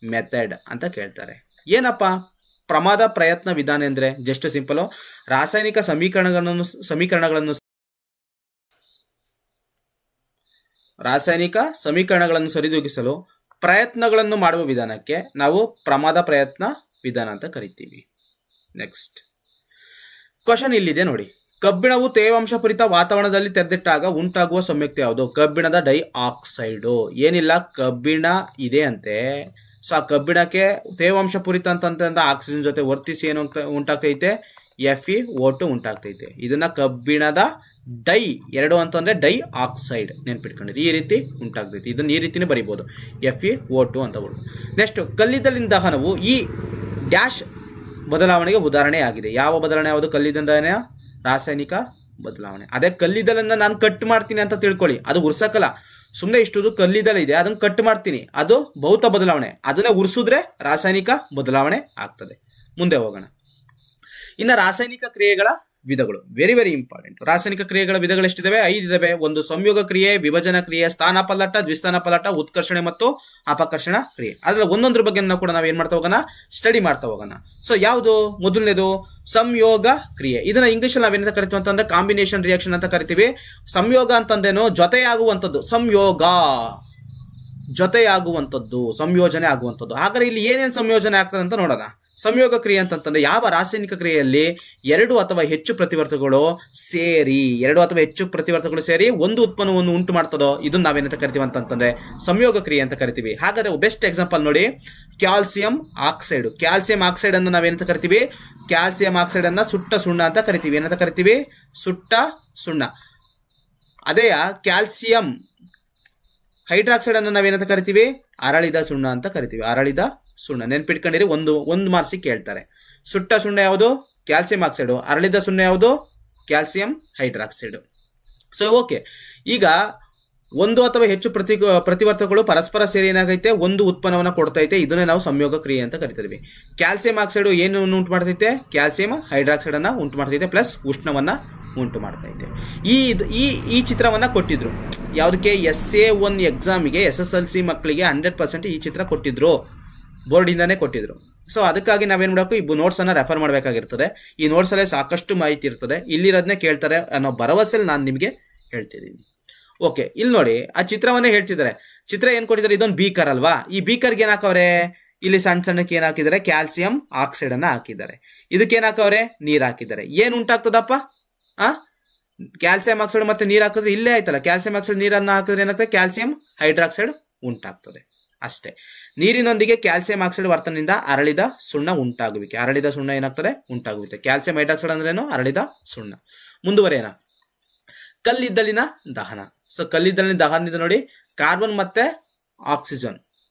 ಮೆಥಡ್ ಅಂತ ಕೇಳ್ತಾರೆ. ಏನಪ್ಪ ಪ್ರಮಾದ ಪ್ರಯತ್ನ ವಿಧಾನ ಅಂದ್ರೆ? ಜಸ್ಟ್ ಸಿಂಪಲ್, ರಾಸಾಯನಿಕ ಸಮೀಕರಣಗಳನ್ನು ಸರಿದೂಗಿಸಲು ಪ್ರಯತ್ನಗಳನ್ನು ಮಾಡುವ ವಿಧಾನಕ್ಕೆ ನಾವು ಪ್ರಮಾದ ಪ್ರಯತ್ನ ವಿಧಾನ ಅಂತ ಕರಿತೀವಿ. ನೆಕ್ಸ್ಟ್ ಕ್ವಶನ್ ಇಲ್ಲಿದೆ ನೋಡಿ. ಕಬ್ಬಿಣವು ತೇವಾಂಶಪೂರಿತ ವಾತಾವರಣದಲ್ಲಿ ತೆರೆದಿಟ್ಟಾಗ ಉಂಟಾಗುವ ಸಂಯುಕ್ತ ಯಾವುದು? ಕಬ್ಬಿಣದ ಡೈಆಕ್ಸೈಡು. ಏನಿಲ್ಲ, ಕಬ್ಬಿಣ ಇದೆ ಅಂತೆ. ಸೊ ಆ ಕಬ್ಬಿಣಕ್ಕೆ ತೇವಾಂಶಪೂರಿತ ಅಂತಂದ್ರೆ ಆಕ್ಸಿಜನ್ ಜೊತೆ ವರ್ತಿಸಿ ಏನು ಉಂಟಾಗ್ತೈತೆ? FeO2 ಉಂಟಾಗ್ತೈತೆ. ಇದನ್ನ ಕಬ್ಬಿಣದ ಡೈ, ಎರಡು ಅಂತಂದ್ರೆ ಡೈ ಆಕ್ಸೈಡ್ ನೆನ್ಪಿಟ್ಕೊಂಡಿರಿ. ಈ ರೀತಿ ಉಂಟಾಗ್ತೈತಿ. ಇದನ್ನ ಈ ರೀತಿನೇ ಬರೀಬಹುದು, FeO2 ಅಂತ ಬರೋದು. ನೆಕ್ಸ್ಟ್, ಕಲ್ಲಿದ್ದಲಿನ ದಹನವು ಈ ಡ್ಯಾಶ್ ಬದಲಾವಣೆಗೆ ಉದಾಹರಣೆ ಆಗಿದೆ. ಯಾವ ಬದಲಾವಣೆ ಯಾವುದು? ಕಲ್ಲಿದ್ದಲಿನ ರಾಸಾಯನಿಕ ಬದಲಾವಣೆ. ಅದೇ ಕಲ್ಲಿದ್ದಲನ್ನ ನಾನು ಕಟ್ ಮಾಡ್ತೀನಿ ಅಂತ ತಿಳ್ಕೊಳ್ಳಿ, ಅದು ಉರ್ಸಕ್ಕಲ್ಲ. ಸುಮ್ಮನೆ ಇಷ್ಟುದು ಕಲ್ಲಿದ್ದಲ ಇದೆ, ಅದನ್ನ ಕಟ್ ಮಾಡ್ತೀನಿ, ಅದು ಭೌತ ಬದಲಾವಣೆ. ಅದನ್ನ ಉರ್ಸಿದ್ರೆ ರಾಸಾಯನಿಕ ಬದಲಾವಣೆ ಆಗ್ತದೆ. ಮುಂದೆ ಹೋಗೋಣ. ಇನ್ನು ರಾಸಾಯನಿಕ ಕ್ರಿಯೆಗಳ ವಿಧಗಳು, ವೆರಿ ವೆರಿ ಇಂಪಾರ್ಟೆಂಟ್. ರಾಸಾಯನಿಕ ಕ್ರಿಯೆಗಳ ವಿಧಗಳು ಎಷ್ಟಿದಾವೆ? 5 ಇದಾವೆ. ಒಂದು ಸಂಯೋಗ ಕ್ರಿಯೆ, ವಿಭಜನ ಕ್ರಿಯೆ, ಸ್ಥಾನ ಪಲ್ಲಟ, ದ್ವಿಸ್ಥಾನ ಪಲ್ಲಟ, ಉತ್ಕರ್ಷಣೆ ಮತ್ತು ಅಪಕರ್ಷಣ ಕ್ರಿಯೆ. ಅದ್ರಲ್ಲಿ ಒಂದೊಂದ್ರ ಬಗ್ಗೆ ಕೂಡ ನಾವು ಏನ್ ಮಾಡ್ತಾ ಹೋಗೋಣ? ಸ್ಟಡಿ ಮಾಡ್ತಾ ಹೋಗೋಣ. ಸೊ ಯಾವುದು? ಮೊದಲನೇದು ಸಂಯೋಗ ಕ್ರಿಯೆ. ಇದನ್ನ ಇಂಗ್ಲಿಷ್ ಅಲ್ಲಿ ನಾವೇನಂತ ಕರಿತೀವಿ ಅಂತಂದ್ರೆ ಕಾಂಬಿನೇಷನ್ ರಿಯಾಕ್ಷನ್ ಅಂತ ಕರಿತೀವಿ. ಸಂಯೋಗ ಅಂತಂದೇನು? ಜೊತೆಯಾಗುವಂಥದ್ದು. ಸಂಯೋಗ ಜೊತೆಯಾಗುವಂಥದ್ದು, ಸಂಯೋಜನೆ ಆಗುವಂಥದ್ದು. ಹಾಗಾದ್ರೆ ಇಲ್ಲಿ ಏನೇನು ಸಂಯೋಜನೆ ಆಗ್ತದೆ ಅಂತ ನೋಡೋಣ. ಸಂಯೋಗ ಕ್ರಿಯೆ ಅಂತಂದ್ರೆ ಯಾವ ರಾಸಾಯನಿಕ ಕ್ರಿಯೆಯಲ್ಲಿ ಎರಡು ಅಥವಾ ಹೆಚ್ಚು ಪ್ರತಿವರ್ತಕಗಳು ಸೇರಿ ಒಂದು ಉತ್ಪನ್ನವನ್ನು ಉಂಟು ಮಾಡ್ತದೋ ಇದನ್ನ ನಾವೇನಂತ ಕರಿತೀವಿ ಅಂತಂದ್ರೆ ಸಂಯೋಗ ಕ್ರಿಯೆ ಅಂತ ಕರಿತೀವಿ. ಹಾಗಾದ್ರೆ ಬೆಸ್ಟ್ ಎಕ್ಸಾಂಪಲ್ ನೋಡಿ, ಕ್ಯಾಲ್ಸಿಯಂ ಆಕ್ಸೈಡ್ ಅನ್ನು ನಾವೇನಂತ ಕರಿತೀವಿ? ಕ್ಯಾಲ್ಸಿಯಂ ಆಕ್ಸೈಡ್ ಅನ್ನ ಸುಟ್ಟ ಸುಣ್ಣ ಅಂತ ಕರಿತೀವಿ. ಏನಂತ ಕರಿತೀವಿ? ಸುಟ್ಟ ಸುಣ್ಣ. ಅದೇ ಕ್ಯಾಲ್ಸಿಯಂ ಹೈಡ್ರಾಕ್ಸೈಡ್ ಅನ್ನು ನಾವೇನಂತ ಕರಿತೀವಿ? ಅರಳಿದ ಸುಣ್ಣ ಅಂತ ಕರಿತೀವಿ. ಅರಳಿದ ಸುಣ್ಣ ನೆನ್ಪಿಟ್ಕೊಂಡಿರಿ. ಒಂದು ಮಾರ್ಕ್ಸಿಗೆ ಕೇಳ್ತಾರೆ. ಸುಟ್ಟ ಸುಣ್ಣ ಯಾವುದು? Calcium oxide. ಅರಳಿದ ಸುಣ್ಣ ಯಾವುದು? Calcium hydroxide. ಸೊ ಓಕೆ, ಈಗ ಒಂದು ಅಥವಾ ಹೆಚ್ಚು ಪ್ರತಿವರ್ತಕಗಳು ಪರಸ್ಪರ ಸೇರಿ ಏನಾಗೈತೆ? ಒಂದು ಉತ್ಪನ್ನವನ್ನ ಕೊಡ್ತೈತೆ. ಇದನ್ನೇ ನಾವು ಸಂಯೋಗ ಕ್ರಿಯೆ ಅಂತ ಕರಿತೀವಿ. ಕ್ಯಾಲ್ಸಿಯಂ ಆಕ್ಸೈಡ್ ಏನು ಉಂಟು ಮಾಡ್ತೈತೆ? ಕ್ಯಾಲ್ಸಿಯಂ ಹೈಡ್ರಾಕ್ಸೈಡ್ ಅನ್ನ ಉಂಟು ಮಾಡ್ತೈತೆ, ಪ್ಲಸ್ ಉಷ್ಣವನ್ನ ಉಂಟು ಮಾಡ್ತೈತೆ. ಈ ಚಿತ್ರವನ್ನ ಕೊಟ್ಟಿದ್ರು ಯಾವುದಕ್ಕೆ? SA1 ಎಕ್ಸಾಮಿಗೆ, SSLC ಮಕ್ಕಳಿಗೆ 100% ಈ ಚಿತ್ರ ಕೊಟ್ಟಿದ್ರು, ಬೋರ್ಡ್ ಇಂದಾನೆ ಕೊಟ್ಟಿದ್ರು. ಸೊ ಅದಕ್ಕಾಗಿ ನಾವೇನ್ ಮಾಡಬೇಕು? ಈ ನೋಟ್ಸ್ ಅನ್ನ ರೆಫರ್ ಮಾಡಬೇಕಾಗಿರ್ತದೆ. ಈ ನೋಟ್ಸ್ ಅಲ್ಲೇ ಸಾಕಷ್ಟು ಮಾಹಿತಿ ಇರ್ತದೆ. ಇಲ್ಲಿರೋದನ್ನೇ ಕೇಳ್ತಾರೆ ಅನ್ನೋ ಭರವಸೆಯಲ್ಲಿ ನಾನು ನಿಮಗೆ ಹೇಳ್ತಿದ್ದೀನಿ. ಓಕೆ, ಇಲ್ಲಿ ನೋಡಿ, ಆ ಚಿತ್ರವನ್ನೇ ಹೇಳ್ತಿದ್ದಾರೆ. ಚಿತ್ರ ಏನ್ ಕೊಟ್ಟಿದ್ದಾರೆ? ಇದೊಂದು ಬೀಕರ್ ಅಲ್ವಾ? ಈ ಬೀಕರ್ಗೆ ಏನ್ ಹಾಕವ್ರೆ? ಇಲ್ಲಿ ಸಣ್ಣ ಸಣ್ಣಕ್ಕೆ ಏನ್ ಹಾಕಿದ್ದಾರೆ? ಕ್ಯಾಲ್ಸಿಯಂ ಆಕ್ಸೈಡ್ ಅನ್ನ ಹಾಕಿದ್ದಾರೆ. ಇದಕ್ಕೆ ಏನ್ ಹಾಕವ್ರೆ? ನೀರ್ ಹಾಕಿದ್ದಾರೆ. ಏನ್ ಉಂಟಾಗ್ತದಪ್ಪ? ಕ್ಯಾಲ್ಸಿಯಂ ಆಕ್ಸೈಡ್ ಮತ್ತೆ ನೀರ್ ಹಾಕಿದ್ರೆ ಇಲ್ಲೇ ಆಯ್ತಲ್ಲ. ಕ್ಯಾಲ್ಸಿಯಂ ಆಕ್ಸೈಡ್ ನೀರನ್ನ ಹಾಕಿದ್ರೆ ಏನಾಗ್ತದೆ? ಕ್ಯಾಲ್ಸಿಯಂ ಹೈಡ್ರಾಕ್ಸೈಡ್ ಉಂಟಾಗ್ತದೆ ಅಷ್ಟೇ. ನೀರಿನೊಂದಿಗೆ ಕ್ಯಾಲ್ಸಿಯಂ ಆಕ್ಸೈಡ್ ವರ್ತನೆಯಿಂದ ಅರಳಿದ ಸುಣ್ಣ ಉಂಟಾಗುವಿಕೆ. ಅರಳಿದ ಸುಣ್ಣ ಏನಾಗ್ತದೆ? ಉಂಟಾಗುವಿಕೆ. ಕ್ಯಾಲ್ಸಿಯಂ ಹೈಡ್ರಾಕ್ಸೈಡ್ ಅಂದ್ರೇನು? ಅರಳಿದ ಸುಣ್ಣ. ಮುಂದುವರೆಯೋಣ. ಕಲ್ಲಿದ್ದಲಿನ ದಹನ. ಸೊ ಕಲ್ಲಿದ್ದಲಿನ ದಹನದಿಂದ ನೋಡಿ, ಕಾರ್ಬನ್ ಮತ್ತೆ ಆಕ್ಸಿಜನ್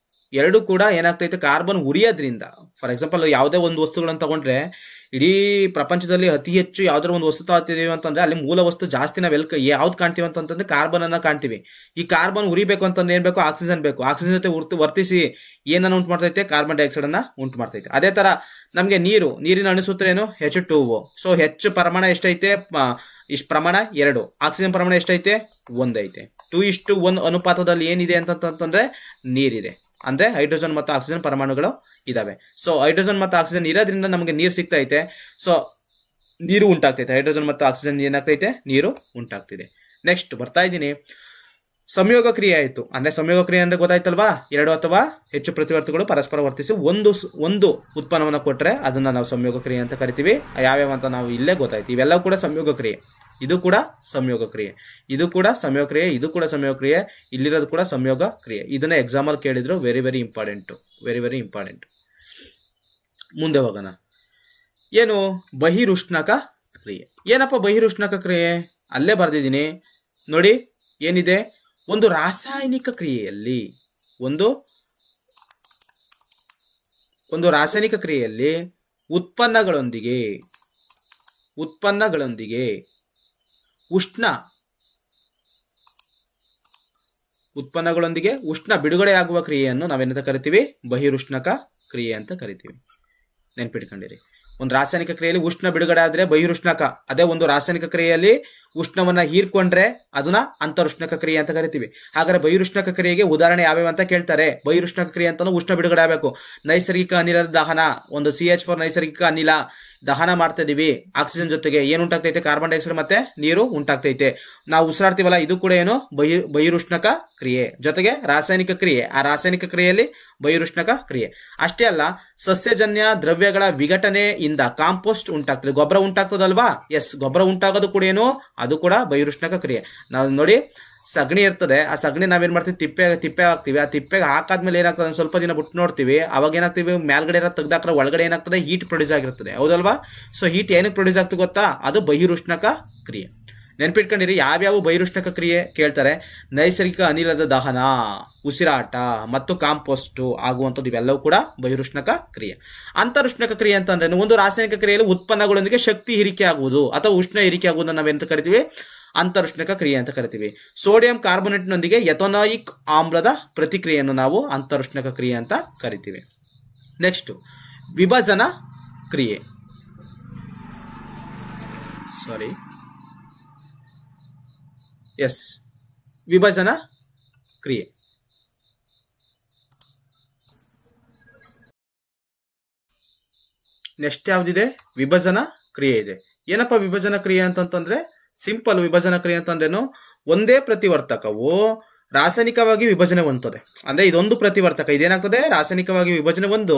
ಎರಡು ಕೂಡ ಏನಾಗ್ತೈತೆ? ಕಾರ್ಬನ್ ಉರಿಯೋದ್ರಿಂದ. ಫಾರ್ ಎಕ್ಸಾಂಪಲ್, ಯಾವುದೇ ಒಂದು ವಸ್ತುಗಳನ್ನು ತಗೊಂಡ್ರೆ, ಇಡೀ ಪ್ರಪಂಚದಲ್ಲಿ ಅತಿ ಹೆಚ್ಚು ಯಾವ್ದಾರ ಒಂದು ವಸ್ತು ತಗೋತೀವಿ ಅಂತಂದ್ರೆ ಅಲ್ಲಿ ಮೂಲ ವಸ್ತು ಜಾಸ್ತಿ ನಾವ್ ಯಾವ್ದು ಕಾಣ್ತೀವಿ ಅಂತಂದ್ರೆ ಕಾರ್ಬನ್ ಅನ್ನ ಕಾಣ್ತೀವಿ. ಈ ಕಾರ್ಬನ್ ಉರಿಬೇಕು ಅಂತಂದ್ರೆ ಏನ್ ಬೇಕು? ಆಕ್ಸಿಜನ್ ಬೇಕು. ಆಕ್ಸಿಜನ್ ಜೊತೆ ವರ್ತಿಸಿ ಏನನ್ನ ಉಂಟು ಮಾಡ್ತೈತೆ? ಕಾರ್ಬನ್ ಡೈಆಕ್ಸೈಡ್ ಅನ್ನ ಉಂಟು ಮಾಡ್ತೈತೆ. ಅದೇ ತರ ನಮ್ಗೆ ನೀರಿನ ಅಣುಸೂತ್ರ ಏನು? H2O. ಸೊ ಹೆಚ್ಚು ಪ್ರಮಾಣ ಎಷ್ಟೈತೆ? ಇಷ್ಟು ಪ್ರಮಾಣ 2. ಆಕ್ಸಿಜನ್ ಪ್ರಮಾಣ ಎಷ್ಟೈತೆ? 1 ಐತೆ. 2:1 ಅನುಪಾತದಲ್ಲಿ ಏನಿದೆ ಅಂತಂದ್ರೆ ನೀರಿದೆ. ಅಂದ್ರೆ ಹೈಡ್ರೋಜನ್ ಮತ್ತು ಆಕ್ಸಿಜನ್ ಪರಮಾಣುಗಳು ಇದಾವೆ. ಸೊ ಹೈಡ್ರೋಜನ್ ಮತ್ತು ಆಕ್ಸಿಜನ್ ಇರೋದ್ರಿಂದ ನಮಗೆ ನೀರು ಸಿಗ್ತೈತೆ. ಸೊ ನೀರು ಉಂಟಾಗ್ತೈತೆ. ಹೈಡ್ರೋಜನ್ ಮತ್ತು ಆಕ್ಸಿಜನ್ ಏನಾಗ್ತೈತೆ? ನೀರು ಉಂಟಾಗ್ತಿದೆ. ನೆಕ್ಸ್ಟ್ ಬರ್ತಾ ಇದ್ದೀನಿ. ಸಂಯೋಗ ಕ್ರಿಯೆ ಆಯ್ತು. ಅಂದ್ರೆ ಸಂಯೋಗ ಕ್ರಿಯೆ ಅಂದ್ರೆ ಗೊತ್ತಾಯ್ತಲ್ವಾ? ಎರಡು ಅಥವಾ ಹೆಚ್ಚು ಪ್ರತಿವರ್ತಕಗಳು ಪರಸ್ಪರ ವರ್ತಿಸಿ ಒಂದು ಉತ್ಪನ್ನವನ್ನು ಕೊಟ್ರೆ ಅದನ್ನ ನಾವು ಸಂಯೋಗ ಕ್ರಿಯೆ ಅಂತ ಕರಿತೀವಿ. ಯಾವ್ಯಾವ ಅಂತ ನಾವು ಇಲ್ಲೇ ಗೊತ್ತಾಯ್ತು. ಇವೆಲ್ಲವೂ ಕೂಡ ಸಂಯೋಗ ಕ್ರಿಯೆ. ಇದು ಕೂಡ ಸಂಯೋಗ ಕ್ರಿಯೆ, ಇದು ಕೂಡ ಸಂಯೋಗ ಕ್ರಿಯೆ, ಇದು ಕೂಡ ಸಂಯೋಗ ಕ್ರಿಯೆ, ಇಲ್ಲಿರೋದು ಕೂಡ ಸಂಯೋಗ ಕ್ರಿಯೆ. ಇದನ್ನ ಎಕ್ಸಾಮ್ ಅಲ್ಲಿ ಕೇಳಿದ್ರು. Very very important, very very important. ಮುಂದೆ ಹೋಗೋಣ. ಏನು? ಬಹಿರುಷ್ಣಕ ಕ್ರಿಯೆ. ಏನಪ್ಪ ಬಹಿರುಷ್ಣಕ ಕ್ರಿಯೆ? ಅಲ್ಲೇ ಬರ್ದಿದ್ದೀನಿ ನೋಡಿ. ಏನಿದೆ? ಒಂದು ರಾಸಾಯನಿಕ ಕ್ರಿಯೆಯಲ್ಲಿ ಒಂದು ರಾಸಾಯನಿಕ ಕ್ರಿಯೆಯಲ್ಲಿ ಉತ್ಪನ್ನಗಳೊಂದಿಗೆ ಉಷ್ಣ ಬಿಡುಗಡೆಯಾಗುವ ಕ್ರಿಯೆಯನ್ನು ನಾವೇನಂತ ಕರಿತೀವಿ? ಬಹಿರುಷ್ಣಕ ಕ್ರಿಯೆ ಅಂತ ಕರಿತೀವಿ. ನೆನ್ಪಿಟ್ಕೊಂಡಿರಿ. ಒಂದು ರಾಸಾಯನಿಕ ಕ್ರಿಯೆಯಲ್ಲಿ ಉಷ್ಣ ಬಿಡುಗಡೆ ಆದ್ರೆ ಬಹಿರುಷ್ಣಕ, ಅದೇ ಒಂದು ರಾಸಾಯನಿಕ ಕ್ರಿಯೆಯಲ್ಲಿ ಉಷ್ಣವನ್ನ ಹೀರ್ಕೊಂಡ್ರೆ ಅದನ್ನ ಅಂತರುಷ್ಣಕ ಕ್ರಿಯೆ ಅಂತ ಕರಿತೀವಿ. ಹಾಗಾದ್ರೆ ಬಹಿರುಷ್ಣಕ ಕ್ರಿಯೆಗೆ ಉದಾಹರಣೆ ಯಾವ್ಯಾವ ಅಂತ ಕೇಳ್ತಾರೆ. ಬಹಿರುಷ್ಣಕ ಕ್ರಿಯೆ ಅಂತಾನು ಉಷ್ಣ ಬಿಡುಗಡೆ ಆಗಬೇಕು. ನೈಸರ್ಗಿಕ ಅನಿಲದ ದಹನ, ಒಂದು CH4 ನೈಸರ್ಗಿಕ ಅನಿಲ ದಹನ ಮಾಡ್ತಾ ಇದೀವಿ, ಆಕ್ಸಿಜನ್ ಜೊತೆಗೆ ಏನು ಉಂಟಾಗ್ತೈತೆ, ಕಾರ್ಬನ್ ಡೈಆಕ್ಸೈಡ್ ಮತ್ತೆ ನೀರು ಉಂಟಾಗ್ತೈತೆ. ನಾವು ಉಸಿರಾಡ್ತೀವಲ್ಲ, ಇದು ಕೂಡ ಏನು ಬಹಿರುಷ್ಣಕ ಕ್ರಿಯೆ ಜೊತೆಗೆ ರಾಸಾಯನಿಕ ಕ್ರಿಯೆ. ಆ ರಾಸಾಯನಿಕ ಕ್ರಿಯೆಯಲ್ಲಿ ಬಹಿರುಷ್ಣಕ ಕ್ರಿಯೆ ಅಷ್ಟೇ ಅಲ್ಲ, ಸಸ್ಯಜನ್ಯ ದ್ರವ್ಯಗಳ ವಿಘಟನೆಯಿಂದ ಕಾಂಪೋಸ್ಟ್ ಉಂಟಾಗ್ತದೆ, ಗೊಬ್ಬರ ಉಂಟಾಗ್ತದಲ್ವಾ. ಎಸ್, ಗೊಬ್ಬರ ಉಂಟಾಗೋದು ಕೂಡ ಏನು, ಅದು ಕೂಡ ಬಹಿರುಷ್ಣಕ ಕ್ರಿಯೆ. ನಾವು ನೋಡಿ ಸಗಣಿ ಇರ್ತದೆ, ಆ ಸಗಣಿ ನಾವೇನ್ ಮಾಡ್ತೀವಿ, ತಿಪ್ಪೆ ಹಾಕ್ತಿವಿ. ಆ ತಿಪ್ಪೆಗೆ ಹಾಕಾದ್ಮೇಲೆ ಏನಾಗ್ತದೆ, ಸ್ವಲ್ಪ ದಿನ ಬಿಟ್ಟು ನೋಡ್ತೀವಿ, ಅವಾಗ ಏನಾಗ್ತೀವಿ, ಮೇಲ್ಗಡೆ ಇರೋ ತೆಗ್ದಾಕ್ರೆ ಒಳಗಡೆ ಏನಾಗ್ತದೆ, ಹೀಟ್ ಪ್ರೊಡ್ಯೂಸ್ ಆಗಿರ್ತದೆ, ಹೌದಲ್ವಾ. ಸೊ ಹೀಟ್ ಏನಕ್ಕೆ ಪ್ರೊಡ್ಯೂಸ್ ಆಗ್ತದೆ ಗೊತ್ತಾ, ಅದು ಬಹಿರುಷ್ಣಕ ಕ್ರಿಯೆ. ನೆನ್ಪಿಟ್ಕೊಂಡಿರಿ. ಯಾವ್ಯಾವ ಬಹಿರುಷ್ಣಕ ಕ್ರಿಯೆ ಕೇಳ್ತಾರೆ, ನೈಸರ್ಗಿಕ ಅನಿಲದ ದಹನ, ಉಸಿರಾಟ ಮತ್ತು ಕಾಂಪೋಸ್ಟ್ ಆಗುವಂಥದ್ದು, ಇವೆಲ್ಲವೂ ಕೂಡ ಬಹಿರುಷ್ಣಕ ಕ್ರಿಯೆ. ಅಂತರುಷ್ಣಕ ಕ್ರಿಯೆ ಅಂತಂದ್ರೆ ಒಂದು ರಾಸಾಯನಿಕ ಕ್ರಿಯೆಯಲ್ಲಿ ಉತ್ಪನ್ನಗಳೊಂದಿಗೆ ಶಕ್ತಿ ಹೀರಿಕೆ ಆಗುವುದು ಅಥವಾ ಉಷ್ಣ ಹೀರಿಕೆ ಆಗುವುದನ್ನು ನಾವೆಂತ ಕರಿತೀವಿ, ಅಂತರುಷ್ಣಕ ಕ್ರಿಯೆ ಅಂತ ಕರಿತೀವಿ. ಸೋಡಿಯಂ ಕಾರ್ಬೋನೇಟ್ ನೊಂದಿಗೆ ಎಥನಾಯಿಕ್ ಆಮ್ಲದ ಪ್ರತಿಕ್ರಿಯೆಯನ್ನು ನಾವು ಅಂತರುಷ್ಣಕ ಕ್ರಿಯೆ ಅಂತ ಕರಿತೀವಿ. ನೆಕ್ಸ್ಟ್ ವಿಭಜನ ಕ್ರಿಯೆ. ವಿಭಜನ ಕ್ರಿಯೆ. ನೆಕ್ಸ್ಟ್ ಯಾವ್ದಿದೆ, ವಿಭಜನ ಕ್ರಿಯೆ ಇದೆ. ಏನಪ್ಪ ವಿಭಜನ ಕ್ರಿಯೆ ಅಂತಂದ್ರೆ, ಸಿಂಪಲ್. ವಿಭಜನ ಕ್ರಿಯೆ ಅಂತಂದ್ರೇನು, ಒಂದೇ ಪ್ರತಿವರ್ತಕವು ರಾಸಾಯನಿಕವಾಗಿ ವಿಭಜನೆ ಹೊಂದುತ್ತದೆ. ಅಂದ್ರೆ ಇದೊಂದು ಪ್ರತಿವರ್ತಕ ಇದೇನಾಗ್ತದೆ, ರಾಸಾಯನಿಕವಾಗಿ ವಿಭಜನೆ ಒಂದು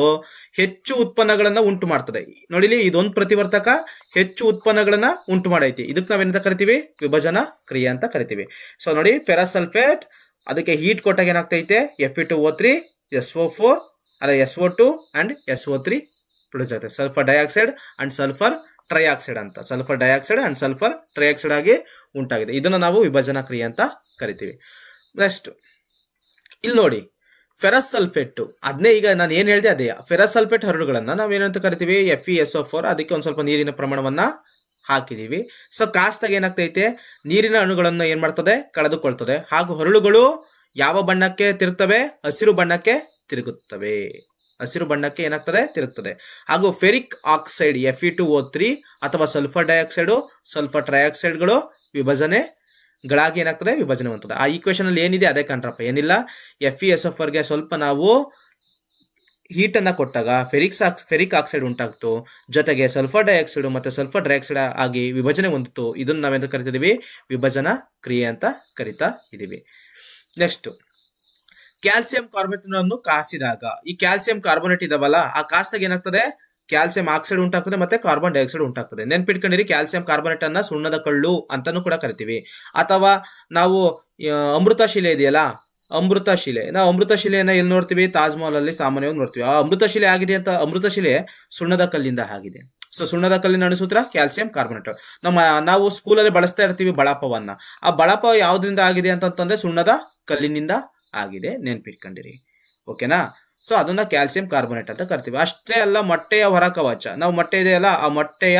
ಹೆಚ್ಚು ಉತ್ಪನ್ನಗಳನ್ನ ಉಂಟು ಮಾಡ್ತದೆ. ನೋಡಿಲಿ, ಇದೊಂದು ಪ್ರತಿವರ್ತಕ ಹೆಚ್ಚು ಉತ್ಪನ್ನಗಳನ್ನ ಉಂಟು ಮಾಡೈತಿ. ಇದಕ್ಕೆ ನಾವೇನಂತ ಕರಿತೀವಿ, ವಿಭಜನ ಕ್ರಿಯೆ ಅಂತ ಕರಿತೀವಿ. ಸೊ ನೋಡಿ, ಫೆರಸ್ ಸಲ್ಫೇಟ್ ಅದಕ್ಕೆ ಹೀಟ್ ಕೊಟ್ಟಾಗ ಏನಾಗ್ತೈತೆ, Fe2O3 SO4 ಅಲ್ಲ SO2 ಅಂಡ್ SO3 ಪ್ರೊಡ್ಯೂಸ್ ಆಗುತ್ತೆ. Sulphur dioxide and sulphur trioxide ಅಂತ, sulphur dioxide and sulphur trioxide ಆಗಿ ಉಂಟಾಗಿದೆ. ಇದನ್ನ ನಾವು ವಿಭಜನಾ ಕ್ರಿಯೆ ಅಂತ ಕರಿತೀವಿ. ನೆಕ್ಸ್ಟ್ ಇಲ್ಲಿ ನೋಡಿ, ಫೆರಸ್ ಸಲ್ಫೇಟ್, ಅದನ್ನೇ ಈಗ ನಾನು ಏನ್ ಹೇಳಿದೆ ಅದೇ. ಫೆರಸ್ ಸಲ್ಫೇಟ್ ಹರಳುಗಳನ್ನ ನಾವೇನಂತ ಕರಿತೀವಿ, FeSO4. ಅದಕ್ಕೆ ಒಂದ್ ಸ್ವಲ್ಪ ನೀರಿನ ಪ್ರಮಾಣವನ್ನ ಹಾಕಿದೀವಿ. ಸೊ ಕಾಸ್ತಾಗ ಏನಾಗ್ತೈತೆ, ನೀರಿನ ಅಣುಗಳನ್ನು ಏನ್ ಮಾಡ್ತದೆ, ಕಳೆದುಕೊಳ್ತದೆ. ಹಾಗೂ ಹರಳುಗಳು ಯಾವ ಬಣ್ಣಕ್ಕೆ ತಿರುಗ್ತವೆ, ಹಸಿರು ಬಣ್ಣಕ್ಕೆ ತಿರುಗುತ್ತವೆ. ಹಸಿರು ಬಣ್ಣಕ್ಕೆ ಏನಾಗ್ತದೆ, ತಿರುಗ್ತದೆ. ಹಾಗೂ ಫೆರಿಕ್ ಆಕ್ಸೈಡ್ Fe2O3 ಅಥವಾ ಸಲ್ಫರ್ ಡೈಆಕ್ಸೈಡ್, ಸಲ್ಫರ್ ಟ್ರೈಆಕ್ಸೈಡ್ಗಳು ವಿಭಜನೆಗಳಾಗಿ ಏನಾಗ್ತದೆ, ವಿಭಜನೆ ಹೊಂದುತ್ತದೆ. ಆ ಈಕ್ವೇಶನ್ ಅಲ್ಲಿ ಏನಿದೆ ಅದೇ ಕಂಡ್ರಪ್ಪ, ಏನಿಲ್ಲ. FeSO4 ಗೆ ಸ್ವಲ್ಪ ನಾವು ಹೀಟ್ ಅನ್ನ ಕೊಟ್ಟಾಗ ಫೆರಿಕ್ ಆಕ್ಸೈಡ್ ಉಂಟಾಗ್ತು, ಜೊತೆಗೆ ಸಲ್ಫರ್ ಡೈಆಕ್ಸೈಡ್ ಮತ್ತೆ ಸಲ್ಫರ್ ಡೈಆಕ್ಸೈಡ್ ಆಗಿ ವಿಭಜನೆ ಹೊಂದಿತ್ತು. ಇದನ್ನ ನಾವೆಂತ ಕರಿತಿದೀವಿ, ವಿಭಜನಾ ಕ್ರಿಯೆ ಅಂತ ಕರಿತಾ ಇದೀವಿ. ನೆಕ್ಸ್ಟ್ ಕ್ಯಾಲ್ಸಿಯಂ ಕಾರ್ಬೋನೇಟ್ ಅನ್ನು ಕಾಸಿದಾಗ, ಈ ಕ್ಯಾಲ್ಸಿಯಂ ಕಾರ್ಬೋನೇಟ್ ಇದಾವಲ್ಲ, ಆ ಕಾಸ್ತಾಗ ಏನಾಗ್ತದೆ, ಕ್ಯಾಲ್ಸಿಯಂ ಆಕ್ಸೈಡ್ ಉಂಟಾಗ್ತದೆ ಮತ್ತೆ ಕಾರ್ಬನ್ ಡೈಆಕ್ಸೈಡ್ ಉಂಟಾಗ್ತದೆ. ನೆನ್ಪಿಟ್ಕೊಂಡಿರಿ, ಕ್ಯಾಲ್ಸಿಯಂ ಕಾರ್ಬೋನೇಟ್ ಅನ್ನ ಸುಣ್ಣದ ಕಳ್ಳು ಅಂತಾನು ಕೂಡ ಕರಿತೀವಿ. ಅಥವಾ ನಾವು ಅಮೃತ ಶಿಲೆ ಇದೆಯಲ್ಲ, ಅಮೃತ ಶಿಲೆ, ನಾವು ಅಮೃತ ಶಿಲೆಯನ್ನ ಎಲ್ಲಿ ನೋಡ್ತೀವಿ, ತಾಜ್ ಮಹಲ್ ಅಲ್ಲಿ ಸಾಮಾನ್ಯವಾಗಿ ನೋಡ್ತೀವಿ. ಆ ಅಮೃತ ಶಿಲೆ ಆಗಿದೆ ಅಂತ, ಅಮೃತ ಶಿಲೆ ಸುಣ್ಣದ ಕಲ್ಲಿಂದ ಆಗಿದೆ. ಸೊ ಸುಣ್ಣದ ಕಲ್ಲಿನ ಅಣುಸೂತ್ರ ಕ್ಯಾಲ್ಸಿಯಂ ಕಾರ್ಬೋನೇಟ್. ನಾವು ಸ್ಕೂಲಲ್ಲಿ ಬಳಸ್ತಾ ಇರ್ತೀವಿ ಬಳಪವನ್ನ. ಆ ಬಳಪ ಯಾವ್ದ್ರಿಂದ ಆಗಿದೆ ಅಂತಂದ್ರೆ ಸುಣ್ಣದ ಕಲ್ಲಿನಿಂದ ಆಗಿದೆ, ನೆನ್ಪಿಟ್ಕೊಂಡಿರಿ. ಓಕೆನಾ. ಸೊ ಅದನ್ನ ಕ್ಯಾಲ್ಸಿಯಂ ಕಾರ್ಬೋನೇಟ್ ಅಂತ ಕರಿತೀವಿ. ಅಷ್ಟೇ ಅಲ್ಲ, ಮೊಟ್ಟೆಯ ಹೊರ ಕವಚ, ನಾವು ಮೊಟ್ಟೆ ಇದೆಯಲ್ಲ, ಆ ಮೊಟ್ಟೆಯ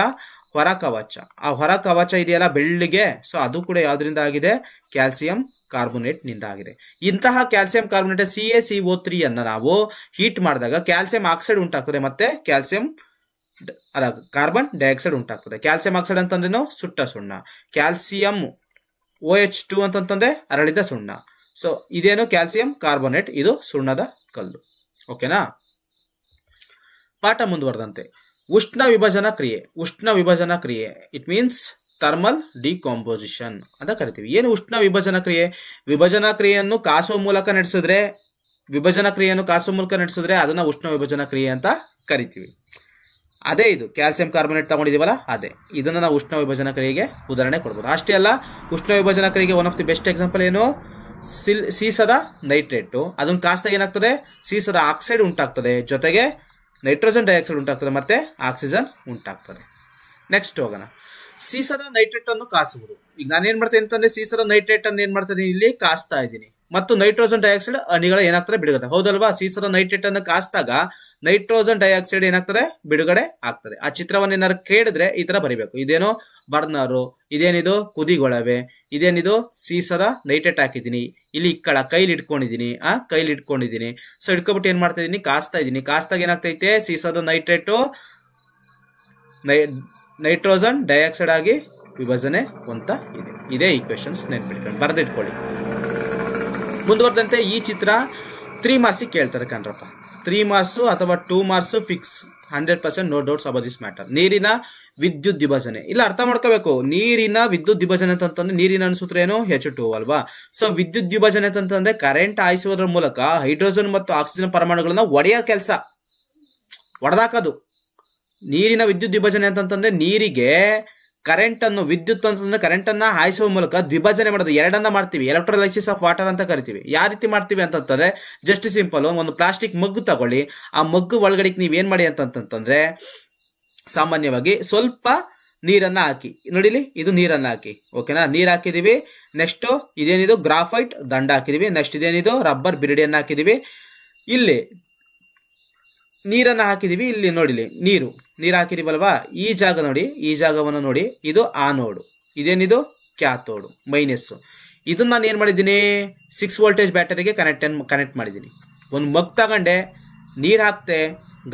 ಹೊರ ಕವಚ, ಆ ಹೊರ ಕವಚ ಇದೆಯಲ್ಲ ಬೆಳ್ಳಿಗೆ, ಸೊ ಅದು ಕೂಡ ಯಾವ್ದ್ರಿಂದ ಆಗಿದೆ, ಕ್ಯಾಲ್ಸಿಯಂ ಕಾರ್ಬೋನೇಟ್ ನಿಂದ ಆಗಿದೆ. ಇಂತಹ ಕ್ಯಾಲ್ಸಿಯಂ ಕಾರ್ಬೋನೇಟ್ CaCO3 ಅನ್ನ ನಾವು ಹೀಟ್ ಮಾಡಿದಾಗ ಕ್ಯಾಲ್ಸಿಯಂ ಆಕ್ಸೈಡ್ ಉಂಟಾಗ್ತದೆ ಮತ್ತೆ ಕ್ಯಾಲ್ಸಿಯಂ ಕಾರ್ಬನ್ ಡೈಆಕ್ಸೈಡ್ ಉಂಟಾಗ್ತದೆ. ಕ್ಯಾಲ್ಸಿಯಂ ಆಕ್ಸೈಡ್ ಅಂತಂದ್ರೇನು, ಸುಟ್ಟ ಸುಣ್ಣ. ಕ್ಯಾಲ್ಸಿಯಂ OH2 ಅಂತಂದ್ರೆ ಅರಳಿದ ಸುಣ್ಣ. ಸೊ ಇದೇನು ಕ್ಯಾಲ್ಸಿಯಂ ಕಾರ್ಬೋನೇಟ್, ಇದು ಸುಣ್ಣದ ಕಲ್ಲು. ಓಕೆನಾ. ಪಾಠ ಮುಂದುವರೆದಂತೆ ಉಷ್ಣ ವಿಭಜನಾ ಕ್ರಿಯೆ. ಉಷ್ಣ ವಿಭಜನಾ ಕ್ರಿಯೆ ಇಟ್ ಮೀನ್ಸ್ ಥರ್ಮಲ್ ಡಿಕಾಂಪೋಸಿಷನ್ ಅಂತ ಕರಿತೀವಿ. ಏನು ಉಷ್ಣ ವಿಭಜನಾ ಕ್ರಿಯೆ? ವಿಭಜನಾ ಕ್ರಿಯೆಯನ್ನು ಕಾಸುವ ಮೂಲಕ ನಡೆಸಿದ್ರೆ, ವಿಭಜನಾ ಕ್ರಿಯೆಯನ್ನು ಕಾಸುವ ಮೂಲಕ ನಡೆಸಿದ್ರೆ ಅದನ್ನ ಉಷ್ಣ ವಿಭಜನಾ ಕ್ರಿಯೆ ಅಂತ ಕರಿತೀವಿ. ಅದೇ ಇದು ಕ್ಯಾಲ್ಸಿಯಂ ಕಾರ್ಬೋನೇಟ್ ತಗೊಂಡಿದೀವಲ್ಲ, ಅದೇ ಇದನ್ನ ನಾವು ಉಷ್ಣ ವಿಭಜನಾ ಕ್ರಿಯೆಗೆ ಉದಾಹರಣೆ ಕೊಡ್ಬೋದು. ಅಷ್ಟೇ ಅಲ್ಲ, ಉಷ್ಣ ವಿಭಜನಾ ಕ್ರಿಯೆಗೆ one of the best example ಏನು, ಸೀಸದ ನೈಟ್ರೇಟ್. ಅದನ್ನ ಕಾಸ್ತಾಗ ಏನಾಗ್ತದೆ, ಸೀಸದ ಆಕ್ಸೈಡ್ ಉಂಟಾಗ್ತದೆ, ಜೊತೆಗೆ ನೈಟ್ರೋಜನ್ ಡೈಆಕ್ಸೈಡ್ ಉಂಟಾಗ್ತದೆ ಮತ್ತೆ ಆಕ್ಸಿಜನ್ ಉಂಟಾಗ್ತದೆ. ನೆಕ್ಸ್ಟ್ ಹೋಗೋಣ. ಸೀಸದ ನೈಟ್ರೇಟ್ ಅನ್ನು ಕಾಸುವುದು. ಈಗ ನಾನೇನ್ ಮಾಡ್ತೇನೆ ಅಂತಂದ್ರೆ, ಸೀಸದ ನೈಟ್ರೇಟ್ ಅನ್ನು ಏನ್ ಮಾಡ್ತಾ ಇದೀನಿ, ಇಲ್ಲಿ ಕಾಸ್ತಾ ಇದ್ದೀನಿ. ಮತ್ತು ನೈಟ್ರೋಜನ್ ಡೈಆಕ್ಸೈಡ್ ಅಣಿಗಳು ಏನಾಗ್ತದೆ, ಬಿಡುಗಡೆ. ಹೌದಲ್ವಾ. ಸೀಸದ ನೈಟ್ರೇಟ್ ಅನ್ನು ಕಾಸ್ತಾಗ ನೈಟ್ರೋಜನ್ ಡೈಆಕ್ಸೈಡ್ ಏನಾಗ್ತದೆ, ಬಿಡುಗಡೆ ಆಗ್ತದೆ. ಆ ಚಿತ್ರವನ್ನು ಏನಾದ್ರು ಕೇಳಿದ್ರೆ ಈ ತರ ಬರಿಬೇಕು. ಇದೇನೋ ಬರ್ನರು, ಇದೇನಿದು ಕುದಿಗೊಳವೆ, ಇದೇನಿದು ಸೀಸದ ನೈಟ್ರೇಟ್ ಹಾಕಿದೀನಿ, ಇಲ್ಲಿ ಕೈಲಿ ಇಟ್ಕೊಂಡಿದೀನಿ. ಸೊ ಇಟ್ಕೊಬಿಟ್ಟು ಏನ್ ಮಾಡ್ತಾ ಇದೀನಿ, ಕಾಸ್ತಾ ಇದೀನಿ. ಕಾಸ್ತಾಗ ಏನಾಗ್ತೈತೆ, ಸೀಸದ ನೈಟ್ರೇಟು ನೈಟ್ರೋಜನ್ ಡೈಆಕ್ಸೈಡ್ ಆಗಿ ವಿಭಜನೆ ಹೊಂದ್ತಾ ಇದೆ. ಇದೇ ಈಕ್ವೇಶನ್ಸ್ ನೆನ್ಪಿಟ್ಕೊಂಡು ಬರೆದಿಟ್ಕೊಳ್ಳಿ. ಮುಂದುವರೆದಂತೆ ಈ ಚಿತ್ರ 3 ಮಾರ್ಕ್ಸ್ ಕೇಳ್ತಾರೆ ಕಣ್ರಪ್ಪ. 3 ಮಾರ್ಕ್ಸ್ ಅಥವಾ 2 marks fix. 100% no doubts about this matter. ನೀರಿನ ವಿದ್ಯುತ್ ವಿಭಜನೆ ಇಲ್ಲ ಅರ್ಥ ಮಾಡ್ಕೋಬೇಕು. ನೀರಿನ ವಿದ್ಯುತ್ ವಿಭಜನೆ ಅಂತಂದ್ರೆ ನೀರಿನ ಸೂತ್ರ ಏನು H2 ಅಲ್ವಾ. ಸೊ ವಿದ್ಯುತ್ ವಿಭಜನೆ ಅಂತಂದ್ರೆ ಕರೆಂಟ್ ಹಾಯಿಸುವುದರ ಮೂಲಕ ಹೈಡ್ರೋಜನ್ ಮತ್ತು ಆಕ್ಸಿಜನ್ ಪರಮಾಣುಗಳನ್ನ ಒಡೆಯೋ ಕೆಲಸ, ಒಡೆದಾಕೋದು. ನೀರಿನ ವಿದ್ಯುತ್ ವಿಭಜನೆ ಅಂತಂದ್ರೆ ನೀರಿಗೆ ಕರೆಂಟ್ ಅನ್ನು, ವಿದ್ಯುತ್ ಅಂತಂದ್ರೆ ಕರೆಂಟ್ ಅನ್ನ ಹಾಯಿಸುವ ಮೂಲಕ ವಿಭಜನೆ ಮಾಡೋದು. ಎರಡನ್ನ ಮಾಡ್ತೀವಿ, ಎಲೆಕ್ಟ್ರೋಲೈಸಿಸ್ ಆಫ್ ವಾಟರ್ ಅಂತ ಕರಿತೀವಿ. ಯಾವ ರೀತಿ ಮಾಡ್ತೀವಿ ಅಂತಂದ್ರೆ ಜಸ್ಟ್ ಸಿಂಪಲ್, ಒಂದು ಪ್ಲಾಸ್ಟಿಕ್ ಮಗ್ಗು ತಗೊಳ್ಳಿ, ಆ ಮಗ್ಗು ಒಳಗಡೆ ನೀವ್ ಏನ್ ಮಾಡಿ ಅಂತಂತಂದ್ರೆ ಸಾಮಾನ್ಯವಾಗಿ ಸ್ವಲ್ಪ ನೀರನ್ನ ಹಾಕಿ, ನೋಡಿಲಿ ಇದು ನೀರನ್ನ ಹಾಕಿ, ಓಕೆನಾ. ನೀರ್ ಹಾಕಿದೀವಿ. ನೆಕ್ಸ್ಟ್ ಇದೇನಿದು ಗ್ರಾಫೈಟ್ ದಂಡ ಹಾಕಿದೀವಿ. ನೆಕ್ಸ್ಟ್ ಇದೇನಿದು ರಬ್ಬರ್ ಬಿರಡಿಯನ್ನ ಹಾಕಿದೀವಿ. ಇಲ್ಲಿ ನೀರನ್ನ ಹಾಕಿದೀವಿ. ಇಲ್ಲಿ ನೋಡಿಲಿ ನೀರು ಹಾಕಿದೀವಲ್ವಾ, ಈ ಜಾಗ ನೋಡಿ, ಈ ಜಾಗವನ್ನು ನೋಡಿ, ಇದು ಆನೋಡು, ಇದೇನಿದು ಕ್ಯಾಥೋಡು ಮೈನಸ್. ಇದನ್ನ ನಾನು ಏನ್ ಮಾಡಿದ್ದೀನಿ 6 ವೋಲ್ಟೇಜ್ ಬ್ಯಾಟರಿಗೆ ಕನೆಕ್ಟ್ ಮಾಡಿದ್ದೀನಿ. ಒಂದು ಮಗ್ ತಗೊಂಡೆ, ನೀರ್ ಹಾಕ್ತೆ,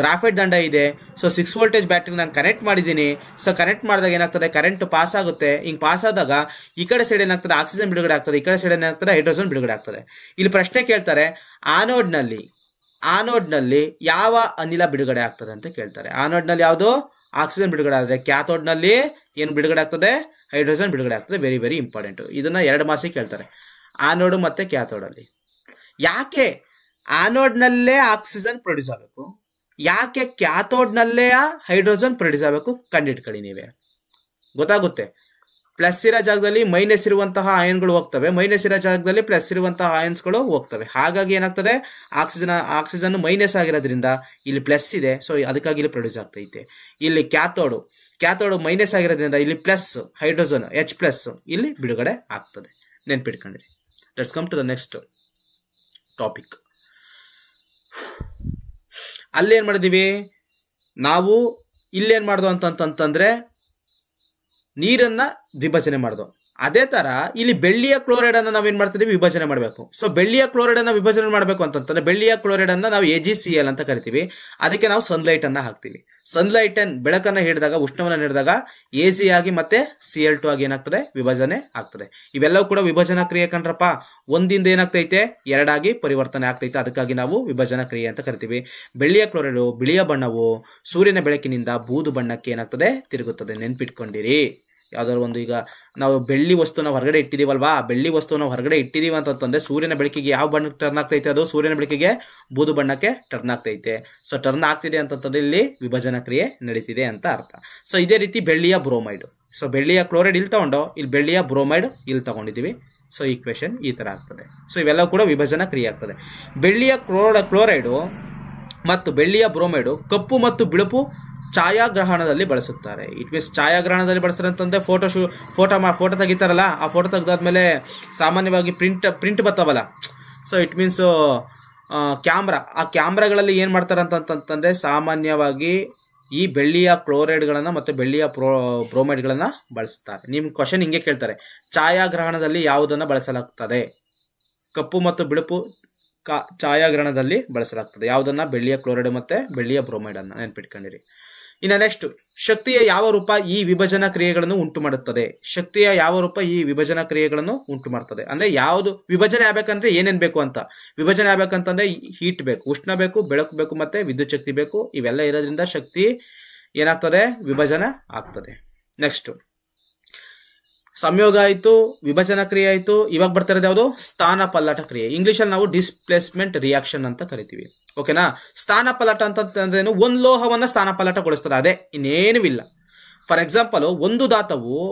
ಗ್ರಾಫೈಟ್ ದಂಡ ಇದೆ. ಸೊ 6 ವೋಲ್ಟೇಜ್ ಬ್ಯಾಟರಿ ನಾನು ಕನೆಕ್ಟ್ ಮಾಡಿದ್ದೀನಿ. ಸೊ ಕನೆಕ್ಟ್ ಮಾಡಿದಾಗ ಏನಾಗ್ತದೆ, ಕರೆಂಟ್ ಪಾಸ್ ಆಗುತ್ತೆ. ಹಿಂಗ್ ಪಾಸ್ ಆದಾಗ ಈ ಕಡೆ ಸೈಡ್ ಏನಾಗ್ತದೆ, ಆಕ್ಸಿಜನ್ ಬಿಡುಗಡೆ ಆಗ್ತದೆ, ಈ ಕಡೆ ಸೈಡ್ ಏನಾಗ್ತದೆ, ಹೈಡ್ರೋಜನ್ ಬಿಡುಗಡೆ ಆಗ್ತದೆ. ಇಲ್ಲಿ ಪ್ರಶ್ನೆ ಕೇಳ್ತಾರೆ, ಆನೋಡ್ ನಲ್ಲಿ ಯಾವ ಅನಿಲ ಬಿಡುಗಡೆ ಆಗ್ತದೆ ಅಂತ ಕೇಳ್ತಾರೆ. ಆನೋಡ್ ನಲ್ಲಿ ಯಾವುದು ಆಕ್ಸಿಜನ್ ಬಿಡುಗಡೆ ಆದ್ರೆ, ಕ್ಯಾಥೋಡ್ ನಲ್ಲಿ ಏನು ಬಿಡುಗಡೆ ಆಗ್ತದೆ, ಹೈಡ್ರೋಜನ್ ಬಿಡುಗಡೆ ಆಗ್ತದೆ. Very very important. ಇದನ್ನ 2 ಮಾರ್ಕ್ಸ್ ಕೇಳ್ತಾರೆ, ಆನೋಡ್ ಮತ್ತೆ ಕ್ಯಾಥೋಡ್ ಅಲ್ಲಿ. ಯಾಕೆ ಆನೋಡ್ ನಲ್ಲೇ ಆಕ್ಸಿಜನ್ ಪ್ರೊಡ್ಯೂಸ್ ಆಗಬೇಕು, ಯಾಕೆ ಕ್ಯಾಥೋಡ್ ನಲ್ಲೇ ಹೈಡ್ರೋಜನ್ ಪ್ರೊಡ್ಯೂಸ್ ಆಗಬೇಕು, ಕಂಡಿಟ್ಕೊಳ್ಳಿ ನೀವೇ, ಗೊತ್ತಾಗುತ್ತೆ. ಪ್ಲಸ್ ಇರೋ ಜಾಗದಲ್ಲಿ ಮೈನಸ್ ಇರುವಂತಹ ಆಯನ್ಗಳು ಹೋಗ್ತವೆ, ಮೈನಸ್ ಇರೋ ಜಾಗದಲ್ಲಿ ಪ್ಲಸ್ ಇರುವಂತಹ ಆಯನ್ಸ್ಗಳು ಹೋಗ್ತವೆ. ಹಾಗಾಗಿ ಏನಾಗ್ತದೆ, ಆಕ್ಸಿಜನ್ ಮೈನಸ್ ಆಗಿರೋದ್ರಿಂದ ಇಲ್ಲಿ ಪ್ಲಸ್ ಇದೆ. ಸೊ ಅದಕ್ಕಾಗಿ ಇಲ್ಲಿ ಪ್ರೊಡ್ಯೂಸ್ ಆಗ್ತೈತೆ. ಇಲ್ಲಿ ಕ್ಯಾಥೋಡ್ ಮೈನಸ್ ಆಗಿರೋದ್ರಿಂದ ಇಲ್ಲಿ ಪ್ಲಸ್ ಹೈಡ್ರೋಜನ್ H+ ಇಲ್ಲಿ ಬಿಡುಗಡೆ ಆಗ್ತದೆ. ನೆನ್ಪಿಟ್ಕೊಂಡ್ರಿ. Let's come to the next topic. ಅಲ್ಲೇನ್ ಮಾಡಿದೀವಿ ನಾವು, ಇಲ್ಲೇನ್ ಮಾಡ್ದು ಅಂತಂತಂದ್ರೆ ನೀರನ್ನ ವಿಭಜನೆ ಮಾಡ್ದು. ಅದೇ ತರ ಇಲ್ಲಿ ಬೆಳ್ಳಿಯ ಕ್ಲೋರೈಡ್ ಅನ್ನ ನಾವೇನ್ ಮಾಡ್ತಿದೀವಿ, ವಿಭಜನೆ ಮಾಡಬೇಕು. ಸೊ ಬೆಳ್ಳಿಯ ಕ್ಲೋರೈಡ್ ಅನ್ನ ವಿಭಜನೆ ಮಾಡಬೇಕು ಅಂತಂದ್ರೆ ಬೆಳ್ಳಿಯ ಕ್ಲೋರೈಡ್ ಅನ್ನ ನಾವು AgCl ಅಂತ ಕರಿತೀವಿ. ಅದಕ್ಕೆ ನಾವು ಸನ್ಲೈಟ್ ಅನ್ನ ಹಾಕ್ತಿವಿ. ಸನ್ಲೈಟ್ ಬೆಳಕನ್ನ ಹಿಡಿದಾಗ, ಉಷ್ಣವನ್ನ ಹಿಡಿದಾಗ Ag ಆಗಿ ಮತ್ತೆ Cl2 ಆಗಿ ಏನಾಗ್ತದೆ, ವಿಭಜನೆ ಆಗ್ತದೆ. ಇವೆಲ್ಲವೂ ಕೂಡ ವಿಭಜನಾ ಕ್ರಿಯೆ ಕಣ್ರಪ್ಪ. ಒಂದಿಂದ ಏನಾಗ್ತೈತೆ, 2 ಆಗಿ ಪರಿವರ್ತನೆ ಆಗ್ತೈತೆ. ಅದಕ್ಕಾಗಿ ನಾವು ವಿಭಜನಾ ಕ್ರಿಯೆ ಅಂತ ಕರಿತೀವಿ. ಬೆಳ್ಳಿಯ ಕ್ಲೋರೈಡ್ ಬಿಳಿಯ ಬಣ್ಣವು ಸೂರ್ಯನ ಬೆಳಕಿನಿಂದ ಬೂದು ಬಣ್ಣಕ್ಕೆ ಏನಾಗ್ತದೆ, ತಿರುಗುತ್ತದೆ. ನೆನ್ಪಿಟ್ಕೊಂಡಿರಿ. ಯಾವ್ದಾದ್ರು ಒಂದು, ಈಗ ನಾವು ಬೆಳ್ಳಿ ವಸ್ತುನ ಹೊರಗಡೆ ಇಟ್ಟಿದೀವಲ್ವಾ, ಬೆಳ್ಳಿ ವಸ್ತುನ ಹೊರಗಡೆ ಇಟ್ಟಿದೀವಿ ಅಂತಂದ್ರೆ ಸೂರ್ಯನ ಬೆಳಕಿಗೆ ಯಾವ ಬಣ್ಣಕ್ಕೆ ಟರ್ನ್ ಆಗ್ತೈತೆ, ಅದು ಸೂರ್ಯನ ಬೆಳಕಿಗೆ ಬೂದು ಬಣ್ಣಕ್ಕೆ ಟರ್ನ್ ಆಗ್ತೈತೆ. ಸೊ ಟರ್ನ್ ಆಗ್ತಿದೆ ಅಂತಂದ್ರೆ ಇಲ್ಲಿ ವಿಭಜನಾ ಕ್ರಿಯೆ ನಡೀತಿದೆ ಅಂತ ಅರ್ಥ. ಸೊ ಇದೇ ರೀತಿ ಬೆಳ್ಳಿಯ ಬ್ರೋಮೈಡ್. ಸೊ ಬೆಳ್ಳಿಯ ಕ್ಲೋರೈಡ್ ಇಲ್ಲಿ ತಗೊಂಡು, ಇಲ್ಲಿ ಬೆಳ್ಳಿಯ ಬ್ರೋಮೈಡ್ ಇಲ್ಲಿ ತಗೊಂಡಿದೀವಿ. ಸೊ ಈಕ್ವೇಶನ್ ಈ ತರ ಆಗ್ತದೆ. ಸೊ ಇವೆಲ್ಲ ಕೂಡ ವಿಭಜನಾ ಕ್ರಿಯೆ ಆಗ್ತದೆ. ಬೆಳ್ಳಿಯ ಕ್ಲೋರೈಡು ಮತ್ತು ಬೆಳ್ಳಿಯ ಬ್ರೋಮೈಡು ಕಪ್ಪು ಮತ್ತು ಬಿಳುಪು ಛಾಯಾಗ್ರಹಣದಲ್ಲಿ ಬಳಸುತ್ತಾರೆ. ಇಟ್ ಮೀನ್ಸ್ ಛಾಯಾಗ್ರಹಣದಲ್ಲಿ ಬಳಸ್ತಾರೆ ಅಂತಂದ್ರೆ ಫೋಟೋ ತೆಗಿತಾರಲ್ಲ, ಆ ಫೋಟೋ ತೆಗೆದಾದ್ಮೇಲೆ ಸಾಮಾನ್ಯವಾಗಿ ಪ್ರಿಂಟ್ ಬರ್ತಾವಲ್ಲ. ಸೊ ಇಟ್ ಮೀನ್ಸ್ ಕ್ಯಾಮ್ರಾ, ಆ ಕ್ಯಾಮ್ರಾಗಳಲ್ಲಿ ಏನ್ ಮಾಡ್ತಾರೆ ಅಂತಂತಂದ್ರೆ ಸಾಮಾನ್ಯವಾಗಿ ಈ ಬೆಳ್ಳಿಯ ಕ್ಲೋರೈಡ್ಗಳನ್ನ ಮತ್ತೆ ಬೆಳ್ಳಿಯ ಬ್ರೋಮೈಡ್ಗಳನ್ನ ಬಳಸುತ್ತಾರೆ. ನಿಮ್ ಕ್ವಶನ್ ಹಿಂಗೆ ಕೇಳ್ತಾರೆ, ಛಾಯಾಗ್ರಹಣದಲ್ಲಿ ಯಾವುದನ್ನ ಬಳಸಲಾಗ್ತದೆ, ಕಪ್ಪು ಮತ್ತು ಬಿಳುಪು ಛಾಯಾಗ್ರಹಣದಲ್ಲಿ ಬಳಸಲಾಗ್ತದೆ. ಯಾವುದನ್ನ, ಬೆಳ್ಳಿಯ ಕ್ಲೋರೈಡ್ ಮತ್ತೆ ಬೆಳ್ಳಿಯ ಬ್ರೋಮೈಡ್ ಅನ್ನ. ನೆನ್ಪಿಟ್ಕೊಂಡಿರಿ. ಇನ್ನು ನೆಕ್ಸ್ಟ್, ಶಕ್ತಿಯ ಯಾವ ರೂಪ ಈ ವಿಭಜನಾ ಕ್ರಿಯೆಗಳನ್ನು ಉಂಟು ಮಾಡುತ್ತದೆ. ಶಕ್ತಿಯ ಯಾವ ರೂಪ ಈ ವಿಭಜನಾ ಕ್ರಿಯೆಗಳನ್ನು ಉಂಟು ಮಾಡ್ತದೆ ಅಂದ್ರೆ ಯಾವುದು ವಿಭಜನೆ ಆಗ್ಬೇಕಂದ್ರೆ ಏನೇನ್ ಬೇಕು ಅಂತ. ವಿಭಜನೆ ಆಗ್ಬೇಕಂತಂದ್ರೆ ಹೀಟ್ ಬೇಕು, ಉಷ್ಣ ಬೇಕು, ಬೆಳಕು ಬೇಕು, ಮತ್ತೆ ವಿದ್ಯುತ್ ಶಕ್ತಿ ಬೇಕು. ಇವೆಲ್ಲ ಇರೋದ್ರಿಂದ ಶಕ್ತಿ ಏನಾಗ್ತದೆ, ವಿಭಜನೆ ಆಗ್ತದೆ. ನೆಕ್ಸ್ಟ್ ಸಂಯೋಗ ಆಯ್ತು, ವಿಭಜನಾ ಕ್ರಿಯೆ ಆಯ್ತು. ಇವಾಗ ಬರ್ತಿರೋದು ಯಾವುದು, ಸ್ಥಾನ ಪಲ್ಲಟ ಕ್ರಿಯೆ. ಇಂಗ್ಲಿಷ್ ಅಲ್ಲಿ ನಾವು ಡಿಸ್ಪ್ಲೇಸ್ಮೆಂಟ್ ರಿಯಾಕ್ಷನ್ ಅಂತ ಕರಿತೀವಿ. ಓಕೆನಾ. ಸ್ಥಾನ ಪಲ್ಲಟ ಅಂತಂದ್ರೆ ಒಂದು ಲೋಹವನ್ನ ಸ್ಥಾನ ಪಲ್ಲಟಗೊಳಿಸ್ತದೆ, ಅದೇ, ಇನ್ನೇನು ಇಲ್ಲ. ಫಾರ್ ಎಕ್ಸಾಂಪಲ್, ಒಂದು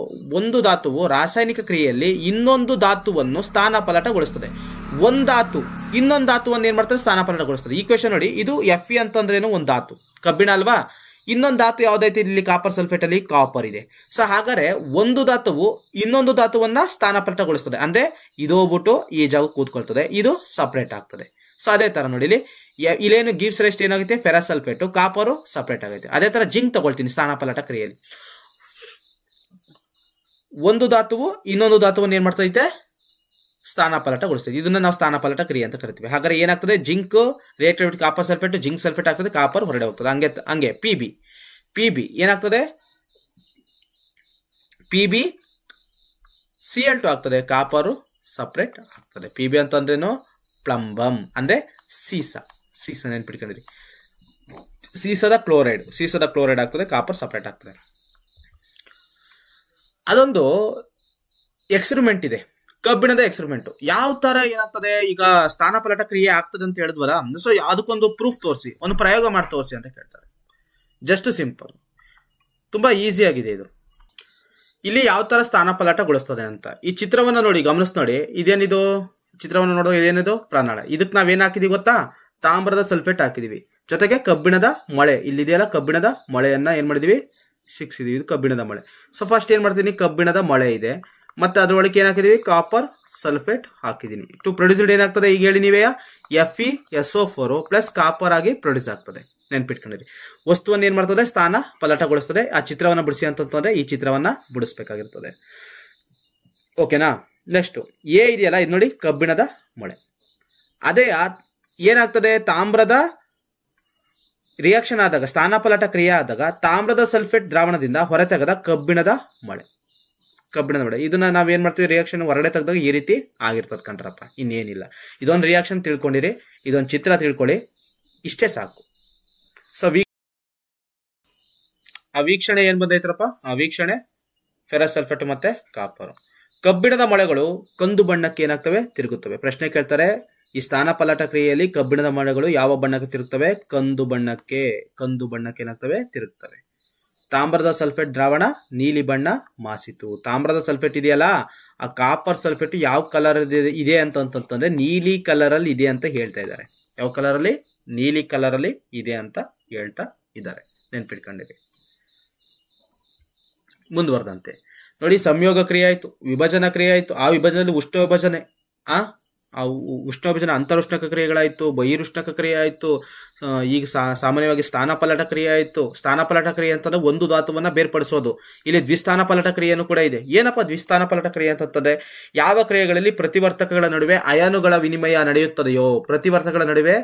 ಧಾತುವು ರಾಸಾಯನಿಕ ಕ್ರಿಯೆಯಲ್ಲಿ ಇನ್ನೊಂದು ಧಾತುವನ್ನು ಸ್ಥಾನ ಪಲ್ಲಟಗೊಳಿಸ್ತದೆ. ಒಂದ್ ಧಾತು ಇನ್ನೊಂದು ಧಾತುವನ್ನು ಏನ್ ಮಾಡ್ತದೆ, ಸ್ಥಾನ ಪಲ್ಲಟಗೊಳಿಸ್ತದೆ. ಈ ಕ್ವೆಶ್ಚನ್ ನೋಡಿ, ಇದು Fe ಅಂತಂದ್ರೇನು, ಒಂದು ಧಾತು ಕಬ್ಬಿಣ ಅಲ್ವಾ. ಇನ್ನೊಂದು ಧಾತು ಯಾವ್ದೈತಿ, ಇಲ್ಲಿ ಕಾಪರ್ ಸಲ್ಫೇಟ್ ಅಲ್ಲಿ ಕಾಪರ್ ಇದೆ. ಸೊ ಹಾಗಾದ್ರೆ ಒಂದು ಧಾತುವು ಇನ್ನೊಂದು ಧಾತುವನ್ನ ಸ್ಥಾನಪಲ್ಲಟಗೊಳಿಸ್ತದೆ. ಅಂದ್ರೆ ಇದು ಹೋಗ್ಬಿಟ್ಟು ಈ ಜಾಗ ಕೂತ್ಕೊಳ್ತದೆ, ಇದು ಸಪರೇಟ್ ಆಗ್ತದೆ. ಸೊ ಅದೇ ತರ ನೋಡಿ, ಇಲ್ಲೇನು ಗಿವ್ಸ್ ರೆಸ್ಟ್ ಏನಾಗುತ್ತೆ, ಫೆರಸಲ್ಫೇಟ್, ಕಾಪರು ಸಪರೇಟ್ ಆಗುತ್ತೆ. ಅದೇ ತರ ಜಿಂಕ್ ತಗೊಳ್ತೀನಿ ಸ್ಥಾನಪಲ್ಲಟ ಕ್ರಿಯೆಯಲ್ಲಿ. ಒಂದು ಧಾತುವು ಇನ್ನೊಂದು ಧಾತುವನ್ನು ಏನ್ ಮಾಡ್ತೈತೆ, ಸ್ಥಾನಪಲ್ಲಟಗೊಳಿಸ್ತದೆ. ಇದನ್ನ ನಾವು ಸ್ಥಾನಪಲ್ಲಟ ಕ್ರಿಯೆ ಅಂತ ಕರಿತೀವಿ. ಹಾಗಾದ್ರೆ ಏನಾಗ್ತದೆ, zinc reacted copper sulphate, zinc sulphate ಆಗ್ತದೆ, ಕಾಪರ್ ಹೊರಡೆ ಹೋಗ್ತದೆ. ಹಂಗೆ ಪಿಬಿ ಏನಾಗ್ತದೆ, PB Cl2 ಆಗ್ತದೆ, ಕಾಪರು ಸಪರೇಟ್ ಆಗ್ತದೆ. PB ಅಂತಂದ್ರೇನು ಪ್ಲಂಬಮ್ ಅಂದ್ರೆ ಸೀಸ ನೆನ್ಪಿಟ್ಕೊಂಡಿರಿ. ಸೀಸದ ಕ್ಲೋರೈಡ್ ಆಗ್ತದೆ, ಕಾಪರ್ ಸಪರೇಟ್ ಆಗ್ತದೆ. ಅದೊಂದು ಎಕ್ಸ್ಪೆರಿಮೆಂಟ್ ಇದೆ, ಕಬ್ಬಿಣದ ಎಕ್ಸ್ಪೆರಿಮೆಂಟ್. ಯಾವ ತರ ಏನಾಗ್ತದೆ, ಈಗ ಸ್ಥಾನಪಲ್ಲಟ ಕ್ರಿಯೆ ಆಗ್ತದೆ ಅಂತ ಹೇಳಿದ್ವಲ್ಲ, ಸೊ ಅದಕ್ಕೊಂದು ಪ್ರೂಫ್ ತೋರಿಸಿ, ಒಂದು ಪ್ರಯೋಗ ಮಾಡಿ ತೋರಿಸಿ ಅಂತ ಕೇಳ್ತಾರೆ. ಜಸ್ಟ್ ಸಿಂಪಲ್, ತುಂಬಾ ಈಸಿ ಆಗಿದೆ ಇದು. ಇಲ್ಲಿ ಯಾವ ತರ ಸ್ಥಾನಪಲ್ಲಟಗೊಳಿಸ್ತದೆ ಅಂತ ಈ ಚಿತ್ರವನ್ನ ನೋಡಿ, ಗಮನಿಸ್ ನೋಡಿ. ಇದೇನಿದು ಚಿತ್ರವನ್ನು ನೋಡೋ, ಇದೇನಿದು ಪ್ರಾಣಾಳ. ಇದಕ್ಕೆ ನಾವೇನ್ ಹಾಕಿದೀವಿ ಗೊತ್ತಾ, ತಾಮ್ರದ ಸಲ್ಫೇಟ್ ಹಾಕಿದೀವಿ, ಜೊತೆಗೆ ಕಬ್ಬಿಣದ ಮೊಳೆ ಇಲ್ಲಿದೆಯಲ್ಲ, ಕಬ್ಬಿಣದ ಮೊಳೆಯನ್ನ ಏನ್ ಮಾಡಿದೀವಿ, ಸಿಕ್ಸಿದೀವಿ. ಇದು ಕಬ್ಬಿಣದ ಮೊಳೆ. ಸೊ ಫಸ್ಟ್ ಏನ್ ಮಾಡ್ತೀನಿ, ಕಬ್ಬಿಣದ ಮೊಳೆ ಇದೆ, ಮತ್ತೆ ಅದ್ರೊಳಗೆ ಏನ್ ಹಾಕಿದೀವಿ, ಕಾಪರ್ ಸಲ್ಫೇಟ್ ಹಾಕಿದೀನಿ. ಟು ಪ್ರೊಡ್ಯೂಸ್ಡ್ ಏನಾಗ್ತದೆ, ಈಗ ಹೇಳಿ ನೀವೇ, FeSO4 ಪ್ಲಸ್ ಕಾಪರ್ ಆಗಿ ಪ್ರೊಡ್ಯೂಸ್ ಆಗ್ತದೆ. ನೆನ್ಪಿಟ್ಕೊಂಡಿರಿ. ವಸ್ತುವನ್ನು ಏನ್ ಮಾಡ್ತದೆ, ಸ್ಥಾನ ಪಲ್ಲಟಗೊಳಿಸ್ತದೆ. ಆ ಚಿತ್ರವನ್ನ ಬಿಡಿಸಿ ಅಂತಂದ್ರೆ ಈ ಚಿತ್ರವನ್ನ ಬಿಡಿಸ್ಬೇಕಾಗಿರ್ತದೆ. ಓಕೆನಾ. ನೆಕ್ಸ್ಟ್ ಎ ಇದೆಯಲ್ಲ, ಇದು ನೋಡಿ ಕಬ್ಬಿಣದ ಮೊಳೆ. ಅದೇ ಏನಾಗ್ತದೆ, ತಾಮ್ರದ ರಿಯಾಕ್ಷನ್ ಆದಾಗ, ಸ್ಥಾನಪಲ್ಲಟ ಕ್ರಿಯೆ ಆದಾಗ ತಾಮ್ರದ ಸಲ್ಫೇಟ್ ದ್ರಾವಣದಿಂದ ಹೊರತೆಗೆದ ಕಬ್ಬಿಣದ ಮೊಳೆ. ಇದನ್ನ ನಾವೇನ್ ಮಾಡ್ತೀವಿ, ರಿಯಾಕ್ಷನ್ ಹೊರಗಡೆ ತೆಗೆದಾಗ ಈ ರೀತಿ ಆಗಿರ್ತದೆ ಕಂಡ್ರಪ್ಪ, ಇನ್ನೇನಿಲ್ಲ. ಇದೊಂದು ರಿಯಾಕ್ಷನ್ ತಿಳ್ಕೊಂಡಿರಿ, ಇದೊಂದು ಚಿತ್ರ ತಿಳ್ಕೊಳ್ಳಿ, ಇಷ್ಟೇ ಸಾಕು. ಸೊ ಆ ವೀಕ್ಷಣೆ ಏನ್ ಬಂದೈತ್ರಪ್ಪ, ಆ ವೀಕ್ಷಣೆ ಫೆರಸ್ ಸಲ್ಫೇಟ್ ಮತ್ತೆ ಕಾಪರ್. ಕಬ್ಬಿಣದ ಮೊಳೆಗಳು ಕಂದು ಬಣ್ಣಕ್ಕೆ ಏನಾಗ್ತವೆ, ತಿರುಗುತ್ತವೆ. ಪ್ರಶ್ನೆ ಕೇಳ್ತಾರೆ, ಈ ಸ್ಥಾನಪಲ್ಲಟ ಕ್ರಿಯೆಯಲ್ಲಿ ಕಬ್ಬಿಣದ ಮೊಳೆಗಳು ಯಾವ ಬಣ್ಣಕ್ಕೆ ತಿರುಗುತ್ತವೆ, ಕಂದು ಬಣ್ಣಕ್ಕೆ ಏನಾಗ್ತವೆ, ತಿರುಗುತ್ತವೆ. ತಾಮ್ರದ ಸಲ್ಫೇಟ್ ದ್ರಾವಣ ನೀಲಿ ಬಣ್ಣ ಮಾಸಿತು. ತಾಮ್ರದ ಸಲ್ಫೇಟ್ ಇದೆಯಲ್ಲ, ಆ ಕಾಪರ್ ಸಲ್ಫೇಟ್ ಯಾವ ಕಲರ್ ಇದೆ ಅಂತಂದ್ರೆ ನೀಲಿ ಕಲರ್ ಅಲ್ಲಿ ಇದೆ ಅಂತ ಹೇಳ್ತಾ ಇದ್ದಾರೆ. ಯಾವ ಕಲರ್ ಅಲ್ಲಿ, ನೀಲಿ ಕಲರ್ ಅಲ್ಲಿ ಇದೆ ಅಂತ ಹೇಳ್ತಾ ಇದ್ದಾರೆ. ನೆನ್ಪಿಟ್ಕೊಂಡಿರಿ. ಮುಂದುವರೆದಂತೆ ನೋಡಿ, ಸಂಯೋಗ ಕ್ರಿಯೆ ಆಯ್ತು, ವಿಭಜನಾ ಕ್ರಿಯೆ ಆಯ್ತು. ಆ ವಿಭಜನೆಯಲ್ಲಿ ಉಷ್ಣ ವಿಭಜನೆ, ಅಂತರುಷ್ಣಕ ಕ್ರಿಯೆಗಳಾಯ್ತು, ಬಹಿರುಷ್ಣಕ ಕ್ರಿಯೆ ಆಯ್ತು. ಈಗ ಸಾಮಾನ್ಯವಾಗಿ ಸ್ಥಾನಪಲ್ಲಟ ಕ್ರಿಯೆ ಆಯ್ತು. ಸ್ಥಾನಪಲ್ಲಟ ಕ್ರಿಯೆ ಅಂತಂದ್ರೆ ಒಂದು ಧಾತುವನ್ನ ಬೇರ್ಪಡಿಸೋದು. ಇಲ್ಲಿ ದ್ವಿಸ್ಥಾನಪಲ್ಲಟ ಕ್ರಿಯೆನೂ ಕೂಡ ಇದೆ. ಏನಪ್ಪಾ ದ್ವಿಸ್ಥಾನಪಲ್ಲಟ ಕ್ರಿಯೆ ಅಂತಂದ್ರೆ, ಯಾವ ಕ್ರಿಯೆಗಳಲ್ಲಿ ಪ್ರತಿವರ್ತಕಗಳ ನಡುವೆ ಅಯಾನುಗಳ ವಿನಿಮಯ ನಡೆಯುತ್ತದೆಯೋ, ಪ್ರತಿವರ್ತಕಗಳ ನಡುವೆ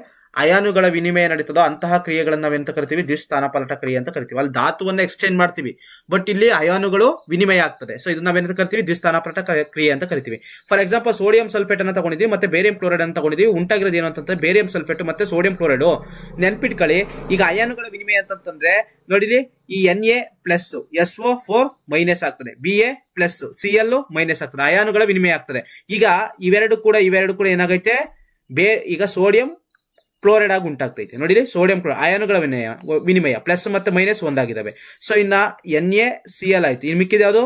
ಅಯಾನುಗಳ ವಿನಿಮಯ ನಡೀತದೋ ಅಂತಹ ಕ್ರಿಯೆಗಳನ್ನ ನಾವೆಂತ ಕರಿತೀವಿ, ದ್ವಿಸ್ಥಾನಪಲ್ಲಟ ಕ್ರಿಯೆ ಅಂತ ಕರಿತೀವಿ. ಅಲ್ಲಿ ಧಾತುವನ್ನ ಎಕ್ಸ್ಚೇಂಜ್ ಮಾಡ್ತೀವಿ, ಬಟ್ ಇಲ್ಲಿ ಅಯಾನುಗಳು ವಿನಿಮಯ ಆಗ್ತದೆ. ಸೊ ಇದನ್ನ ನಾವೇನಂತ ಕರಿತೀವಿ, ದ್ವಿಸ್ಥಾನಪಲ್ಲಟ ಕ್ರಿಯೆ ಅಂತ ಕರಿತೀವಿ. ಫಾರ್ ಎಕ್ಸಾಂಪಲ್, ಸೋಡಿಯಂ ಸಲ್ಫೇಟ್ ಅನ್ನ ತಗೊಂಡಿದ್ವಿ, ಮತ್ತೆ ಬೇರಿಯಂ ಕ್ಲೋರೈಡ್ ಅಂತ ತಗೊಂಡಿದ್ವಿ. ಉಂಟಾಗಿರೋದು ಏನು ಅಂತಂದ್ರೆ ಬೇರಿಯಂ ಸಲ್ಫೇಟ್ ಮತ್ತೆ ಸೋಡಿಯಂ ಕ್ಲೋರೈಡ್. ನೆನ್ಪಿಟ್ಕೊಳ್ಳಿ, ಈಗ ಅಯಾನುಗಳ ವಿನಿಮಯ ಅಂತಂದ್ರೆ ನೋಡಿಲಿ, ಈ Na ಪ್ಲಸ್ SO4 ಮೈನಸ್ ಆಗ್ತದೆ, Ba ಪ್ಲಸ್ Cl ಮೈನಸ್ ಆಗ್ತದೆ, ಅಯಾನುಗಳ ವಿನಿಮಯ ಆಗ್ತದೆ. ಈಗ ಇವೆರಡು ಕೂಡ ಏನಾಗೈತೆ, ಈಗ ಸೋಡಿಯಂ ಕ್ಲೋರೈಡ್ ಆಗಿ ಉಂಟಾಗ್ತೈತೆ. ನೋಡಿರಿ, ಸೋಡಿಯಂ ಕ್ಲೋರೈಡ್ ಅಯಾನುಗಳ ವಿನಿಮಯ ಪ್ಲಸ್ ಮತ್ತೆ ಮೈನಸ್ ಒಂದಾಗಿದ್ದಾವೆ. ಸೊ ಇನ್ನ NaCl ಆಯ್ತು. ಇನ್ನು ಮಿಕ್ಕಿದ ಯಾವುದು,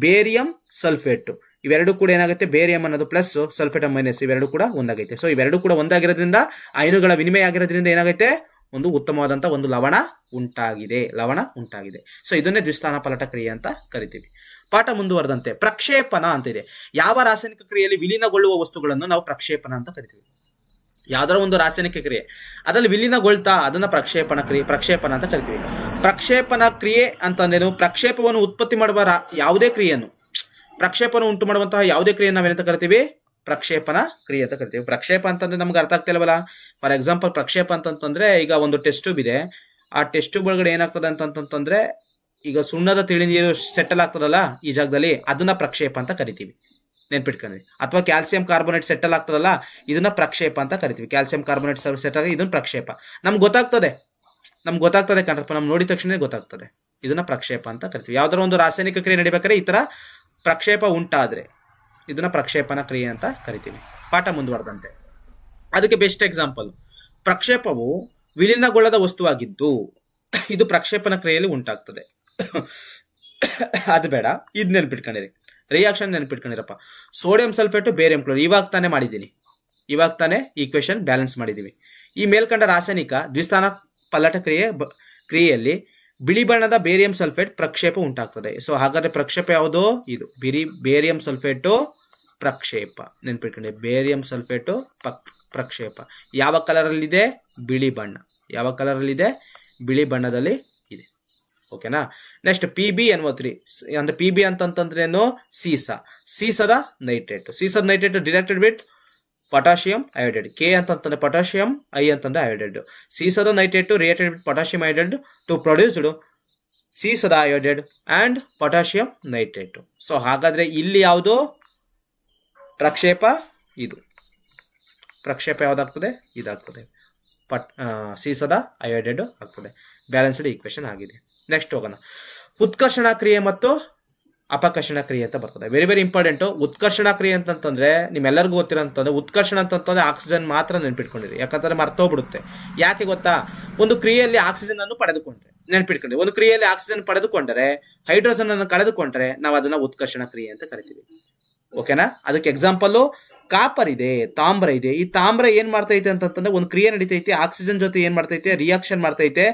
ಬೇರಿಯಂ ಸಲ್ಫೇಟ್. ಇವೆರಡು ಕೂಡ ಏನಾಗುತ್ತೆ, ಬೇರಿಯಂ ಅನ್ನೋದು ಪ್ಲಸ್, ಸಲ್ಫೇಟ್ ಮೈನಸ್, ಇವೆರಡು ಕೂಡ ಒಂದಾಗೈತೆ. ಸೊ ಇವೆರಡು ಕೂಡ ಒಂದಾಗಿರೋದ್ರಿಂದ, ಅಯಾನುಗಳ ವಿನಿಮಯ ಆಗಿರೋದ್ರಿಂದ ಏನಾಗೈತೆ, ಒಂದು ಉತ್ತಮವಾದಂತ ಒಂದು ಲವಣ ಉಂಟಾಗಿದೆ. ಸೊ ಇದನ್ನೇ ದ್ವಿಸ್ಥಾನಪಲ್ಲಟ ಕ್ರಿಯೆ ಅಂತ ಕರಿತೀವಿ. ಪಾಠ ಮುಂದುವರೆದಂತೆ ಪ್ರಕ್ಷೇಪಣ ಅಂತ ಇದೆ. ಯಾವ ರಾಸಾಯನಿಕ ಕ್ರಿಯೆಯಲ್ಲಿ ವಿಲೀನಗೊಳ್ಳುವ ವಸ್ತುಗಳನ್ನು ನಾವು ಪ್ರಕ್ಷೇಪಣ ಅಂತ ಕರಿತೀವಿ. ಯಾವ್ದಾರ ಒಂದು ರಾಸಾಯನಿಕ ಕ್ರಿಯೆ ಅದರಲ್ಲಿ ವಿಲೀನಗೊಳ್ತಾ ಅದನ್ನ ಪ್ರಕ್ಷೇಪಣ ಅಂತ ಕರಿತೀವಿ. ಪ್ರಕ್ಷೇಪಣ ಕ್ರಿಯೆ ಅಂತಂದೇನು, ಪ್ರಕ್ಷೇಪವನ್ನು ಉತ್ಪತ್ತಿ ಮಾಡುವ ಯಾವುದೇ ಕ್ರಿಯೆಯನ್ನು, ಪ್ರಕ್ಷೇಪಣ ಉಂಟು ಮಾಡುವಂತಹ ಯಾವುದೇ ಕ್ರಿಯೆ ನಾವೇನಂತ ಕರಿತೀವಿ, ಪ್ರಕ್ಷೇಪಣ ಕ್ರಿಯೆ ಅಂತ ಕರಿತೀವಿ. ಪ್ರಕ್ಷೇಪ ಅಂತಂದ್ರೆ ನಮ್ಗೆ ಅರ್ಥ ಆಗ್ತಿಲ್ವಲ್ಲ. ಫಾರ್ ಎಕ್ಸಾಂಪಲ್, ಪ್ರಕ್ಷೇಪ ಅಂತಂತಂದ್ರೆ ಈಗ ಒಂದು ಟೆಸ್ಟ್ ಟ್ಯೂಬ್ ಇದೆ, ಆ ಟೆಸ್ಟ್ ಟ್ಯೂಬ್ ಒಳಗಡೆ ಏನಾಗ್ತದೆ ಅಂತಂತಂದ್ರೆ, ಈಗ ಸುಣ್ಣದ ತಿಳಿ ನೀರು ಸೆಟಲ್ ಆಗ್ತದಲ್ಲ ಈ ಜಾಗದಲ್ಲಿ, ಅದನ್ನ ಪ್ರಕ್ಷೇಪ ಅಂತ ಕರಿತೀವಿ. ನೆನ್ಪಿಟ್ಕೊಂಡ್ರಿ. ಅಥವಾ ಕ್ಯಾಲ್ಸಿಯಂ ಕಾರ್ಬೋನೇಟ್ ಸೆಟಲ್ ಆಗ್ತದಲ್ಲ, ಇದನ್ನ ಪ್ರಕ್ಷೇಪ ಅಂತ ಕರಿತೀವಿ. ಕ್ಯಾಲ್ಸಿಯಂ ಕಾರ್ಬೋನೇಟ್ ಸೆಟಲ್ ಆಗಿ ಇದನ್ನ ಪ್ರಕ್ಷೇಪ. ನಮ್ಗೆ ಗೊತ್ತಾಗ್ತದೆ ಕಣ್ರಪ್ಪ, ನಮ್ಗೆ ನೋಡಿದ ತಕ್ಷಣ ಗೊತ್ತಾಗ್ತದೆ. ಇದನ್ನ ಪ್ರಕ್ಷೇಪ ಅಂತ ಕರಿತೀವಿ. ಯಾವ್ದಾರ ಒಂದು ರಾಸಾಯನಿಕ ಕ್ರಿಯೆ ನಡಿಬೇಕಾದ್ರೆ ಈ ತರ ಪ್ರಕ್ಷೇಪ ಉಂಟಾದ್ರೆ ಇದನ್ನ ಪ್ರಕ್ಷೇಪಣ ಕ್ರಿಯೆ ಅಂತ ಕರಿತೀವಿ. ಪಾಠ ಮುಂದುವರೆದಂತೆ ಅದಕ್ಕೆ ಬೆಸ್ಟ್ ಎಕ್ಸಾಂಪಲ್, ಪ್ರಕ್ಷೇಪವು ವಿಲೀನಗೊಳ್ಳದ ವಸ್ತುವಾಗಿದ್ದು ಇದು ಪ್ರಕ್ಷೇಪಣ ಕ್ರಿಯೆಯಲ್ಲಿ ಉಂಟಾಗ್ತದೆ. ಅದು ಬೇಡ, ಇದು ನೆನ್ಪಿಟ್ಕೊಂಡಿರಿ. ರಿಯಾಕ್ಷನ್ ನೆನ್ಪಿಟ್ಕೊಂಡಿರಪ್ಪ. ಸೋಡಿಯಂ ಸಲ್ಫೇಟ್ ಬೇರಿಯಂ ಕ್ಲೋರೈಡ್ ಇವಾಗ ತಾನೇ ಈಕ್ವೇಶನ್ ಬ್ಯಾಲೆನ್ಸ್ ಮಾಡಿದೀವಿ. ಈ ಮೇಲ್ಕಂಡ ರಾಸಾಯನಿಕ ದ್ವಿಸ್ಥಾನ ಪಲ್ಲಟ ಕ್ರಿಯೆಯಲ್ಲಿ ಬಿಳಿ ಬಣ್ಣದ ಬೇರಿಯಂ ಸಲ್ಫೇಟ್ ಪ್ರಕ್ಷೇಪ ಉಂಟಾಗ್ತದೆ. ಸೊ ಹಾಗಾದ್ರೆ ಪ್ರಕ್ಷೇಪ ಯಾವುದೋ, ಇದು ಬೇರಿಯಂ ಸಲ್ಫೇಟು ಪ್ರಕ್ಷೇಪ. ನೆನ್ಪಿಟ್ಕೊಂಡೆ, ಬೇರಿಯಂ ಸಲ್ಫೇಟು ಪ್ರಕ್ಷೇಪ. ಯಾವ ಕಲರ್ ಅಲ್ಲಿ ಇದೆ, ಬಿಳಿ ಬಣ್ಣದಲ್ಲಿ ಇದೆ. ಓಕೆನಾ. ನೆಕ್ಸ್ಟ್ PbNO3 ಅಂದ್ರೆ PB ಅಂತಂದ್ರೇನು, ಸೀಸದ nitrate directed with potassium iodide. K ಅಂತಂದ್ರೆ potassium, I ಅಂತಂದ್ರೆ iodide. ಸೀಸದ nitrate reacted with potassium iodide to produced ಸೀಸದ iodide and potassium nitrate. So ಹಾಗಾದ್ರೆ ಇಲ್ಲಿ ಯಾವುದು ಪ್ರಕ್ಷೇಪ? ಇದು ಪ್ರಕ್ಷೇಪ ಯಾವ್ದಾಗ್ತದೆ? ಇದಾಗ್ತದೆ. ಸೀಸದ ಅಯೋಡೈಡ್ ಆಗ್ತದೆ. ಬ್ಯಾಲೆನ್ಸ್ಡ್ ಈಕ್ವೇಶನ್ ಆಗಿದೆ. ನೆಕ್ಸ್ಟ್ ಹೋಗೋಣ. ಉತ್ಕರ್ಷಣ ಕ್ರಿಯೆ ಮತ್ತು ಅಪಕರ್ಷಣ ಕ್ರಿಯೆ ಅಂತ ಬರ್ತದೆ. Very very important. ಉತ್ಕರ್ಷಣ ಕ್ರಿಯೆ ಅಂತಂದ್ರೆ ನಿಮ್ಮೆಲ್ಲರಿಗೂ ಗೊತ್ತಿರೋಂಥದ್ದು, ಉತ್ಕರ್ಷಣ ಅಂತಂದ್ರೆ ಆಕ್ಸಿಜನ್ ಮಾತ್ರ ನೆನ್ಪಿಟ್ಕೊಂಡಿರಿ, ಯಾಕಂದ್ರೆ ಮರ್ತೋಗ್ಬಿಡುತ್ತೆ. ಯಾಕೆ ಗೊತ್ತಾ? ಒಂದು ಕ್ರಿಯೆಯಲ್ಲಿ ಆಕ್ಸಿಜನ್ ಅನ್ನು ಪಡೆದುಕೊಂಡ್ರೆ ನೆನ್ಪಿಟ್ಕೊಂಡ್ರೆ, ಒಂದು ಕ್ರಿಯೆಯಲ್ಲಿ ಆಕ್ಸಿಜನ್ ಪಡೆದುಕೊಂಡರೆ ಹೈಡ್ರೋಜನ್ ಅನ್ನು ಕಳೆದುಕೊಂಡ್ರೆ ನಾವು ಅದನ್ನ ಉತ್ಕರ್ಷಣ ಕ್ರಿಯೆ ಅಂತ ಕರಿತೀವಿ. ಓಕೆನಾ? ಅದಕ್ಕೆ ಎಕ್ಸಾಂಪಲ್ ಕಾಪರ್ ಇದೆ, ತಾಮ್ರ ಇದೆ. ಈ ತಾಮ್ರ ಏನ್ ಮಾಡ್ತೈತೆ ಅಂತಂದ್ರೆ ಒಂದು ಕ್ರಿಯೆ ನಡೀತೈತೆ, ಆಕ್ಸಿಜನ್ ಜೊತೆ ಏನ್ ಮಾಡ್ತೈತೆ? ರಿಯಾಕ್ಷನ್ ಮಾಡ್ತೈತೆ,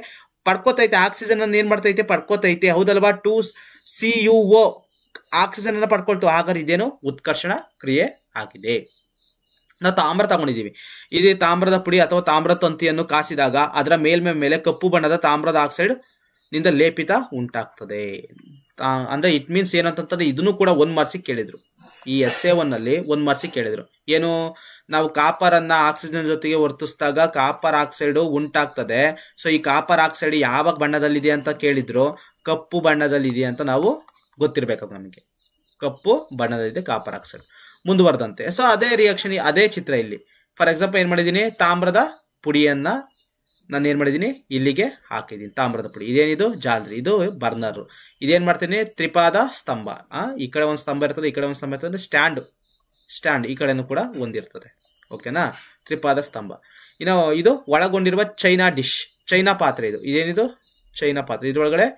ಪಡ್ಕೋತೈತೆ. ಆಕ್ಸಿಜನ್ ಅನ್ನು ಏನ್ ಮಾಡ್ತೈತೆ? ಪಡ್ಕೋತೈತೆ. ಹೌದಲ್ವಾ? 2CuO ಆಕ್ಸಿಜನ್ ಅನ್ನ ಪಡ್ಕೊಳ್ತು. ಹಾಗಾದ್ರೆ ಇದೇನು? ಉತ್ಕರ್ಷಣ ಕ್ರಿಯೆ ಆಗಿದೆ. ನಾವು ತಾಮ್ರ ತಗೊಂಡಿದೀವಿ. ಇದೇ ತಾಮ್ರದ ಪುಡಿ ಅಥವಾ ತಾಮ್ರ ತಂತಿಯನ್ನು ಕಾಸಿದಾಗ ಅದರ ಮೇಲೆ ಕಪ್ಪು ಬಣ್ಣದ ತಾಮ್ರದ ಆಕ್ಸೈಡ್ ನಿಂದ ಲೇಪಿತ ಉಂಟಾಗ್ತದೆ. ಅಂದ್ರೆ ಇಟ್ ಮೀನ್ಸ್ ಏನಂತಂದ್ರೆ ಇದನ್ನು ಕೂಡ 1 ಮಾರ್ಕ್ಸಿಗೆ ಕೇಳಿದ್ರು. ಈ SA1 ನಲ್ಲಿ 1 ಮಾರ್ಕ್ಸಿಗೆ ಕೇಳಿದ್ರು. ಏನು? ನಾವು ಕಾಪರ್ ಅನ್ನ ಆಕ್ಸಿಜನ್ ಜೊತೆಗೆ ವರ್ತಿಸಿದಾಗ ಕಾಪರ್ ಆಕ್ಸೈಡ್ ಉಂಟಾಗ್ತದೆ. ಸೊ ಈ ಕಾಪರ್ ಆಕ್ಸೈಡ್ ಯಾವ ಬಣ್ಣದಲ್ಲಿದೆ ಅಂತ ಕೇಳಿದ್ರು. ಕಪ್ಪು ಬಣ್ಣದಲ್ಲಿದೆ ಅಂತ ನಾವು ಗೊತ್ತಿರ್ಬೇಕು ನಮಗೆ. ಕಪ್ಪು ಬಣ್ಣದಲ್ಲಿದೆ ಕಾಪರ್ ಆಕ್ಸೈಡ್. ಮುಂದುವರೆದಂತೆ ಸೊ ಅದೇ ರಿಯಾಕ್ಷನ್, ಅದೇ ಚಿತ್ರ ಇಲ್ಲಿ. ಫಾರ್ ಎಕ್ಸಾಂಪಲ್ ಏನ್ ಮಾಡಿದೀನಿ? ತಾಮ್ರದ ಪುಡಿಯನ್ನ ನಾನು ಏನ್ ಮಾಡಿದೀನಿ? ಇಲ್ಲಿಗೆ ಹಾಕಿದೀನಿ. ತಾಮ್ರದ ಪುಡಿ. ಇದೇನಿದು? ಜಾಲರಿ. ಇದು ಬರ್ನರ್. ಇದೇನ್ ಮಾಡ್ತೀನಿ? ತ್ರಿಪಾದ ಸ್ತಂಭ. ಈ ಕಡೆ ಒಂದು ಸ್ತಂಭ ಇರ್ತದೆ, ಈ ಕಡೆ ಒಂದು ಸ್ತಂಭ ಇರ್ತದೆ. ಸ್ಟ್ಯಾಂಡ್ ಈ ಕಡೆನೂ ಕೂಡ ಒಂದಿರ್ತದೆ. ಓಕೆನಾ? ತ್ರಿಪಾದ ಸ್ತಂಭ. ಇನ್ನು ಇದು ಒಳಗೊಂಡಿರುವ ಚೈನಾ ಡಿಶ್, ಚೈನಾ ಪಾತ್ರೆ. ಇದೇನಿದು? ಚೈನಾ ಪಾತ್ರೆ. ಇದ್ರೊಳಗಡೆ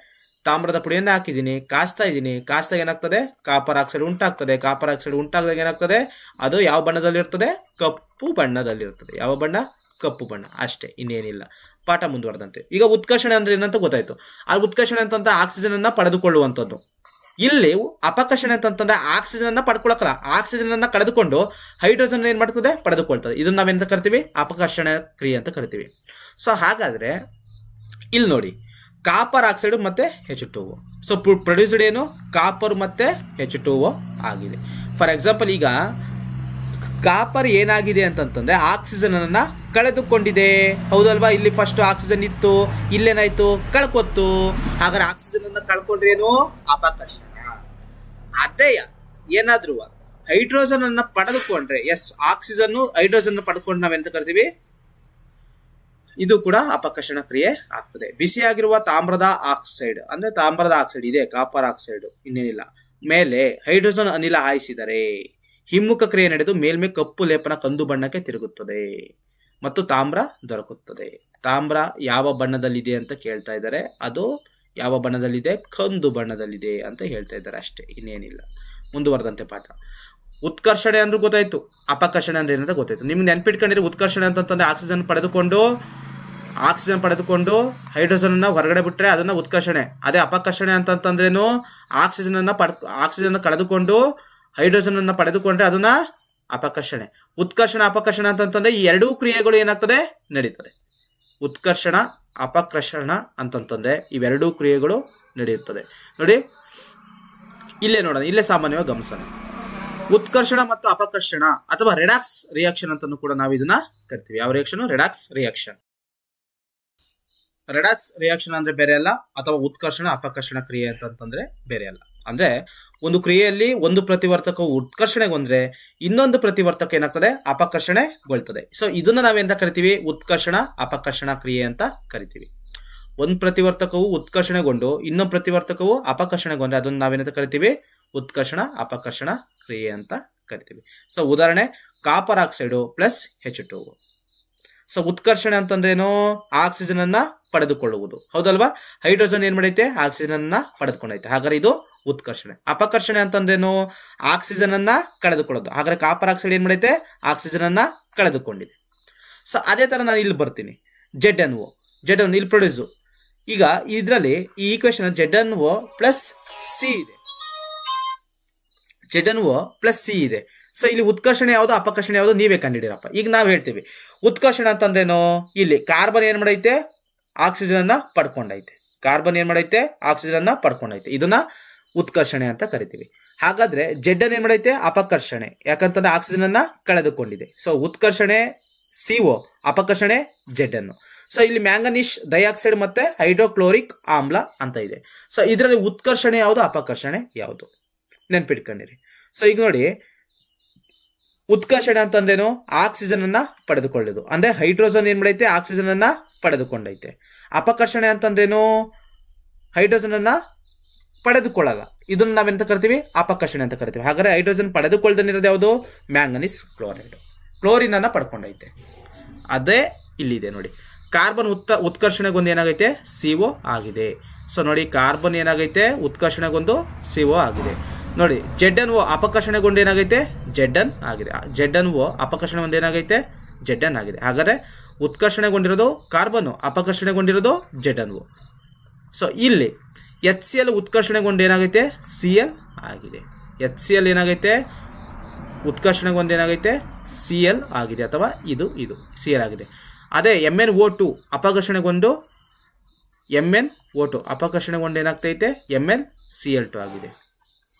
ತಾಮ್ರದ ಪುಡಿಯನ್ನು ಹಾಕಿದ್ದೀನಿ, ಕಾಸ್ತಾ ಇದ್ದೀನಿ. ಕಾಸ್ತಾಗ ಏನಾಗ್ತದೆ? ಕಾಪರ್ ಆಕ್ಸೈಡ್ ಉಂಟಾಗ್ತದೆ. ಕಾಪರ್ ಆಕ್ಸೈಡ್ ಉಂಟಾಗದಾಗ ಏನಾಗ್ತದೆ? ಅದು ಯಾವ ಬಣ್ಣದಲ್ಲಿ ಇರ್ತದೆ? ಕಪ್ಪು ಬಣ್ಣದಲ್ಲಿ ಇರ್ತದೆ. ಯಾವ ಬಣ್ಣ? ಕಪ್ಪು ಬಣ್ಣ. ಅಷ್ಟೇ, ಇನ್ನೇನಿಲ್ಲ. ಪಾಠ ಮುಂದುವರೆದಂತೆ. ಈಗ ಉತ್ಕರ್ಷಣೆ ಅಂದ್ರೆ ಏನಂತ ಗೊತ್ತಾಯ್ತು. ಆ ಉತ್ಕರ್ಷಣೆ ಅಂತಂದ್ರೆ ಆಕ್ಸಿಜನ್ ಅನ್ನ ಪಡೆದುಕೊಳ್ಳುವಂಥದ್ದು. ಇಲ್ಲಿ ಅಪಕರ್ಷಣೆ ಅಂತಂದ್ರೆ ಆಕ್ಸಿಜನ್ ಅನ್ನ ಪಡ್ಕೊಳಕಲ್ಲ, ಆಕ್ಸಿಜನ್ ಅನ್ನ ಕಳೆದುಕೊಂಡು ಹೈಡ್ರೋಜನ್ ಏನ್ ಮಾಡ್ತದೆ? ಪಡೆದುಕೊಳ್ತದೆ. ಇದನ್ನ ನಾವೆಂತ ಕರಿತೀವಿ? ಅಪಕರ್ಷಣ ಕ್ರಿಯೆ ಅಂತ ಕರಿತೀವಿ. ಸೊ ಹಾಗಾದ್ರೆ ಇಲ್ಲಿ ನೋಡಿ, ಕಾಪರ್ ಆಕ್ಸೈಡ್ ಮತ್ತೆ H2O. ಸೊ ಪ್ರೊಡ್ಯೂಸ್ಡ್ ಏನು? ಕಾಪರ್ ಮತ್ತೆ H2O ಆಗಿದೆ. ಫಾರ್ ಎಕ್ಸಾಂಪಲ್ ಈಗ ಕಾಪರ್ ಏನಾಗಿದೆ ಅಂತಂತಂದ್ರೆ ಆಕ್ಸಿಜನ್ ಅನ್ನ ಕಳೆದುಕೊಂಡಿದೆ. ಹೌದಲ್ವಾ? ಇಲ್ಲಿ ಫಸ್ಟ್ ಆಕ್ಸಿಜನ್ ಇತ್ತು, ಇಲ್ಲೇನಾಯ್ತು? ಕಳ್ಕೊತ್ತು. ಹಾಗಾದ್ರೆ ಆಕ್ಸಿಜನ್ ಅನ್ನ ಕಳ್ಕೊಂಡ್ರೆ ಏನು? ಅಪಕರ್ಷಣ. ಅದೇ ಏನಾದ್ರು ಹೈಡ್ರೋಜನ್ ಅನ್ನ ಪಡೆದುಕೊಂಡ್ರೆ, ಎಸ್, ಆಕ್ಸಿಜನ್ ಹೈಡ್ರೋಜನ್ ಪಡೆದುಕೊಂಡು ನಾವೆಂತ ಕರಿತೀವಿ? ಇದು ಕೂಡ ಅಪಕರ್ಷಣ ಕ್ರಿಯೆ ಆಗ್ತದೆ. ಬಿಸಿಯಾಗಿರುವ ತಾಮ್ರದ ಆಕ್ಸೈಡ್ ಅಂದ್ರೆ ತಾಮ್ರದ ಆಕ್ಸೈಡ್ ಇದೆ, ಕಾಪರ್ ಆಕ್ಸೈಡ್, ಇನ್ನೇನಿಲ್ಲ. ಮೇಲೆ ಹೈಡ್ರೋಜನ್ ಅನಿಲ ಹಾಯಿಸಿದರೆ ಹಿಮ್ಮುಖ ಕ್ರಿಯೆ ನಡೆದು ಮೇಲ್ಮೇ ಕಪ್ಪು ಲೇಪನ ಕಂದು ಬಣ್ಣಕ್ಕೆ ತಿರುಗುತ್ತದೆ ಮತ್ತು ತಾಮ್ರ ದೊರಕುತ್ತದೆ. ತಾಮ್ರ ಯಾವ ಬಣ್ಣದಲ್ಲಿದೆ ಅಂತ ಕೇಳ್ತಾ ಇದ್ದಾರೆ. ಅದು ಯಾವ ಬಣ್ಣದಲ್ಲಿದೆ? ಕಂದು ಬಣ್ಣದಲ್ಲಿದೆ ಅಂತ ಹೇಳ್ತಾ ಇದ್ದಾರೆ. ಅಷ್ಟೇ, ಇನ್ನೇನಿಲ್ಲ. ಮುಂದುವರೆದಂತೆ ಪಾಠ. ಉತ್ಕರ್ಷಣೆ ಅಂದ್ರೆ ಗೊತ್ತಾಯ್ತು, ಅಪಕರ್ಷಣೆ ಅಂದ್ರೆ ಏನಂತ ಗೊತ್ತಾಯ್ತು. ನಿಮ್ಗೆ ನೆನ್ಪಿಟ್ಕೊಂಡಿರಿ. ಉತ್ಕರ್ಷಣೆ ಅಂತಂದ್ರೆ ಆಕ್ಸಿಜನ್ ಪಡೆದುಕೊಂಡು ಹೈಡ್ರೋಜನ್ ಅನ್ನ ಹೊರಗಡೆ ಬಿಟ್ರೆ ಅದನ್ನ ಉತ್ಕರ್ಷಣೆ. ಅದೇ ಅಪಕರ್ಷಣೆ ಅಂತಂದ್ರೇನು? ಆಕ್ಸಿಜನ್ ಕಳೆದುಕೊಂಡು ಹೈಡ್ರೋಜನ್ ಅನ್ನ ಪಡೆದುಕೊಂಡ್ರೆ ಅದನ್ನ ಅಪಕರ್ಷಣೆ. ಉತ್ಕರ್ಷಣ ಅಪಕರ್ಷಣ ಅಂತಂದ್ರೆ ಈ ಎರಡೂ ಕ್ರಿಯೆಗಳು ಏನಾಗ್ತದೆ? ನಡೀತದೆ. ಉತ್ಕರ್ಷಣ ಅಪಕರ್ಷಣ ಅಂತಂತಂದ್ರೆ ಇವೆರಡೂ ಕ್ರಿಯೆಗಳು ನಡೆಯುತ್ತದೆ. ನೋಡಿ ಇಲ್ಲೇ ನೋಡೋಣ, ಇಲ್ಲೇ ಸಾಮಾನ್ಯವಾಗಿ ಗಮನಿಸೋಣ. ಉತ್ಕರ್ಷಣ ಮತ್ತು ಅಪಕರ್ಷಣ ಅಥವಾ ರೆಡಾಕ್ಸ್ ರಿಯಾಕ್ಷನ್ ಅಂತ ಕೂಡ ನಾವು ಇದನ್ನ ಕರಿತೀವಿ. ಯಾವ reaction? Redox reaction. Redox reaction ಅಂದ್ರೆ ಬೇರೆ ಅಲ್ಲ, ಅಥವಾ ಉತ್ಕರ್ಷಣ ಅಪಕರ್ಷಣ ಕ್ರಿಯೆ ಅಂತಂದ್ರೆ ಬೇರೆ ಅಲ್ಲ. ಅಂದ್ರೆ ಒಂದು ಕ್ರಿಯೆಯಲ್ಲಿ ಒಂದು ಪ್ರತಿವರ್ತಕವು ಉತ್ಕರ್ಷಣೆಗೊಂಡ್ರೆ ಇನ್ನೊಂದು ಪ್ರತಿವರ್ತಕ ಏನಾಗ್ತದೆ? ಅಪಕರ್ಷಣೆಗೊಳ್ತದೆ. ಸೊ ಇದನ್ನ ನಾವೆಂತ ಕರಿತೀವಿ? ಉತ್ಕರ್ಷಣ ಅಪಕರ್ಷಣ ಕ್ರಿಯೆ ಅಂತ ಕರಿತೀವಿ. ಒಂದು ಪ್ರತಿವರ್ತಕವು ಉತ್ಕರ್ಷಣೆಗೊಂಡು ಇನ್ನೊಂದು ಪ್ರತಿವರ್ತಕವು ಅಪಕರ್ಷಣೆಗೊಂಡ್ರೆ ಅದನ್ನ ನಾವೇನಂತ ಕರಿತೀವಿ? ಉತ್ಕರ್ಷಣ ಅಪಕರ್ಷಣ ಕ್ರಿಯೆ ಅಂತ ಕರಿತೀವಿ. ಸೊ ಉದಾಹರಣೆ, copper oxide plus H2O. So ಉತ್ಕರ್ಷಣೆ ಅಂತಂದ್ರೇನು? ಆಕ್ಸಿಜನ್ ಅನ್ನ ಪಡೆದುಕೊಳ್ಳುವುದು. ಹೌದಲ್ವಾ? ಹೈಡ್ರೋಜನ್ ಏನ್ ಮಾಡೈತೆ? ಆಕ್ಸಿಜನ್ ಅನ್ನ ಪಡೆದುಕೊಂಡೈತೆ. ಹಾಗಾದ್ರೆ ಇದು ಉತ್ಕರ್ಷಣೆ. ಅಪಕರ್ಷಣೆ ಅಂತಂದ್ರೇನು? ಆಕ್ಸಿಜನ್ ಅನ್ನ ಕಳೆದುಕೊಳ್ಳೋದು. ಹಾಗಾದ್ರೆ ಕಾಪರ್ ಆಕ್ಸೈಡ್ ಏನ್ ಮಾಡೈತೆ? ಆಕ್ಸಿಜನ್ ಅನ್ನ ಕಳೆದುಕೊಂಡಿದೆ. ಸೊ ಅದೇ ತರ ನಾನು ಇಲ್ಲಿ ಬರ್ತೀನಿ. ZnO ಇಲ್ಲಿ ಪ್ರೊಡ್ಯೂಸ್. ಈಗ ಇದ್ರಲ್ಲಿ ಈ ಈಕ್ವೇಶನ್ ZnO ಪ್ಲಸ್ ಸಿ ಇದೆ. ZnO ಪ್ಲಸ್ ಸಿ ಇದೆ. ಸೊ ಇಲ್ಲಿ ಉತ್ಕರ್ಷಣೆ ಯಾವುದು ಅಪಕರ್ಷಣೆ ಯಾವುದು ನೀವೇ ಕಂಡಿದ್ದೀರಪ್ಪ. ಈಗ ನಾವು ಹೇಳ್ತೀವಿ ಉತ್ಕರ್ಷಣೆ ಅಂತಂದ್ರೇನು? ಇಲ್ಲಿ ಕಾರ್ಬನ್ ಏನ್ ಮಾಡೈತೆ? ಆಕ್ಸಿಜನ್ ಅನ್ನ ಪಡ್ಕೊಂಡೈತೆ. ಕಾರ್ಬನ್ ಏನ್ ಮಾಡೈತೆ? ಆಕ್ಸಿಜನ್ ಅನ್ನ ಪಡ್ಕೊಂಡೈತೆ. ಇದನ್ನ ಉತ್ಕರ್ಷಣೆ ಅಂತ ಕರಿತೀವಿ. ಹಾಗಾದ್ರೆ Zn ಏನ್ ಮಾಡೈತೆ? ಅಪಕರ್ಷಣೆ. ಯಾಕಂತಂದ್ರೆ ಆಕ್ಸಿಜನ್ ಅನ್ನ ಕಳೆದುಕೊಂಡಿದೆ. ಸೊ ಉತ್ಕರ್ಷಣೆ CO, ಅಪಕರ್ಷಣೆ Zn. ಸೊ ಇಲ್ಲಿ ಮ್ಯಾಂಗನೀಸ್ ಡೈಆಕ್ಸೈಡ್ ಮತ್ತೆ ಹೈಡ್ರೋಕ್ಲೋರಿಕ್ ಆಮ್ಲ ಅಂತ ಇದೆ. ಸೊ ಇದರಲ್ಲಿ ಉತ್ಕರ್ಷಣೆ ಯಾವುದು, ಅಪಕರ್ಷಣೆ ಯಾವುದು ನೆನ್ಪಿಟ್ಕೊಂಡಿರಿ. ಸೊ ಈಗ ನೋಡಿ, ಉತ್ಕರ್ಷಣೆ ಅಂತಂದೇನು, ಆಕ್ಸಿಜನ್ ಅನ್ನ ಪಡೆದುಕೊಳ್ಳೋದು, ಅಂದ್ರೆ ಹೈಡ್ರೋಜನ್ ಏನ್ ಮಾಡೈತೆ, ಆಕ್ಸಿಜನ್ ಅನ್ನ ಪಡೆದುಕೊಂಡೈತೆ. ಅಪಕರ್ಷಣೆ ಅಂತಂದ್ರೇನು, ಹೈಡ್ರೋಜನ್ ಅನ್ನ ಪಡೆದುಕೊಳ್ಳಲ್ಲ, ಇದನ್ನ ನಾವೆಂತ ಕರಿತೀವಿ, ಅಪಕರ್ಷಣೆ ಅಂತ ಕರಿತೀವಿ. ಹಾಗಾದ್ರೆ ಹೈಡ್ರೋಜನ್ ಪಡೆದುಕೊಳ್ಳದನಿರೋದು ಯಾವುದು, ಮ್ಯಾಂಗನೀಸ್ ಕ್ಲೋರೈಡ್, ಕ್ಲೋರಿನ್ ಅನ್ನ ಪಡ್ಕೊಂಡೈತೆ. ಅದೇ ಇಲ್ಲಿದೆ ನೋಡಿ, ಕಾರ್ಬನ್ ಉತ್ಕರ್ಷಣೆಗೊಂದು ಏನಾಗೈತೆ, CO ಆಗಿದೆ. ಸೊ ನೋಡಿ, ಕಾರ್ಬನ್ ಏನಾಗೈತೆ, ಉತ್ಕರ್ಷಣೆಗೊಂದು CO ಆಗಿದೆ. ನೋಡಿ, ZnO ಅಪಕರ್ಷಣೆಗೊಂಡು ಏನಾಗೈತೆ, Zn ಆಗಿದೆ. ZnO ಅಪಕರ್ಷಣೆ ಒಂದು ಏನಾಗೈತೆ, Zn ಆಗಿದೆ. ಹಾಗಾದ್ರೆ ಉತ್ಕರ್ಷಣೆಗೊಂಡಿರೋದು ಕಾರ್ಬನ್, ಅಪಕರ್ಷಣೆಗೊಂಡಿರೋದು ZnO. ಸೊ ಇಲ್ಲಿ HCl ಉತ್ಕರ್ಷಣೆಗೊಂಡು ಏನಾಗೈತೆ, Cl ಆಗಿದೆ. HCl ಏನಾಗೈತೆ, ಉತ್ಕರ್ಷಣೆಗೊಂದು ಏನಾಗೈತೆ, Cl ಆಗಿದೆ, ಅಥವಾ ಇದು Cl ಆಗಿದೆ. ಅದೇ MnO2 ಅಪಕರ್ಷಣೆಗೊಂಡು MnO2 ಅಪಕರ್ಷಣೆಗೊಂಡು ಏನಾಗ್ತೈತೆ, MnCl2 ಆಗಿದೆ.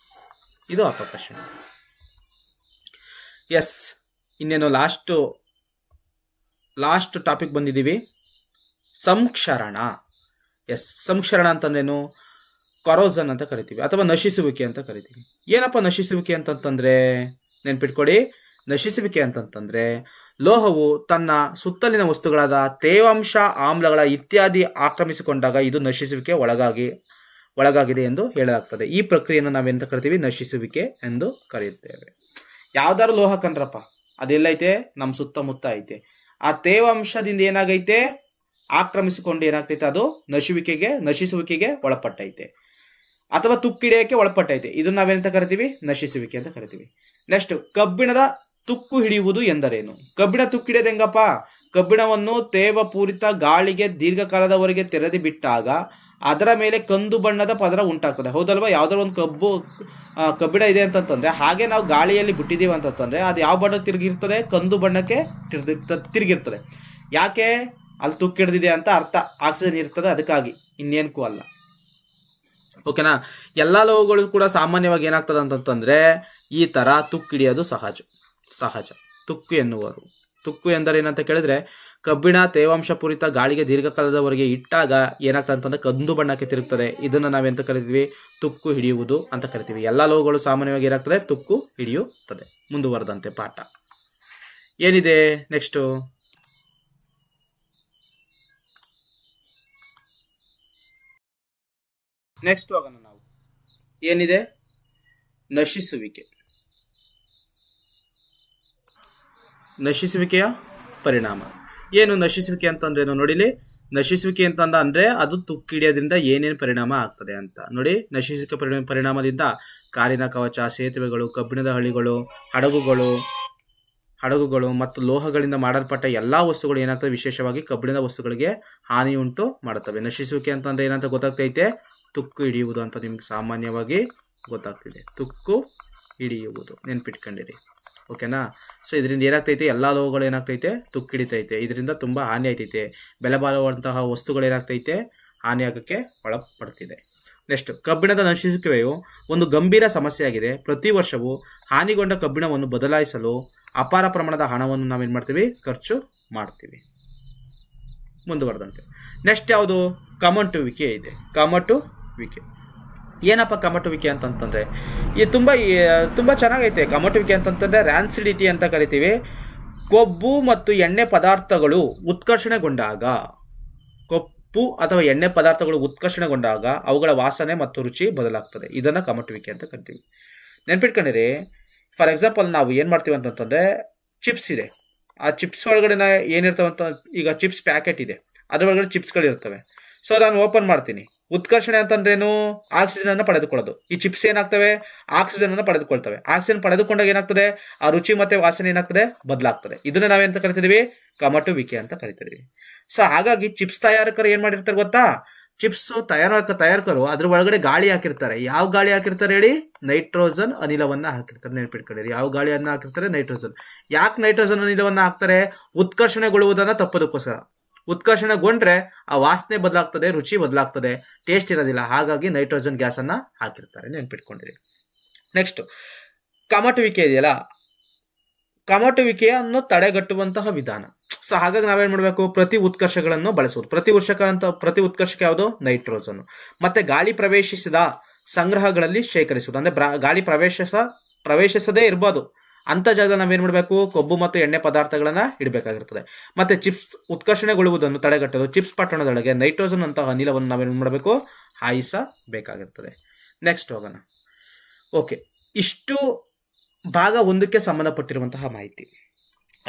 ಇದು ಅಪಕರ್ಷಣೆ. ಎಸ್, ಇನ್ನೇನು ಲಾಸ್ಟ್ ಟಾಪಿಕ್ ಬಂದಿದ್ದೀವಿ, ಸಂಕ್ಷರಣ. ಎಸ್, ಸಂಕ್ಷರಣ ಅಂತಂದೇನು, ಕೊರೋಸನ್ ಅಂತ ಕರಿತೀವಿ, ಅಥವಾ ನಶಿಸುವಿಕೆ ಅಂತ ಕರಿತೀವಿ. ಏನಪ್ಪ ನಶಿಸುವಿಕೆ ಅಂತಂತಂದ್ರೆ, ನೆನ್ಪಿಟ್ಕೊಡಿ, ನಶಿಸುವಿಕೆ ಅಂತಂತಂದ್ರೆ ಲೋಹವು ತನ್ನ ಸುತ್ತಲಿನ ವಸ್ತುಗಳಾದ ತೇವಾಂಶ, ಆಮ್ಲಗಳ ಇತ್ಯಾದಿ ಆಕ್ರಮಿಸಿಕೊಂಡಾಗ ಇದು ನಶಿಸುವಿಕೆ ಒಳಗಾಗಿದೆ ಎಂದು ಹೇಳಲಾಗ್ತದೆ. ಈ ಪ್ರಕ್ರಿಯೆಯನ್ನು ನಾವೆಂತ ಕರಿತೀವಿ, ನಶಿಸುವಿಕೆ ಎಂದು ಕರೆಯುತ್ತೇವೆ. ಯಾವ್ದಾರು ಲೋಹ ಕಣ್ರಪ್ಪ, ಅದೆಲ್ಲೈತೆ, ನಮ್ಮ ಸುತ್ತಮುತ್ತ ಐತೆ, ಆ ತೇವಾಂಶದಿಂದ ಏನಾಗೈತೆ, ಆಕ್ರಮಿಸಿಕೊಂಡು ಏನಾಗ್ತೈತೆ, ಅದು ನಶಿಸುವಿಕೆಗೆ ಒಳಪಟ್ಟೈತೆ, ಅಥವಾ ತುಕ್ಕಿಡಿಯಕ್ಕೆ ಒಳಪಟ್ಟೈತೆ. ಇದನ್ನ ನಾವೇನಂತ ಕರಿತೀವಿ, ನಶಿಸುವಿಕೆ ಅಂತ ಕರಿತೀವಿ. ನೆಕ್ಸ್ಟ್, ಕಬ್ಬಿಣದ ತುಕ್ಕು ಹಿಡಿಯುವುದು ಎಂದರೇನು? ಕಬ್ಬಿಣ ತುಕ್ಕಿಡಿಯೋದು ಹೆಂಗಪ್ಪ, ಕಬ್ಬಿಣವನ್ನು ತೇವಪೂರಿತ ಗಾಳಿಗೆ ದೀರ್ಘಕಾಲದವರೆಗೆ ತೆರೆದು ಬಿಟ್ಟಾಗ ಅದರ ಮೇಲೆ ಕಂದು ಬಣ್ಣದ ಪದರ ಉಂಟಾಗ್ತದೆ. ಹೌದಲ್ವಾ? ಯಾವ್ದಾದ್ರು ಒಂದು ಕಬ್ಬಿಣ ಇದೆ ಅಂತಂತಂದ್ರೆ, ಹಾಗೆ ನಾವು ಗಾಳಿಯಲ್ಲಿ ಬಿಟ್ಟಿದೀವಿ ಅಂತಂತಂದ್ರೆ ಅದು ಯಾವ ಬಣ್ಣ ತಿರುಗಿರ್ತದೆ, ಕಂದು ಬಣ್ಣಕ್ಕೆ ತಿರುಗಿರ್ತದೆ. ಯಾಕೆ? ಅಲ್ಲಿ ತುಕ್ಕಿಡ್ದಿದೆ ಅಂತ ಅರ್ಥ, ಆಕ್ಸಿಜನ್ ಇರ್ತದೆ, ಅದಕ್ಕಾಗಿ, ಇನ್ನೇನಕ್ಕೂ ಅಲ್ಲ. ಓಕೆನಾ? ಎಲ್ಲಾ ಲೋಹಗಳು ಕೂಡ ಸಾಮಾನ್ಯವಾಗಿ ಏನಾಗ್ತದೆ ಅಂತಂತಂದ್ರೆ ಈ ತರ ತುಕ್ಕಿಡಿಯೋದು ಸಹಜ. ತುಕ್ಕು ಎನ್ನುವರು. ತುಕ್ಕು ಎಂದರೆ ಏನಂತ ಕೇಳಿದ್ರೆ, ಕಬ್ಬಿಣ ತೇವಾಂಶ ಪೂರಿತ ಗಾಳಿಗೆ ದೀರ್ಘಕಾಲದವರೆಗೆ ಇಟ್ಟಾಗ ಏನಾಗ್ತದೆ ಅಂತಂದ್ರೆ ಕಂದು ಬಣ್ಣಕ್ಕೆ ತಿರುಗ್ತದೆ. ಇದನ್ನ ನಾವೆಂತ ಕರಿತೀವಿ, ತುಕ್ಕು ಹಿಡಿಯುವುದು ಅಂತ ಕರಿತೀವಿ. ಎಲ್ಲಾ ಲೋಹಗಳು ಸಾಮಾನ್ಯವಾಗಿ ಏನಾಗ್ತದೆ, ತುಕ್ಕು ಹಿಡಿಯುತ್ತದೆ. ಮುಂದುವರೆದಂತೆ ಪಾಠ ಏನಿದೆ ನೆಕ್ಸ್ಟ್, ಹೋಗೋಣ ನಾವು. ಏನಿದೆ, ನಶಿಸುವಿಕೆಯ ಪರಿಣಾಮ ಏನು? ನಶಿಸುವಿಕೆ ಅಂತಂದ್ರೇನು ನೋಡಿಲಿ. ನಶಿಸುವಿಕೆ ಅಂತಂದ್ರೆ ಅದು ತುಕ್ಕಿಡಿಯೋದ್ರಿಂದ ಏನೇನು ಪರಿಣಾಮ ಆಗ್ತದೆ ಅಂತ ನೋಡಿ. ನಶಿಸುವಿಕೆ ಪರಿಣಾಮದಿಂದ ಕಾರಿನ ಕವಚ, ಸೇತುವೆಗಳು, ಕಬ್ಬಿಣದ ಹಳಿಗಳು, ಹಡಗುಗಳು ಮತ್ತು ಲೋಹಗಳಿಂದ ಮಾಡಲ್ಪಟ್ಟ ಎಲ್ಲಾ ವಸ್ತುಗಳು ಏನಾಗ್ತವೆ, ವಿಶೇಷವಾಗಿ ಕಬ್ಬಿಣದ ವಸ್ತುಗಳಿಗೆ ಹಾನಿ ಉಂಟು ಮಾಡುತ್ತವೆ. ನಶಿಸುವಿಕೆ ಅಂತಂದ್ರೆ ಏನಂತ ಗೊತ್ತಾಗ್ತೈತೆ, ತುಕ್ಕು ಹಿಡಿಯುವುದು ಅಂತ ನಿಮ್ಗೆ ಸಾಮಾನ್ಯವಾಗಿ ಗೊತ್ತಾಗ್ತಿದೆ. ತುಕ್ಕು ಹಿಡಿಯುವುದು ನೆನ್ಪಿಟ್ಕೊಂಡಿರಿ. ಓಕೆನಾ? ಸೊ ಇದರಿಂದ ಏನಾಗ್ತೈತೆ, ಎಲ್ಲಾ ಲೋಹಗಳು ಏನಾಗ್ತೈತೆ, ತುಕ್ಕಿಡಿತೈತೆ. ಇದರಿಂದ ತುಂಬಾ ಹಾನಿ ಆಯ್ತೈತೆ. ಬೆಲೆ ಬಾಳುವಂತಹ ವಸ್ತುಗಳು ಏನಾಗ್ತೈತೆ, ಹಾನಿ ಆಗಕ್ಕೆ ಒಳಪಡ್ತಿದೆ. ನೆಕ್ಸ್ಟ್, ಕಬ್ಬಿಣದ ನಶಿಸುವಿಕೆಯು ಒಂದು ಗಂಭೀರ ಸಮಸ್ಯೆಯಾಗಿದೆ. ಪ್ರತಿ ವರ್ಷವೂ ಹಾನಿಗೊಂಡ ಕಬ್ಬಿಣವನ್ನು ಬದಲಾಯಿಸಲು ಅಪಾರ ಪ್ರಮಾಣದ ಹಣವನ್ನು ನಾವೇನ್ ಮಾಡ್ತೀವಿ, ಖರ್ಚು ಮಾಡ್ತೀವಿ. ಮುಂದುವರೆದಂತೆ ನೆಕ್ಸ್ಟ್ ಯಾವುದು, ಕಮಟುವಿಕೆ ಇದೆ. ಕಮಟುವಿಕೆ ಏನಪ್ಪ ಕಮಟುವಿಕೆ ಅಂತಂತಂದ್ರೆ, ಇದು ತುಂಬಾ ಚೆನ್ನಾಗೈತೆ. ಕಮಟುವಿಕೆ ಅಂತಂತಂದ್ರೆ ರ್ಯಾನ್ಸಿಡಿಟಿ ಅಂತ ಕರಿತೀವಿ. ಕೊಬ್ಬು ಮತ್ತು ಎಣ್ಣೆ ಪದಾರ್ಥಗಳು ಉತ್ಕರ್ಷಣೆಗೊಂಡಾಗ, ಕೊಬ್ಬು ಅಥವಾ ಎಣ್ಣೆ ಪದಾರ್ಥಗಳು ಉತ್ಕರ್ಷಣೆಗೊಂಡಾಗ ಅವುಗಳ ವಾಸನೆ ಮತ್ತು ರುಚಿ ಬದಲಾಗ್ತದೆ. ಇದನ್ನ ಕಮಟುವಿಕೆ ಅಂತ ಕರಿತೀವಿ. ನೆನ್ಪಿಟ್ಕೊಂಡಿರಿ. ಫಾರ್ ಎಕ್ಸಾಂಪಲ್, ನಾವು ಏನ್ ಮಾಡ್ತೀವಿ ಅಂತಂತಂದ್ರೆ, ಚಿಪ್ಸ್ ಇದೆ. ಆ ಚಿಪ್ಸ್ ಒಳಗಡೆ ಏನಿರ್ತವೆ ಅಂತ, ಈಗ ಚಿಪ್ಸ್ ಪ್ಯಾಕೆಟ್ ಇದೆ, ಅದರೊಳಗಡೆ ಚಿಪ್ಸ್ಗಳು ಇರ್ತವೆ. ಸೊ ನಾನು ಓಪನ್ ಮಾಡ್ತೀನಿ. ಉತ್ಕರ್ಷಣೆ ಅಂತಂದ್ರೇನು, ಆಕ್ಸಿಜನ್ ಅನ್ನು ಪಡೆದುಕೊಳ್ಳೋದು. ಈ ಚಿಪ್ಸ್ ಏನಾಗ್ತವೆ, ಆಕ್ಸಿಜನ್ ಅನ್ನು ಪಡೆದುಕೊಳ್ತವೆ. ಆಕ್ಸಿಜನ್ ಪಡೆದುಕೊಂಡಾಗ ಏನಾಗ್ತದೆ, ಆ ರುಚಿ ಮತ್ತೆ ವಾಸನೆ ಏನಾಗ್ತದೆ, ಬದಲಾಗ್ತದೆ. ಇದನ್ನ ನಾವೇಂತ ಕರಿತಿದೀವಿ, ಕಮಟುವಿಕೆ ಅಂತ ಕರಿತಿದೀವಿ. ಸೊ ಹಾಗಾಗಿ ಚಿಪ್ಸ್ ತಯಾರಕರು ಏನ್ ಮಾಡಿರ್ತಾರೆ ಗೊತ್ತಾ, ಚಿಪ್ಸ್ ತಯಾರಕರು ಅದ್ರ ಒಳಗಡೆ ಗಾಳಿ ಹಾಕಿರ್ತಾರೆ. ಯಾವ ಗಾಳಿ ಹಾಕಿರ್ತಾರೆ ಹೇಳಿ, ನೈಟ್ರೋಜನ್ ಅನಿಲವನ್ನ ಹಾಕಿರ್ತಾರೆ. ನೆನಪಿಟ್ಕೊಂಡಿರಿ, ಯಾವ ಗಾಳಿಯನ್ನ ಹಾಕಿರ್ತಾರೆ, ನೈಟ್ರೋಜನ್. ಯಾಕೆ ನೈಟ್ರೋಜನ್ ಅನಿಲವನ್ನ ಹಾಕ್ತಾರೆ, ಉತ್ಕರ್ಷಣೆಗೊಳ್ಳುವುದನ್ನ ತಪ್ಪೋದಕ್ಕೋಸ್ಕರ. ಉತ್ಕರ್ಷಣೆಗೊಂಡ್ರೆ ಆ ವಾಸನೆ ಬದಲಾಗ್ತದೆ, ರುಚಿ ಬದಲಾಗ್ತದೆ, ಟೇಸ್ಟ್ ಇರೋದಿಲ್ಲ. ಹಾಗಾಗಿ ನೈಟ್ರೋಜನ್ ಗ್ಯಾಸ್ ಅನ್ನ ಹಾಕಿರ್ತಾರೆ. ನೆನ್ಪಿಟ್ಕೊಂಡಿರಿ. ನೆಕ್ಸ್ಟ್, ಕಮಟುವಿಕೆ ಇದೆಯಲ್ಲ, ಕಮಟುವಿಕೆಯನ್ನು ತಡೆಗಟ್ಟುವಂತಹ ವಿಧಾನ. ಸೊ ಹಾಗಾಗಿ ನಾವೇನ್ ಮಾಡಬೇಕು, ಪ್ರತಿ ಉತ್ಕರ್ಷಗಳನ್ನು ಬಳಸುವುದು. ಪ್ರತಿ ಉತ್ಕರ್ಷಕ್ಕೆ ಯಾವುದು, ನೈಟ್ರೋಜನ್. ಮತ್ತೆ ಗಾಳಿ ಪ್ರವೇಶಿಸಿದ ಸಂಗ್ರಹಗಳಲ್ಲಿ ಶೇಖರಿಸುವುದು, ಅಂದ್ರೆ ಗಾಳಿ ಪ್ರವೇಶಿಸದೇ ಇರ್ಬೋದು ಅಂತ ಜಾಗದಲ್ಲಿ ನಾವೇನ್ ಮಾಡಬೇಕು, ಕೊಬ್ಬು ಮತ್ತು ಎಣ್ಣೆ ಪದಾರ್ಥಗಳನ್ನ ಇಡಬೇಕಾಗಿರ್ತದೆ. ಮತ್ತೆ ಚಿಪ್ಸ್ ಉತ್ಕರ್ಷಣೆಗೊಳ್ಳುವುದನ್ನು ತಡೆಗಟ್ಟಲು ಚಿಪ್ಸ್ ಪಟ್ಟಣದೊಳಗೆ ನೈಟ್ರೋಜನ್ ಅಂತಹ ಅನಿಲವನ್ನು ನಾವೇನ್ ಮಾಡಬೇಕು, ಹಾಯಿಸಬೇಕಾಗಿರ್ತದೆ. ನೆಕ್ಸ್ಟ್ ಹೋಗೋಣ. ಓಕೆ, ಇಷ್ಟು ಭಾಗ 1ಕ್ಕೆ ಸಂಬಂಧಪಟ್ಟಿರುವಂತಹ ಮಾಹಿತಿ.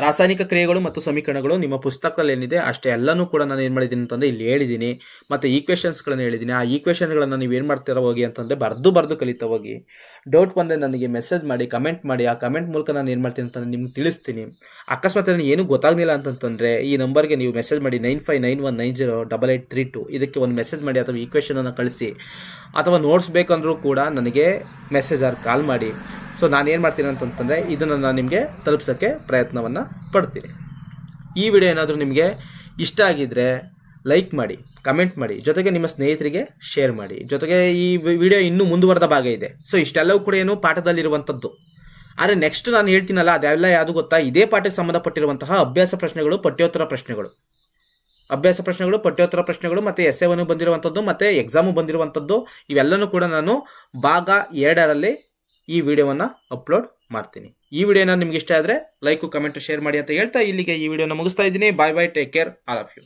ರಾಸಾಯನಿಕ ಕ್ರಿಯೆಗಳು ಮತ್ತು ಸಮೀಕರಣಗಳು ನಿಮ್ಮ ಪುಸ್ತಕದಲ್ಲಿ ಏನಿದೆ ಅಷ್ಟೇ ಎಲ್ಲನೂ ಕೂಡ ನಾನು ಏನು ಮಾಡಿದ್ದೀನಿ ಅಂತಂದ್ರೆ ಇಲ್ಲಿ ಹೇಳಿದ್ದೀನಿ. ಮತ್ತೆ ಈಕ್ವೇಷನ್ಸ್ಗಳನ್ನು ಹೇಳಿದ್ದೀನಿ. ಆ ಈಕ್ವೇಷನ್ಗಳನ್ನು ನೀವು ಏನು ಮಾಡ್ತೀರಾ ಹೋಗಿ ಅಂತಂದ್ರೆ ಬರೆದು ಕಲಿತಾ ಹೋಗಿ. ಡೌಟ್ ಬಂದರೆ ನನಗೆ ಮೆಸೇಜ್ ಮಾಡಿ, ಕಮೆಂಟ್ ಮಾಡಿ. ಆ ಕಮೆಂಟ್ ಮೂಲಕ ನಾನು ಏನು ಮಾಡ್ತೀನಿ ಅಂತಂದ್ರೆ ನಿಮ್ಗೆ ತಿಳಿಸ್ತೀನಿ. ಅಕಸ್ಮಾತ್ ನನಗೆ ಏನೂ ಗೊತ್ತಾಗಲಿಲ್ಲ ಅಂತಂತಂದರೆ ಈ ನಂಬರ್ಗೆ ನೀವು ಮೆಸೇಜ್ ಮಾಡಿ 9591908832 ಇದಕ್ಕೆ ಒಂದು ಮೆಸೇಜ್ ಮಾಡಿ, ಅಥವಾ ಈಕ್ವೇಷನನ್ನು ಕಳಿಸಿ, ಅಥವಾ ನೋಟ್ಸ್ ಬೇಕಂದ್ರೂ ಕೂಡ ನನಗೆ ಮೆಸೇಜ್ ಆರ್ ಕಾಲ್ ಮಾಡಿ. ಸೊ ನಾನೇನು ಮಾಡ್ತೀನಿ ಅಂತಂತಂದರೆ ಇದನ್ನು ನಾನು ನಿಮಗೆ ತಲುಪಿಸೋಕ್ಕೆ ಪ್ರಯತ್ನವನ್ನು ಪಡ್ತೀನಿ. ಈ ವಿಡಿಯೋ ಏನಾದರೂ ನಿಮಗೆ ಇಷ್ಟ ಆಗಿದ್ದರೆ ಲೈಕ್ ಮಾಡಿ, ಕಮೆಂಟ್ ಮಾಡಿ, ಜೊತೆಗೆ ನಿಮ್ಮ ಸ್ನೇಹಿತರಿಗೆ ಶೇರ್ ಮಾಡಿ. ಜೊತೆಗೆ ಈ ವಿಡಿಯೋ ಇನ್ನೂ ಮುಂದುವರೆದ ಭಾಗ ಇದೆ. ಸೊ ಇಷ್ಟೆಲ್ಲವೂ ಕೂಡ ಏನು ಪಾಠದಲ್ಲಿರುವಂಥದ್ದು. ಆದರೆ ನೆಕ್ಸ್ಟ್ ನಾನು ಹೇಳ್ತೀನಲ್ಲ ಅದೆಲ್ಲ ಯಾವುದು ಗೊತ್ತಾ, ಇದೇ ಪಾಠಕ್ಕೆ ಸಂಬಂಧಪಟ್ಟಿರುವಂತಹ ಅಭ್ಯಾಸ ಪ್ರಶ್ನೆಗಳು, ಪಠ್ಯೋತ್ತರ ಪ್ರಶ್ನೆಗಳು ಮತ್ತೆ ಎಸ್ಸೆವನ್ನು ಬಂದಿರುವಂಥದ್ದು, ಮತ್ತೆ ಎಕ್ಸಾಮು ಬಂದಿರುವಂಥದ್ದು, ಇವೆಲ್ಲನೂ ಕೂಡ ನಾನು ಭಾಗ 2ರಲ್ಲಿ ಈ ವಿಡಿಯೋವನ್ನು ಅಪ್ಲೋಡ್ ಮಾಡ್ತೀನಿ. ಈ ವಿಡಿಯೋನ ನಿಮ್ಗೆ ಇಷ್ಟ ಆದರೆ ಲೈಕ್, ಕಮೆಂಟ್, ಶೇರ್ ಮಾಡಿ ಅಂತ ಹೇಳ್ತಾ ಇಲ್ಲಿಗೆ ಈ ವಿಡಿಯೋನ ಮುಗಿಸ್ತಾ ಇದ್ದೀನಿ. Bye bye, take care all of you.